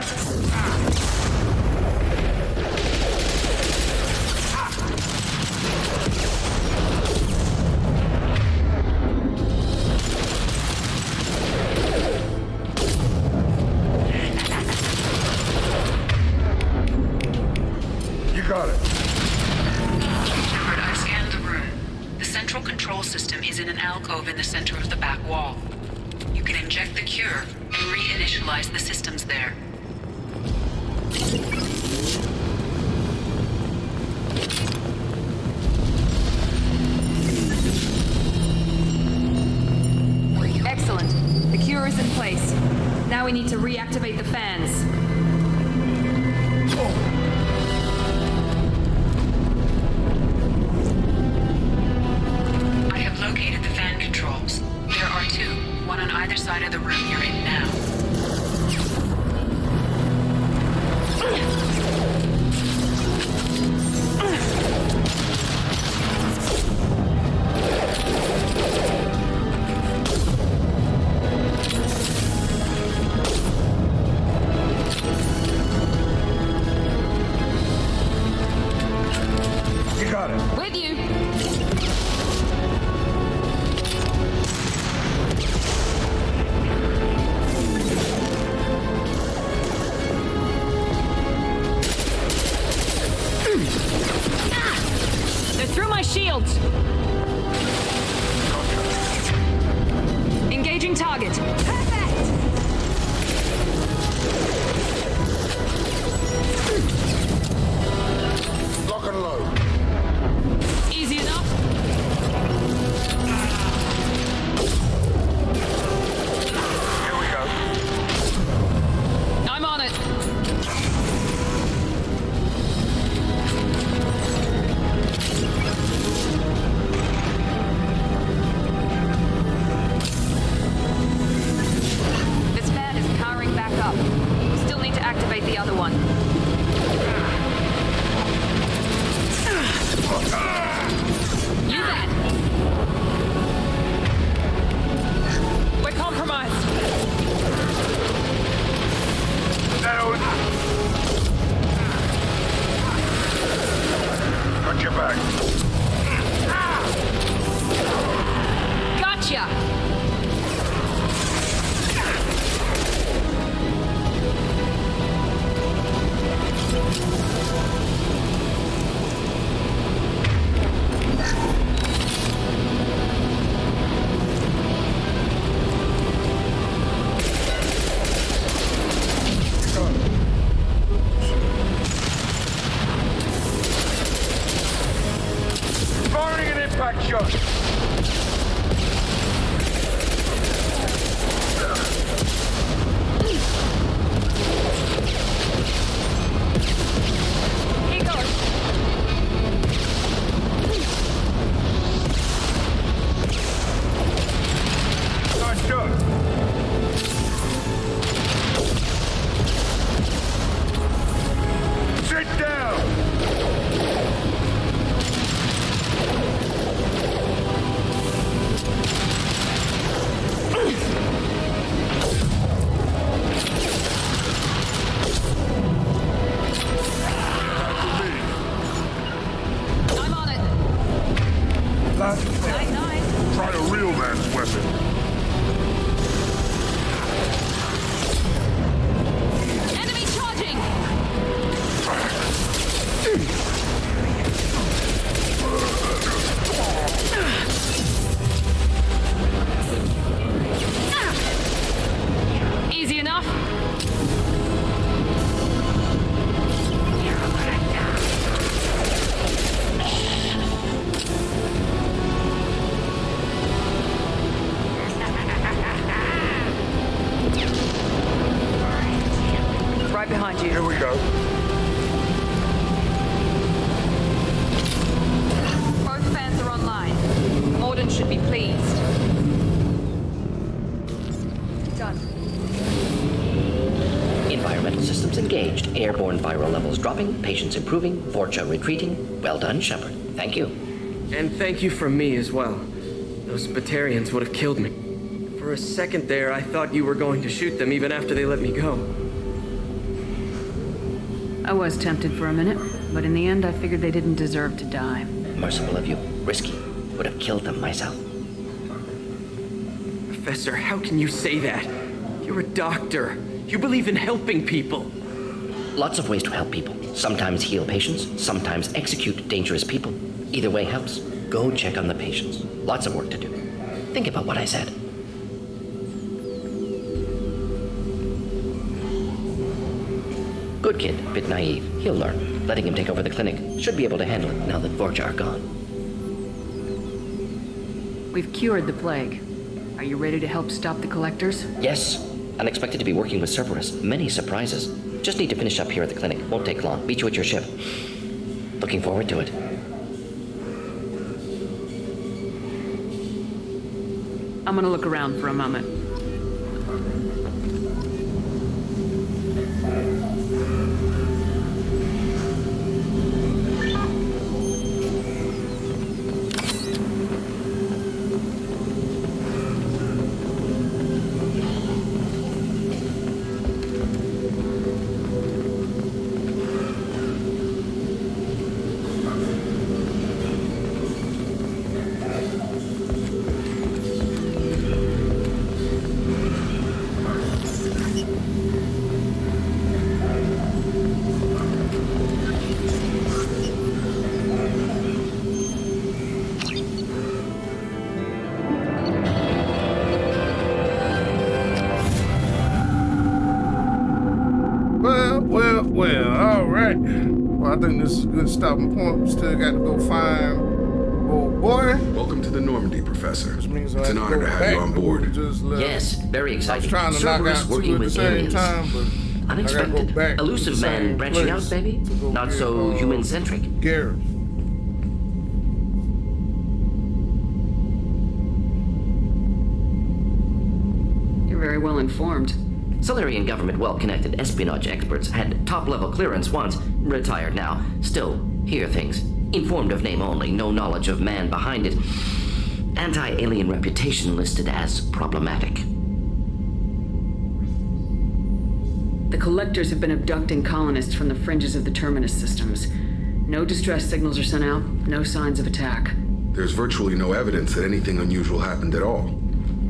You got it. Shepard, I've scanned the room. The central control system is in an alcove in the center of the back wall. You can inject the cure and reinitialize the systems there. Excellent. The cure is in place. Now we need to reactivate the fans. I have located the fan controls. There are two, one on either side of the room you're in now. You got it. With you. They're through my shields. Engaging target. Lock and load. Easy enough. Here we go. I'm on it. This fan is powering back up. Still need to activate the other one. You bet. We're compromised. Got your back. Gotcha. Firing an impact shot. Here goes. Nice shot. Sit down. behind you. Here we go. Both fans are online. Morden should be pleased. Done. Environmental systems engaged. Airborne viral levels dropping. Patients improving. Vorcha retreating. Well done, Shepard. Thank you. And thank you from me as well. Those Batarians would have killed me. For a second there, I thought you were going to shoot them even after they let me go. I was tempted for a minute, but in the end I figured they didn't deserve to die. Merciful of you. Risky. Would have killed them myself. Professor, how can you say that? You're a doctor. You believe in helping people. Lots of ways to help people. Sometimes heal patients, sometimes execute dangerous people. Either way helps. Go check on the patients. Lots of work to do. Think about what I said. Good kid, bit naive. He'll learn. Letting him take over the clinic. Should be able to handle it now that Vorcha are gone. We've cured the plague. Are you ready to help stop the collectors? Yes. Unexpected to be working with Cerberus. Many surprises. Just need to finish up here at the clinic. Won't take long. Meet you at your ship. Looking forward to it. I'm gonna look around for a moment. Well, all right. Well, I think this is a good stopping point. We still got to go find old boy. Welcome to the Normandy, Professor. Which means It's an honor to have you on board. Yes, very exciting. I was trying to knock out working two at the with same aliens. time, but Unexpected. I gotta go back to Elusive the man same branching out, place baby? to go Not get, so human-centric. Garrett. You're very well informed. Solarian government well-connected espionage experts had top-level clearance once, retired now, still hear things. Informed of name only, no knowledge of man behind it. Anti-alien reputation listed as problematic. The collectors have been abducting colonists from the fringes of the Terminus systems. No distress signals are sent out, no signs of attack. There's virtually no evidence that anything unusual happened at all,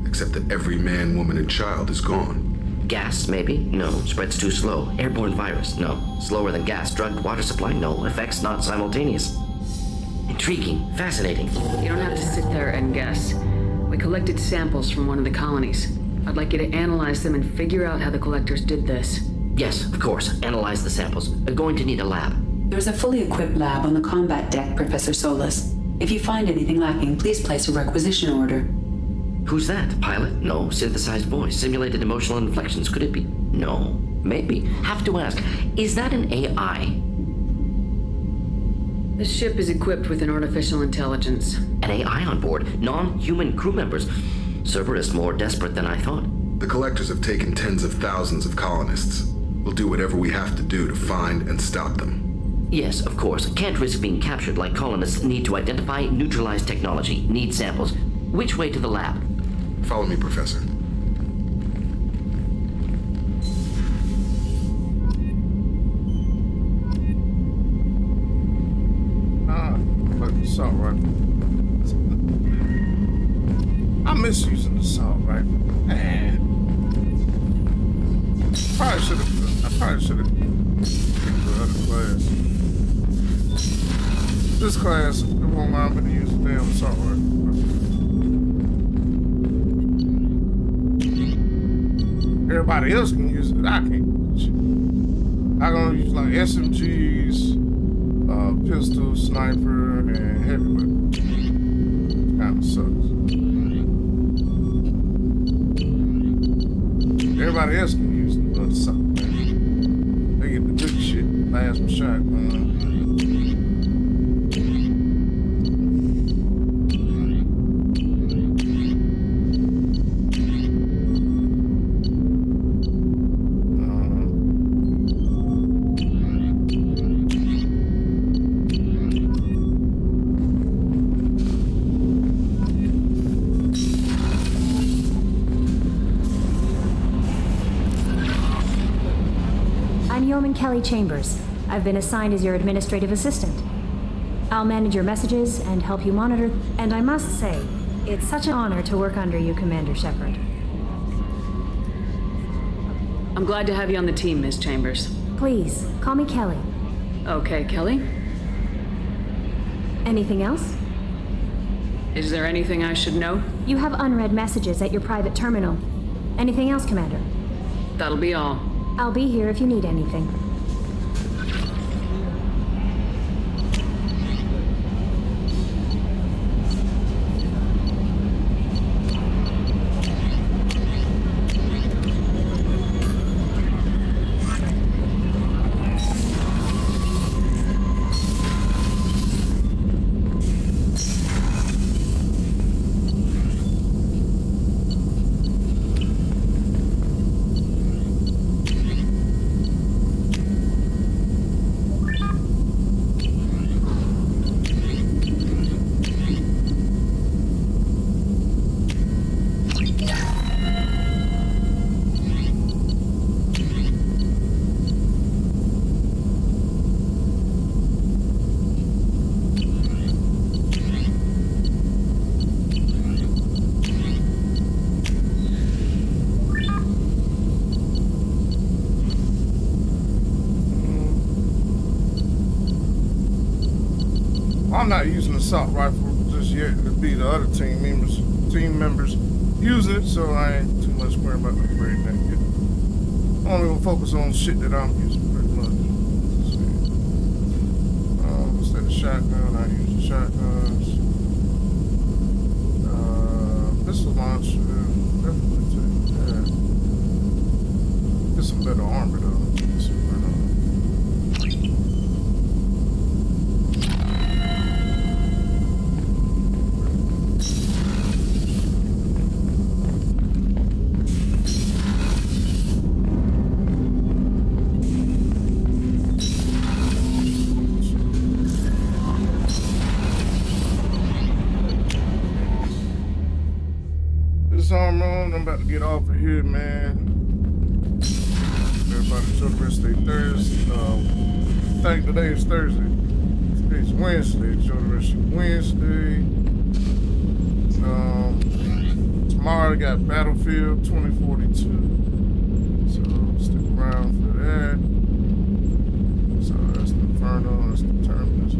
except that every man, woman, and child is gone. Gas, maybe? No. Spreads too slow. Airborne virus? No. Slower than gas. Drugged water supply? No. Effects not simultaneous. Intriguing. Fascinating. You don't have to sit there and guess. We collected samples from one of the colonies. I'd like you to analyze them and figure out how the collectors did this. Yes, of course. Analyze the samples. Going to need a lab. There's a fully equipped lab on the combat deck, Professor Solis. If you find anything lacking, please place a requisition order. Who's that? Pilot? No. Synthesized voice. Simulated emotional inflections. Could it be? No. Maybe. Have to ask. Is that an AI? The ship is equipped with an artificial intelligence. An AI on board? Non-human crew members? Cerberus more desperate than I thought. The collectors have taken tens of thousands of colonists. We'll do whatever we have to do to find and stop them. Yes, of course. Can't risk being captured like colonists need to identify, neutralize technology, need samples. Which way to the lab? Follow me, Professor. Assault rifle. I miss using the assault rifle. Man. I probably should have picked the other class. This class, it won't allow me to use the damn assault rifle. Everybody else can use it. I can't. I'm gonna use like SMGs, pistol, sniper, and heavy weapons. Kinda sucks. Everybody else can use the other side. plasma shotgun. I'm Yeoman Kelly Chambers. I've been assigned as your administrative assistant. I'll manage your messages and help you monitor, and I must say, it's such an honor to work under you, Commander Shepard. I'm glad to have you on the team, Ms. Chambers. Please, call me Kelly. Okay, Kelly. Anything else? Is there anything I should know? You have unread messages at your private terminal. Anything else, Commander? That'll be all. I'll be here if you need anything. I'm not using the assault rifle just yet. It'd be the other team members using it, so I ain't too much worried about the upgrade that yet. I'm only gonna focus on shit that I'm using pretty much. Let's see. Instead of shotgun, I use the shotguns. Pistol launcher, definitely take that. Get some better armor though. Let's see what armor on. I'm about to get off of here, man. Everybody enjoy the rest of their Thursday. I think today is Thursday. Today's Wednesday. Enjoy the rest of Wednesday. Tomorrow I got Battlefield 2042. So stick around for that. So that's the Inferno. That's the Terminus.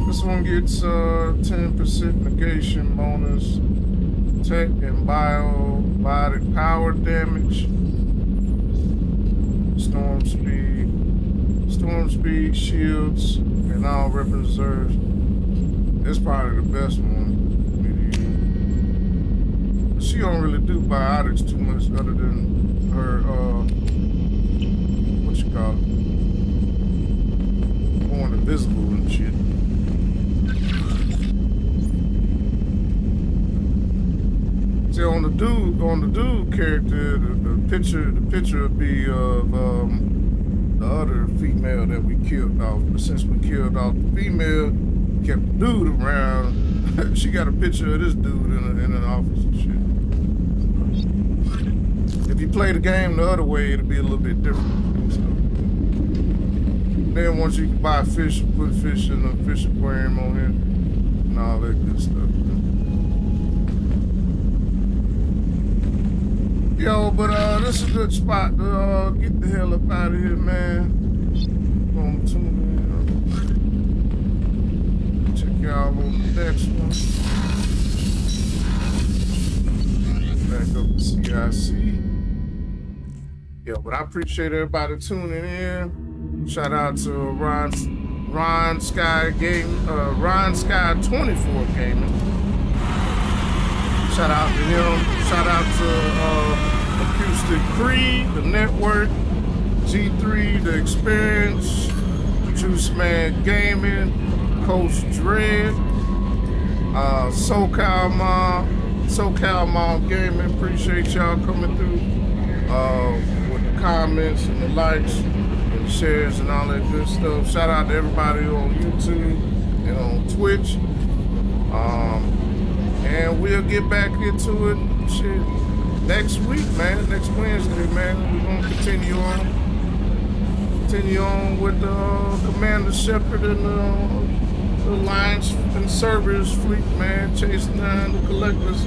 This one gets 10% negation bonus, tech and biotic power damage, storm speed, shields, and all weapon reserves. It's probably the best one. She don't really do biotics too much other than her, what you call it, going invisible and shit. See, on the dude character, the picture would be of the other female that we killed off. But since we killed off the female, kept the dude around. She got a picture of this dude in an office and shit. If you play the game the other way, it'll be a little bit different. So. Then once you can buy fish, put fish in the fish aquarium on here, and all that good stuff. Yo, but this is a good spot to get the hell up out of here, man. Gonna tune in. Check y'all on the next one. Back up to CIC. Yo, but I appreciate everybody tuning in. Shout out to Ron Sky 24 Gaming. Shout out to him. Shout out to Twisted Creed, the network, G3, the experience, Juice Man Gaming, Coach Dredd, SoCal Mom Gaming. Appreciate y'all coming through with the comments and the likes and the shares and all that good stuff. Shout out to everybody on YouTube and on Twitch. And we'll get back into it shit next week, man. Next Wednesday, man. We're gonna continue on with Commander Shepard and the Alliance and Cerberus fleet, man, chasing down the collectors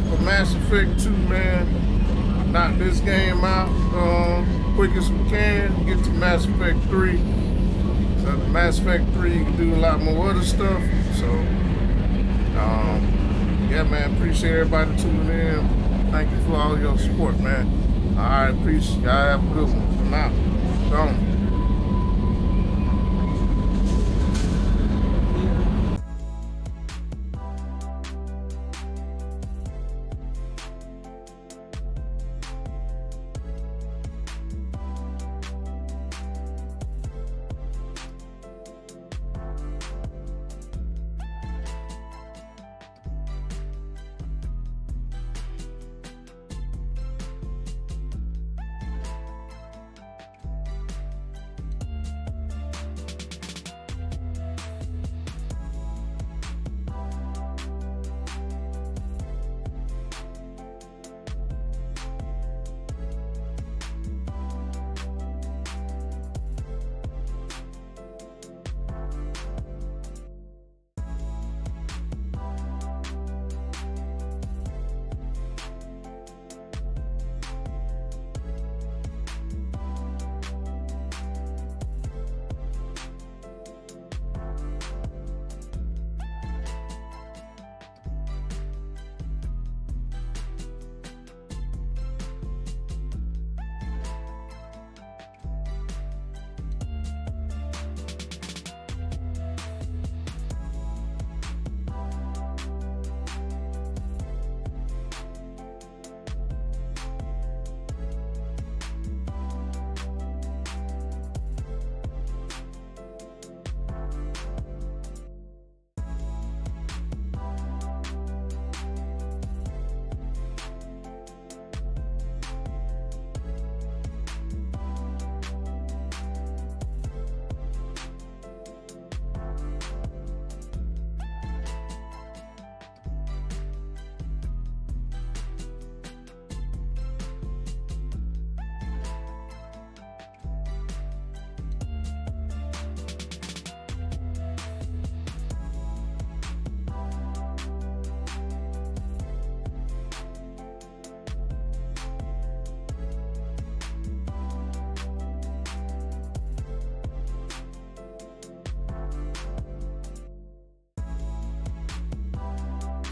for Mass Effect 2, man. Knock this game out quick as we can. Get to Mass Effect 3. So Mass Effect 3, you can do a lot more other stuff. So, yeah, man, appreciate everybody tuning in. Thank you for all your support, man. All right, peace. Y'all have a good one. I'm out. Gone.